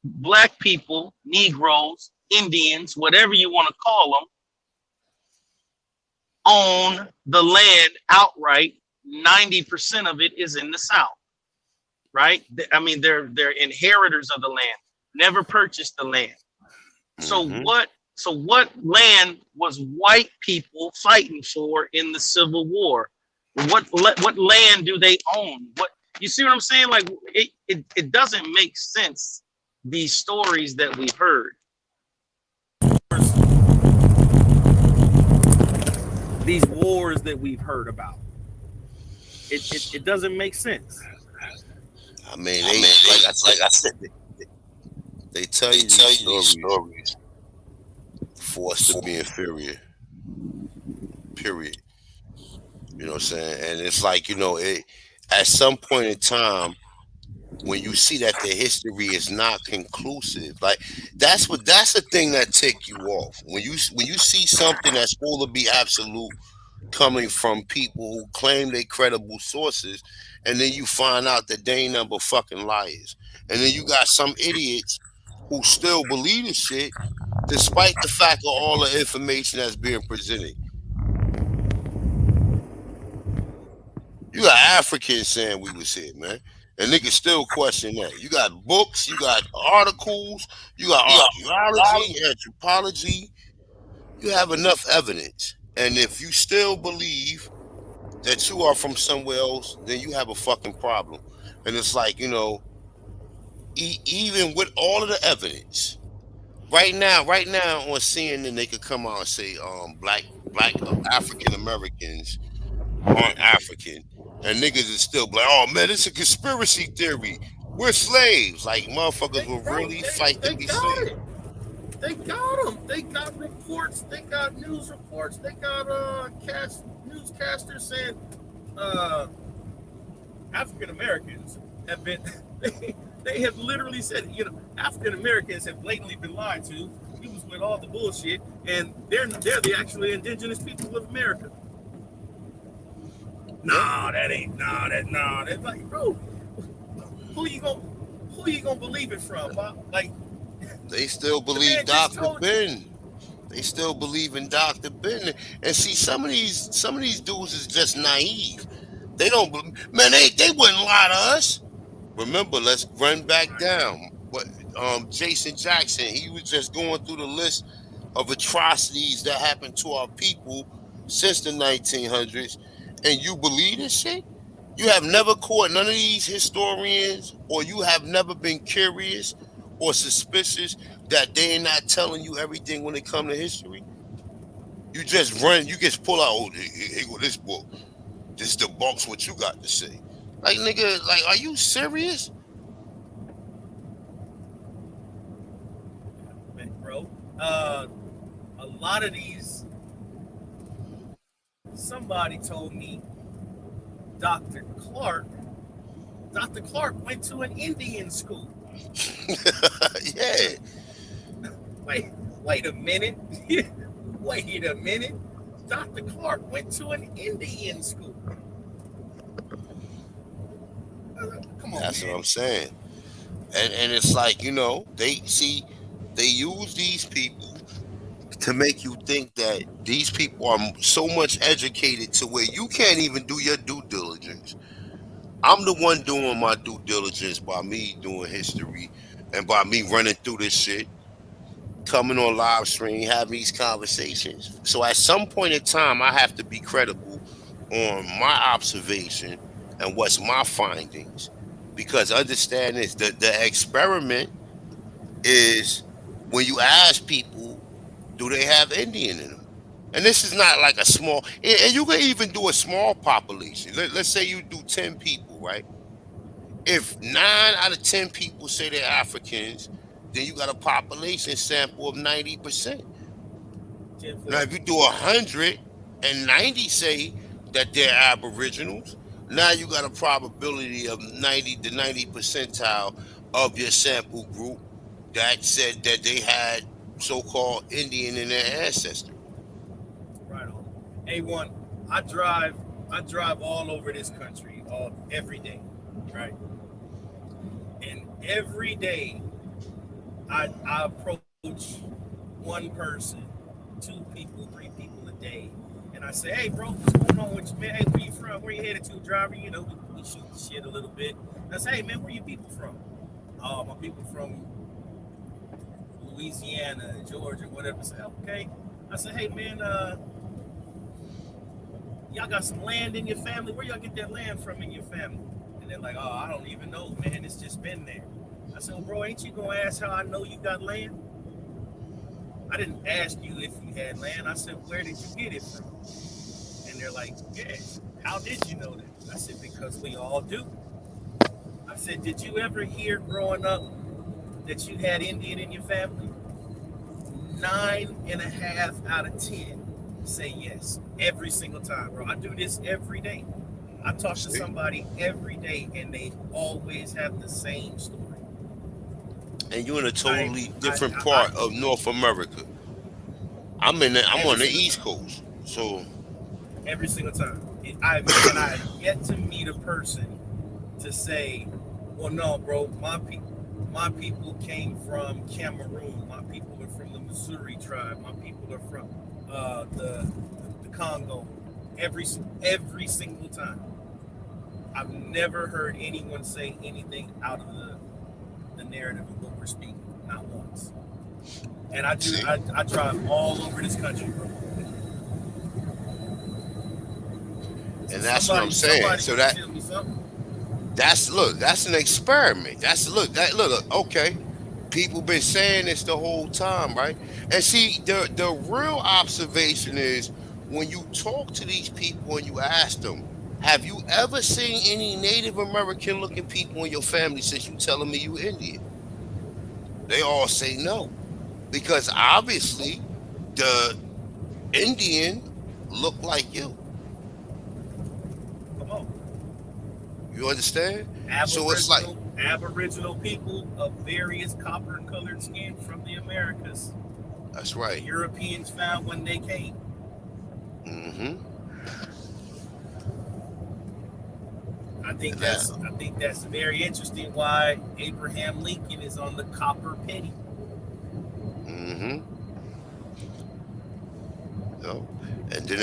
Black people, Negroes, Indians, whatever you want to call them, own the land outright. 90% of it is in the South, right? I mean, they're inheritors of the land, never purchased the land. So what land was white people fighting for in the Civil War? What land do they own? What, you see what I'm saying? Like it doesn't make sense, these stories that we've heard. These wars that we've heard about. It doesn't make sense. I mean, like I said, they tell you these stories for us to be inferior. Period. You know what I'm saying? And it's like, at some point in time, when you see that the history is not conclusive. Like that's the thing that tick you off. When you see something that's supposed to be absolute coming from people who claim they credible sources, and then you find out that they ain't nothing but fucking liars. And then you got some idiots who still believe this shit despite the fact of all the information that's being presented. You got Africans saying we was here, man. And niggas still question that. You got books, you got articles, you got archaeology, anthropology. You have enough evidence. And if you still believe that you are from somewhere else, then you have a fucking problem. And it's like, even with all of the evidence, right now on CNN, they could come out and say, black African Americans aren't African, and niggas is still like, oh man, it's a conspiracy theory. We're slaves. Like motherfuckers will really fight to be got slaves. it. They got them. They got reports. They got news reports. They got newscasters saying African Americans have been. They have literally said, African Americans have blatantly been lied to. He was with all the bullshit, and they're the actually indigenous people of America. That's like, bro, who you gonna believe it from? Like, they still believe Dr. Ben. They still believe in Dr. Ben. And see, some of these dudes is just naive. They don't, man. They wouldn't lie to us. Remember, let's run back down. What Jason Jackson, he was just going through the list of atrocities that happened to our people since the 1900s, and you believe this shit? You have never caught none of these historians, or you have never been curious or suspicious that they're not telling you everything when it comes to history? You just pull out, oh, here go this book. This debunks what you got to say. Like, nigga, like, are you serious? Bro, a lot of these, somebody told me Dr. Clark went to an Indian school. Yeah. Wait a minute. Wait a minute. Dr. Clark went to an Indian school. Come on, That's man. what I'm saying. And it's like, they use these people to make you think that these people are so much educated to where you can't even do your due diligence. I'm the one doing my due diligence by me doing history and by me running through this shit, coming on live stream, having these conversations. So at some point in time, I have to be credible on my observation and what's my findings. Because understand this, the experiment is when you ask people, do they have Indian in them? And this is not like a small, and you can even do a small population. Let's say you do 10 people, right? If 9 out of 10 people say they're Africans, then you got a population sample of 90%. Now, if you do 100 and 90 say that they're Aboriginals, now you got a probability of 90 to 90 percentile of your sample group that said that they had so-called Indian in their ancestry. Right on. A1, I drive all over this country every day, right? And every day I approach one person, 2 people, 3 people a day, and I say, hey bro, what's going on with you, man? Hey, where you from? Where you headed to, driver? We shoot the shit a little bit. And I say, hey man, where you people from? Oh, my people from Louisiana, Georgia, whatever. I say, okay. I said, hey man, y'all got some land in your family? Where y'all get that land from in your family? And they're like, oh, I don't even know, man. It's just been there. I said, well, bro, ain't you gonna ask how I know you got land? I didn't ask you if you had land. I said, where did you get it from? And they're like, yeah, how did you know that? I said, because we all do. I said, did you ever hear growing up that you had Indian in your family? 9.5 out of 10 say yes every single time, bro. I do this every day. I talk to See? somebody every day, and they always have the same story. And you're in a I, totally I, different I part of North America. I'm every on the single East time, Coast. So every single time. I have yet to meet a person to say, "Well, no, bro, my people came from Cameroon. My people are from the Missouri tribe. My people are from the Congo." Every every single time, I've never heard anyone say anything out of the narrative of what we're speaking. Not once. And see, I drive all over this country, bro. So and that's what I'm saying. somebody So gonna tell me something. that's an experiment. Look, okay. People been saying this the whole time, right? And see, the real observation is when you talk to these people and you ask them, have you ever seen any Native American looking people in your family since you telling me you Indian? They all say no. Because obviously the Indian look like you. Come on. You understand? So it's like, Aboriginal people of various copper colored skin from the Americas. that's The right. Europeans found when they came. Mm-hmm. And that, I think that's very interesting why Abraham Lincoln is on the copper penny. mm-hmm. You know? And then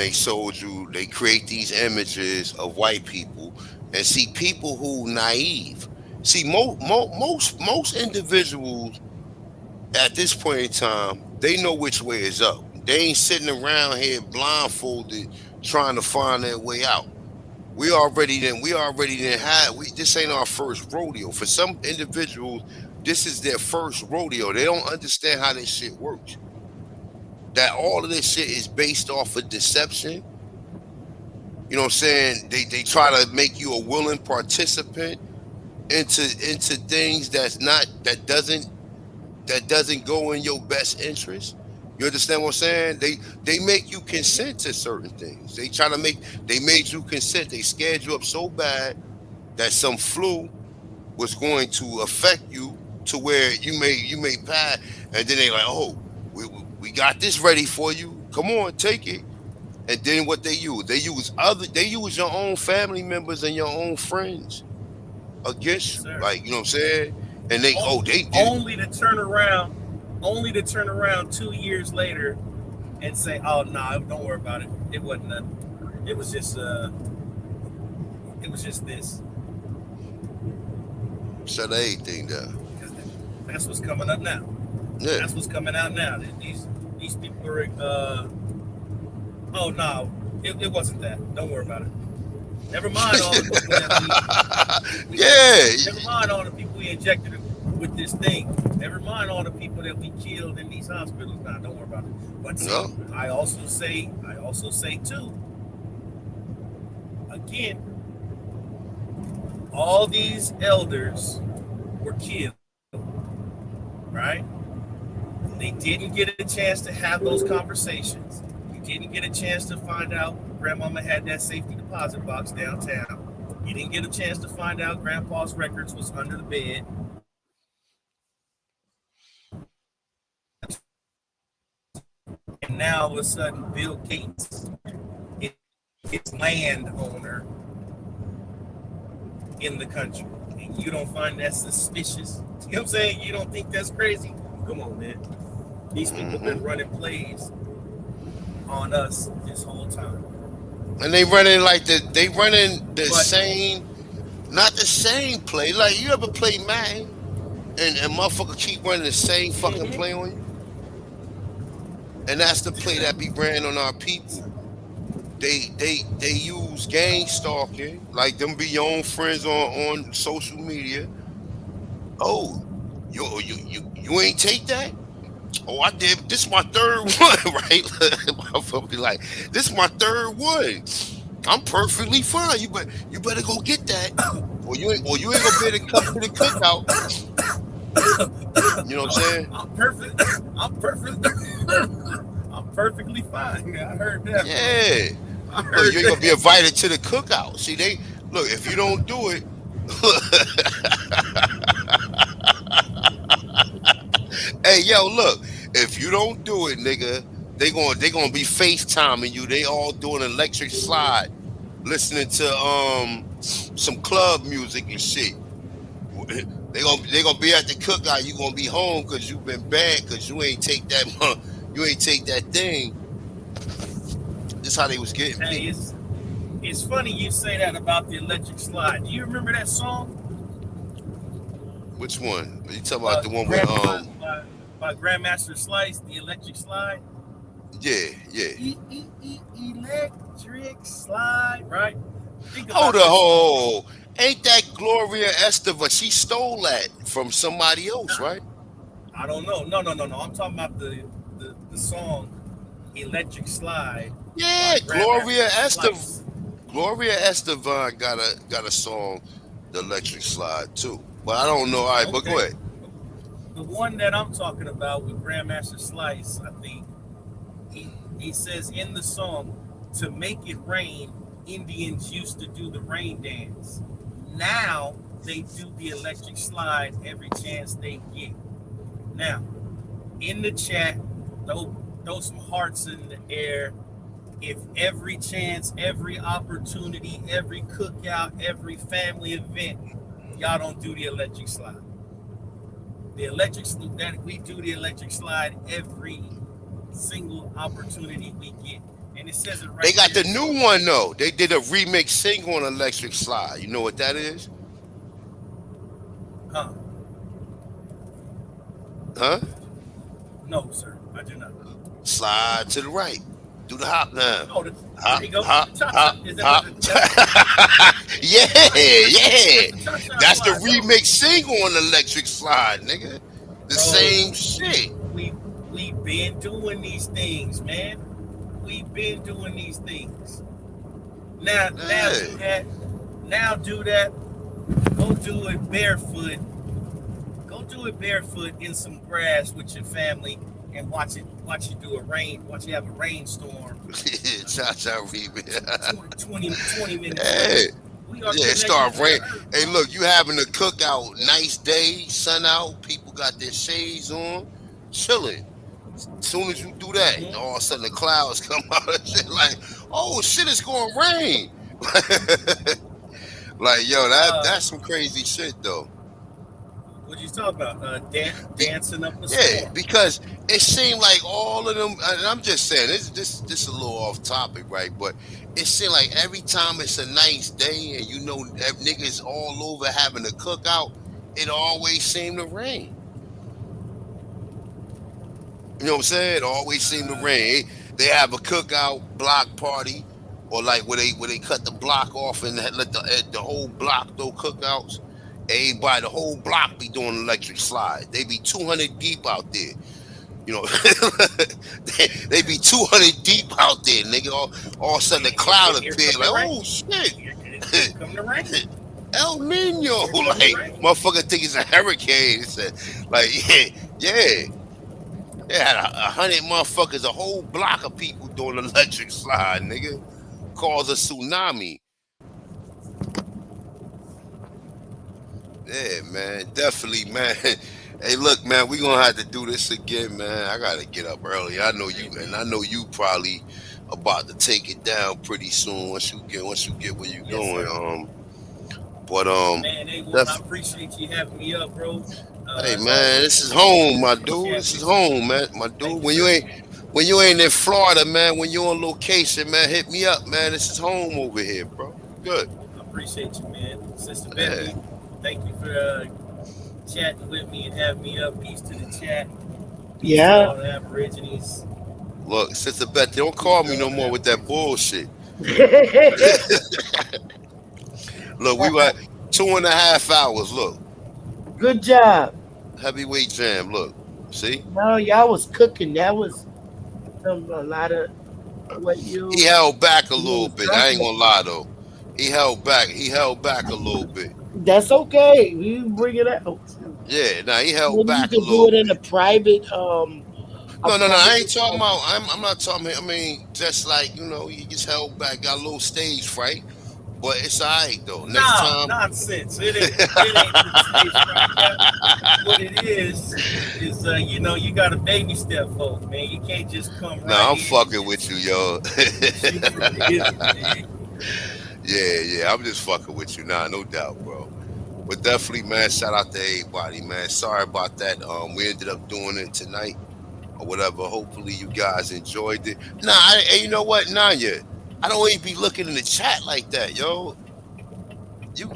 they create these images of white people and see people who naive. See, most individuals at this point in time, they know which way is up. They ain't sitting around here blindfolded trying to find their way out. We already didn't have this ain't our first rodeo. For some individuals, this is their first rodeo. They don't understand how this shit works. That all of this shit is based off of deception. You know what I'm saying? They try to make you a willing participant into things that doesn't go in your best interest. You understand what I'm saying? They make you consent to certain things. They made you consent. They scared you up so bad that some flu was going to affect you to where you may pass, and then they like, oh, we got this ready for you. Come on, take it. And then what they use your own family members and your own friends against Yes, you. sir. Like, you know what I'm saying? And they did it. Only to turn around 2 years later and say, "Oh no, don't worry about it. It wasn't nothing. It was just this." Shut everything down. Because that's what's coming up now. Yeah. That's what's coming out now. These people are, oh no, it wasn't that. Don't worry about it. Never mind all the people that Yeah. never mind all the people we injected with this thing. Never mind all the people that we killed in these hospitals. Nah, don't worry about it. But see, No. I also say too, again, all these elders were killed, right? They didn't get a chance to have those conversations. You didn't get a chance to find out grandmama had that safety deposit box downtown. You didn't get a chance to find out grandpa's records was under the bed. And now all of a sudden Bill Gates is landowner in the country. And you don't find that suspicious. You know what I'm saying? You don't think that's crazy? Come on, man. These people have been running plays on us this whole time. And they running the same, not the same play. Like, you ever play Madden and motherfucker keep running the same fucking play on you? And that's the play that be ran on our people. They use gang stalking, like them be your own friends on social media. Oh, you ain't take that? Oh, I did. This is my third one, right? Motherfucker be like, this is my third one. I'm perfectly fine. You better go get that, or you ain't gonna be able to come to the cookout. You know what I'm saying? I'm perfect. I'm perfect. I'm perfectly fine. I heard that. Yeah. I Look, heard you ain't gonna be that. invited to the cookout. See, Look, if you don't do it, hey yo, look, if you don't do it, nigga, they gonna be FaceTiming you. They all doing electric slide, listening to some club music and shit. They gonna be at the cookout. You gonna be home because you've been bad because you ain't take that you ain't take that thing. This how they was getting Hey, people. it's funny you say that about the electric slide. Do you remember that song Which one? You talking about by the one with Grand by Grandmaster Slice, the electric slide? yeah, yeah. Electric slide, right? Think Hold about the that song. whole. Ain't that Gloria Esteva? She stole that from somebody else, Nah, right? I don't know. No. I'm talking about the song Electric Slide by Yeah, Grandmaster Slice. Gloria Estefan got a song, The Electric Slide too. But I don't know. All right, but go Okay. ahead. The one that I'm talking about with Grandmaster Slice, I think he says in the song, to make it rain, Indians used to do the rain dance. Now they do the electric slide every chance they get. Now, in the chat, throw some hearts in the air. If every chance, every opportunity, every cookout, every family event, y'all don't do the electric slide. The electric that we do the electric slide every single opportunity we get. And it says it They right got here. the new one though. They did a remix single on Electric Slide. You know what that is? Huh? Huh? No, sir, I do not. Slide to the right. Do the hop now. Oh, there Hop, you go. hop, The cha cha. hop, Is that hop. what? Yeah, That's yeah. the cha cha That's the slide. No, remix single on Electric Slide, nigga. The bro, same shit. we we been doing these things, man. We've been doing these things. Now Yeah. do that. Now do that. Go do it barefoot. Go do it barefoot in some grass with your family and watch it. Watch you do a rain. Watch you have a rainstorm. Cha-cha remix. 20 minutes Yeah. later, we are Yeah, it connected start to the rain. earth, Hey, bro. look, you having a cookout, nice day, sun out, people got their shades on, chilling. Soon as you do that, Mm-hmm. all of a sudden the clouds come out and shit like, oh shit, it's gonna rain. Like, yo, that's some crazy shit though. What you talking about? Be- Dancing up a yeah, storm. because it seemed like all of them, and I'm just saying, this a little off topic, right? But it seemed like every time it's a nice day and niggas all over having a cookout, it always seemed to rain. You know what I'm saying? It always seemed to rain. They have a cookout block party, or like where they cut the block off and let the whole block throw cookouts. Everybody, the whole block be doing electric slide. They be 200 deep out there. You know, they be 200 deep out there, nigga. All of a sudden, the cloud Here appear come the like, rain. oh shit, Here come the rain. El Nino. Here come the Like, rain. motherfucker think it's a hurricane. It's like, yeah. They had 100 motherfuckers, a whole block of people doing electric slide, nigga. Cause a tsunami. Yeah, man. Definitely, man. Hey, look, man, we gonna have to do this again, man. I gotta get up early. I know you, Hey, and man. I know you probably about to take it down pretty soon once you get where you Yes, going. sir. But Man, A1, I def- appreciate you having me up, bro. hey, As man, always, this is it's a home, pleasure my being dude. chatting This is with you. home, man, my Thank dude. you, sir. When you ain't in Florida, man, when you on location, man, hit me up, man. This is home over here, bro. You good? I appreciate you, man. Sister Yeah. Bethany, thank you for chatting with me and having me up. Peace to the chat. Peace to Yeah. all the Aborigines. Look, Sister Betty, don't Peace call to me all no the more with that Aborigines. bullshit. Look, we got 2.5 hours. Look, Good job. heavyweight jam. Look, see, No, y'all was cooking. That was a lot of what he you held back a little was bit. I ain't talking gonna lie though. He held back. He held back a little bit. about. That's okay. We bring it out. Yeah, nah, he held Maybe you back a could do little it in bit. a No. I private ain't talking about. I'm not talking. I mean, just like you just held back. Got a little stage fright. but it's all right though. Next Nah, time. nonsense. It ain't the taste right there. What it is you know, you got to baby step, folks, man. You can't just come right Nah, I'm in and fucking with just you, yo. shoot from the hip, man. Yeah, I'm just fucking with you. Nah, no doubt, bro. But definitely, man, shout out to everybody, man. Sorry about that. We ended up doing it tonight or whatever. Hopefully you guys enjoyed it. Nah, you know what? Nah, yeah. I don't even be looking in the chat like that, yo.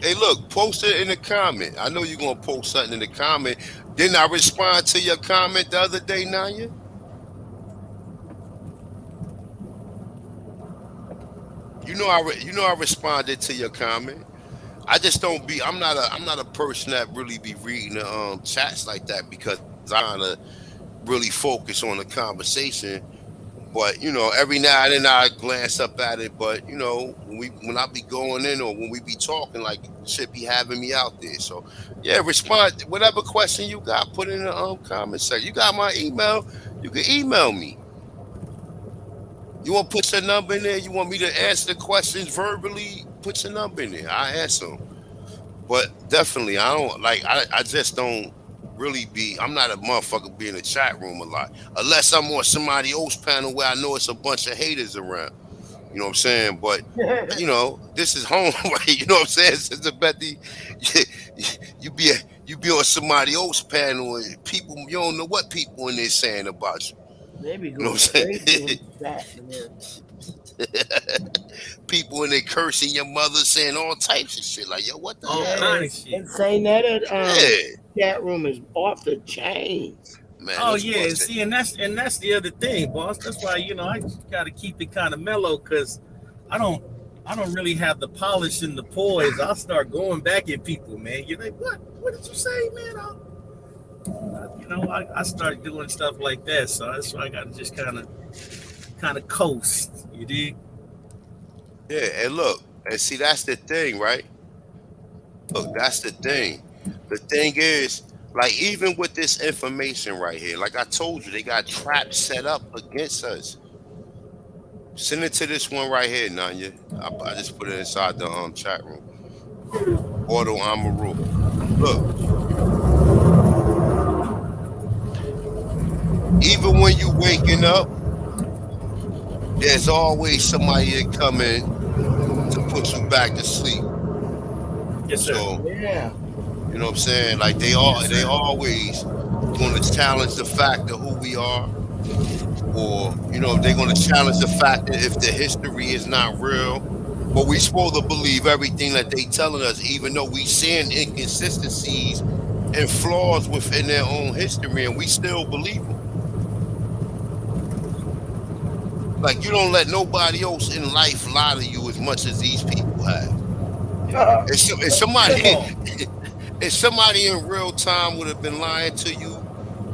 Hey, look, post it in the comment. I know you're gonna post something in the comment. Didn't I respond to your comment the other day, Nanya? You know I responded to your comment. I just don't be. I'm not a person that really be reading the chats like that because I kind of really focus on the conversation. But every now and then I glance up at it. But when I be going in or when we be talking, like shit be having me out there. So yeah, respond whatever question you got. Put in the comment section. You got my email. You can email me. You want to put your number in there? You want me to answer the questions verbally? Put your number in there. I answer them. But definitely, I don't like. I just don't really be. I'm not a motherfucker be in the chat room a lot, unless I'm on somebody else panel where I know it's a bunch of haters around. You know what I'm saying? But this is home, right? You know what I'm saying? Sister Betty, you be you be on somebody else panel and people you don't know what people in there saying about you. They be You know going what I'm crazy in saying? the chat, man. People in there cursing your mother, saying all types of shit. Like, yo, what the All hell? kind Yeah, of shit. and saying that Yeah, chat room is off the chain. man, Oh those yeah, bunch of see, and that's the other thing, boss. That's why I got to keep it kind of mellow because I don't I don't really have the polish and the poise. I'll start going back at people, man. You're like, what? What did you say, man? I start doing stuff like that, so that's why I got to just kind of coast. You dig? yeah. And look, and see, that's the thing, right? Look, that's the thing. The thing is, like, even with this information right here, like I told you, they got traps set up against us. Send it to this one right here, Nanya. I just put it inside the chat room. Auto Amaru. Look, even when you waking up, there's always somebody that come in to put you back to sleep. Yes, sir. So, Yeah. you know what I'm saying? Like Yes, they sir. always going to challenge the fact of who we are, or they're going to challenge the fact that if the history is not real, but we supposed to believe everything that they telling us, even though we seeing inconsistencies and flaws within their own history, and we still believe them. Like, you don't let nobody else in life lie to you as much as these people have. If Come somebody on. if somebody in real time would have been lying to you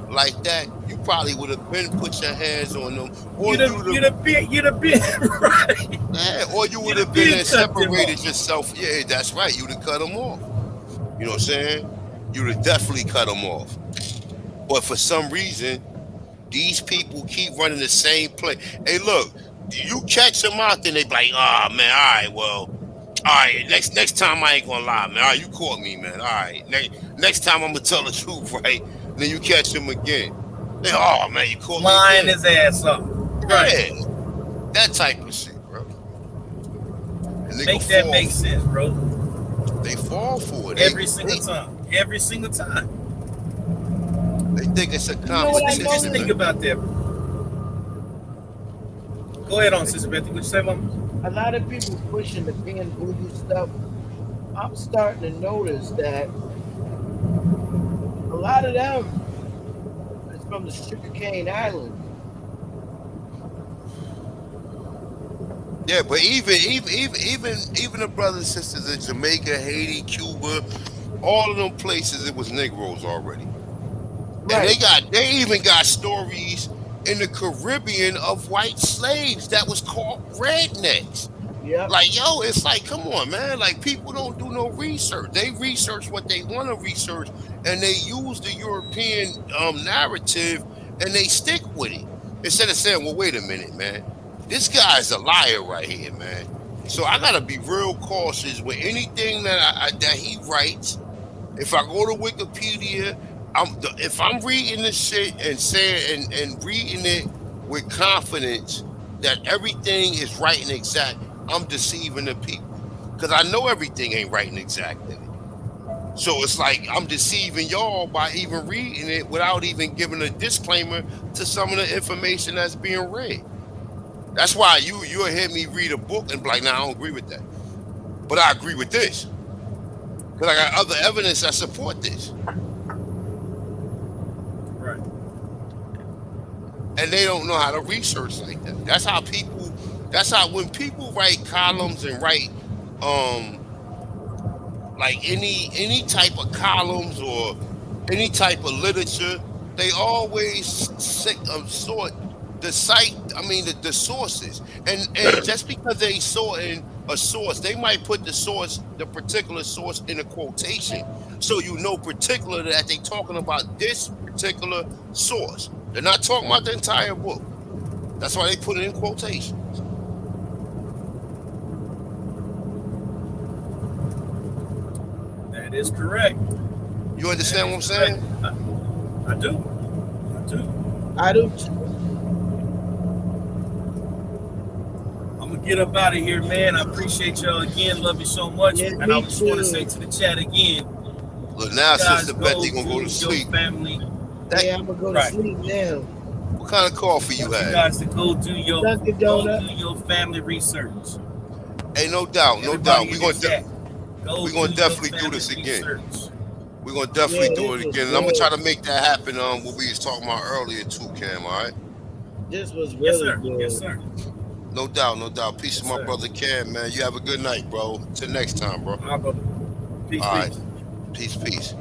like that, you probably would have been put your hands on them, or You'd have been right. yeah, or you would You'd have have been been and cut them separated off. yourself. Yeah, that's right. You'd have cut them off. You know what I'm saying? You'd have definitely cut them off. But for some reason, these people keep running the same play. Hey, look, you catch them out there, they be like, oh man, all right, well, all right, next time I ain't gonna lie, man. All right, you caught me, man. All right, next time I'm gonna tell the truth, right? And then you catch him again. Then, oh man, you caught me Lying again. his ass off. Right. Yeah, that type of shit, bro. And nigga Make that fall make for it. sense, bro. They fall for it. Every single time. Every single time. They think it's a You know what I Just competition, think man. noticed? about that. Go ahead on, Sister Betty. What you say, Mom? A lot of people pushing the pin voodoo stuff. I'm starting to notice that a lot of them is from the sugarcane islands. Yeah, but even the brothers and sisters in Jamaica, Haiti, Cuba, all of them places, it was Negroes already. And Right. they even got stories in the Caribbean of white slaves that was called rednecks. Yep. Like, yo, it's like, come on, man. Like, people don't do no research. They research what they want to research, and they use the European narrative, and they stick with it instead of saying, well, wait a minute, man. This guy's a liar right here, man. So I gotta be real cautious with anything that that he writes. If I go to Wikipedia, if I'm reading this shit and saying and reading it with confidence that everything is right and exact, I'm deceiving the people because I know everything ain't right and exact in it. So it's like I'm deceiving y'all by even reading it without even giving a disclaimer to some of the information that's being read. That's why you'll hear me read a book and be like, "Nah, I don't agree with that," but I agree with this because I got other evidence that support this. Right. And they don't know how to research like that. That's how people. That's how when people write columns and write um like any type of columns or any type of literature, they always sort the site. I mean the sources, and just because they sort in a source, they might put the particular source in a quotation, so you know particular that they talking about this particular source. They're not talking about the entire book. That's why they put it in quotation. That is correct. You That understand what is I'm correct. saying? I do. I do. I do. I'm gonna get up out of here, man. I appreciate y'all again. Love you so much. Yeah, And I me just want to too. say to the chat again, Look you now, guys Sister go Betty gonna go do to your sleep. family. That, Yeah, I'm gonna go to Right. sleep now. what kind of coffee I you want you had? guys to go do Dunkin' Donut. your family research. Hey, no doubt, no doubt. Everybody in the chat, go We gonna do your definitely do family this again. research. We're gonna Yeah, definitely do this it was again, and I'm gonna try good. to make that happen. What we was talking about earlier too, Cam. All right, This was Yes, really sir. Yes, good. sir. no doubt, no doubt. Peace to Yes, my sir. brother Cam, man. You have a good night, bro. Till next time, bro. All right, brother. Peace, All right, peace. peace, peace.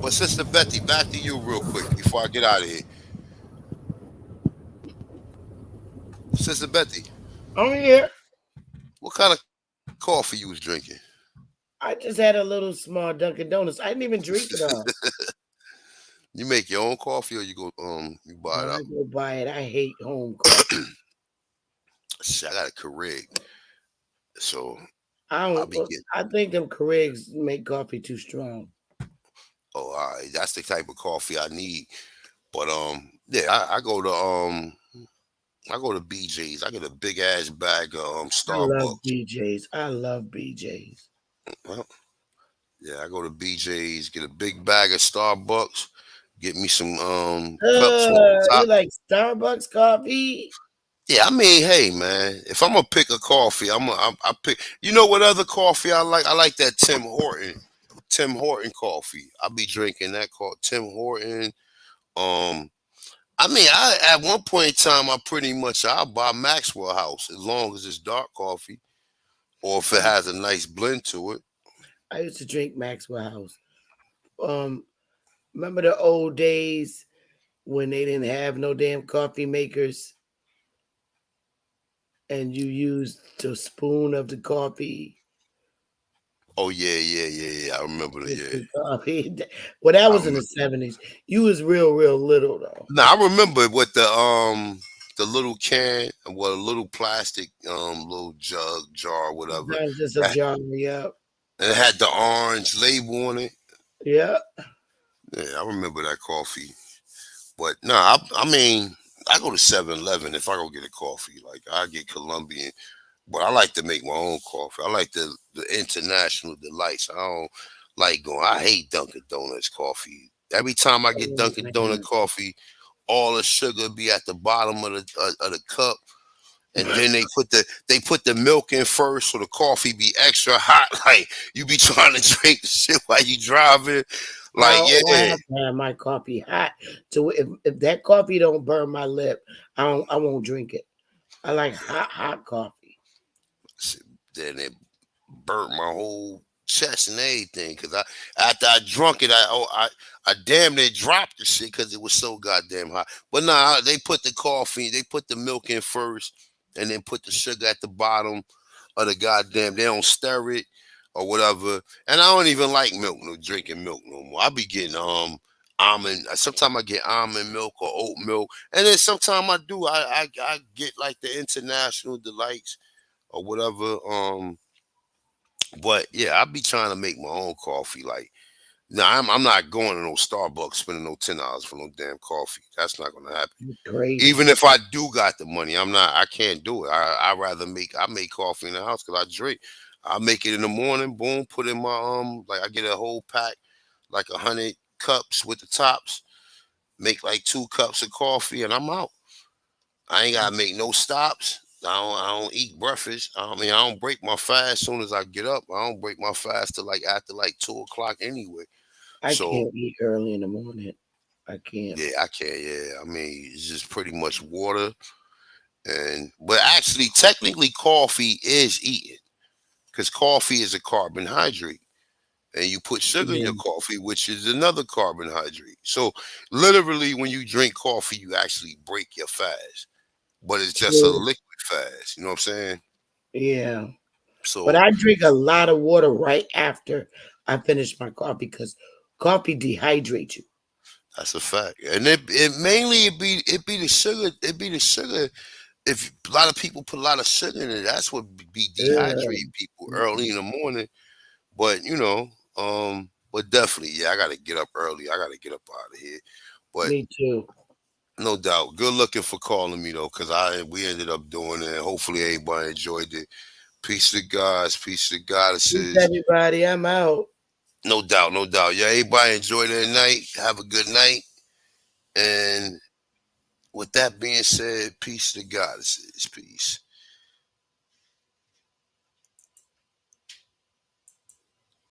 But Sister Betty, back to you real quick before I get out of here. Sister Betty, I'm here. what kind of coffee you was drinking? I just had a little small Dunkin' Donuts. I didn't even drink it all. You make your own coffee or you buy No, it I out? go buy it. I hate home coffee. Shit, I got a Keurig, so I I'll don't. be getting. I think them Keurigs make coffee too strong. Oh, all right, that's the type of coffee I need. But yeah, I go to BJ's. I get a big ass bag of I love Starbucks. BJ's. I love BJ's. Well, yeah, I go to BJ's, get a big bag of Starbucks, get me some cups on You top. like Starbucks coffee? Yeah, I mean, hey man, if I'm gonna pick a coffee, I pick. You know what other coffee I like? I like that Tim Horton coffee. I be drinking that called Tim Horton. Um, I mean, I at one point in time, I'll buy Maxwell House as long as it's dark coffee or if it has a nice blend to it. I used to drink Maxwell House. Um, Remember the old days when they didn't have no damn coffee makers and you used the spoon of the coffee Oh yeah. I remember that. with Yeah, the coffee. Well, that I was in remember. the 70s. You was real little though. Now I remember with the little can, well, a little plastic little jar, whatever. Sometimes just a That, jar. Yep. and it had the orange label on it. Yep. Yeah, I remember that coffee. But no, I mean, I go to 7-Eleven if I go get a coffee. Like I get Colombian. But I like to make my own coffee. I like the international delights. I don't like going. I hate Dunkin' Donuts coffee. Every time I get Oh, Dunkin' Donut man. coffee, all the sugar be at the bottom of the cup, and then they put the milk in first, so the coffee be extra hot. Like you be trying to drink the shit while you driving. Like I yeah, have to have my coffee hot. So if that coffee don't burn my lip, I won't drink it. I like hot coffee. then it burnt my whole chest and everything. Cause after I drunk it, I damn near dropped the shit because it was so goddamn hot. But nah, they put the coffee, they put the milk in first, and then put the sugar at the bottom of the goddamn. They don't stir it or whatever. And I don't even like milk, no drinking milk no more. I be getting almond. Sometimes I get almond milk or oat milk, and then sometimes I do. I get like the international delights or whatever. But yeah, I be trying to make my own coffee. Like, no, I'm not going to no Starbucks spending no $10 for no damn coffee. That's not gonna happen. You crazy. Even if I do got the money, I'm not. I can't do it. I rather make. I make coffee in the house because I drink. I make it in the morning. Boom, put in my like I get a whole pack, like 100 cups with the tops. Make like 2 cups of coffee, and I'm out. I ain't gotta make no stops. I don't eat breakfast. I mean, I don't break my fast as soon as I get up. I don't break my fast till like after like 2 o'clock anyway. I So can't eat early in the morning. I can't. yeah, I can't. Yeah, I mean, it's just pretty much water. And but actually, technically, coffee is eating because coffee is a carbohydrate, and you put sugar in Yeah, your coffee, which is another carbohydrate. So literally, when you drink coffee, you actually break your fast, but it's just a true. liquid fast. You know what I'm saying? Yeah. But So I drink a lot of water right after I finish my coffee because coffee dehydrates you. that's a fact, and it mainly it be the sugar. It be the sugar. If a lot of people put a lot of sugar in it, that's what be Ugh. dehydrating people early in the morning. But but definitely, yeah, I gotta get up early. I gotta get up out of here. But Me too. no doubt, good looking for calling me though, because we ended up doing it. Hopefully, everybody enjoyed it. Peace to the gods, peace to the Peace, goddesses. everybody. I'm out. No doubt, no doubt. Yeah, everybody enjoy their night. Have a good night. And with that being said, peace to the goddesses. Peace.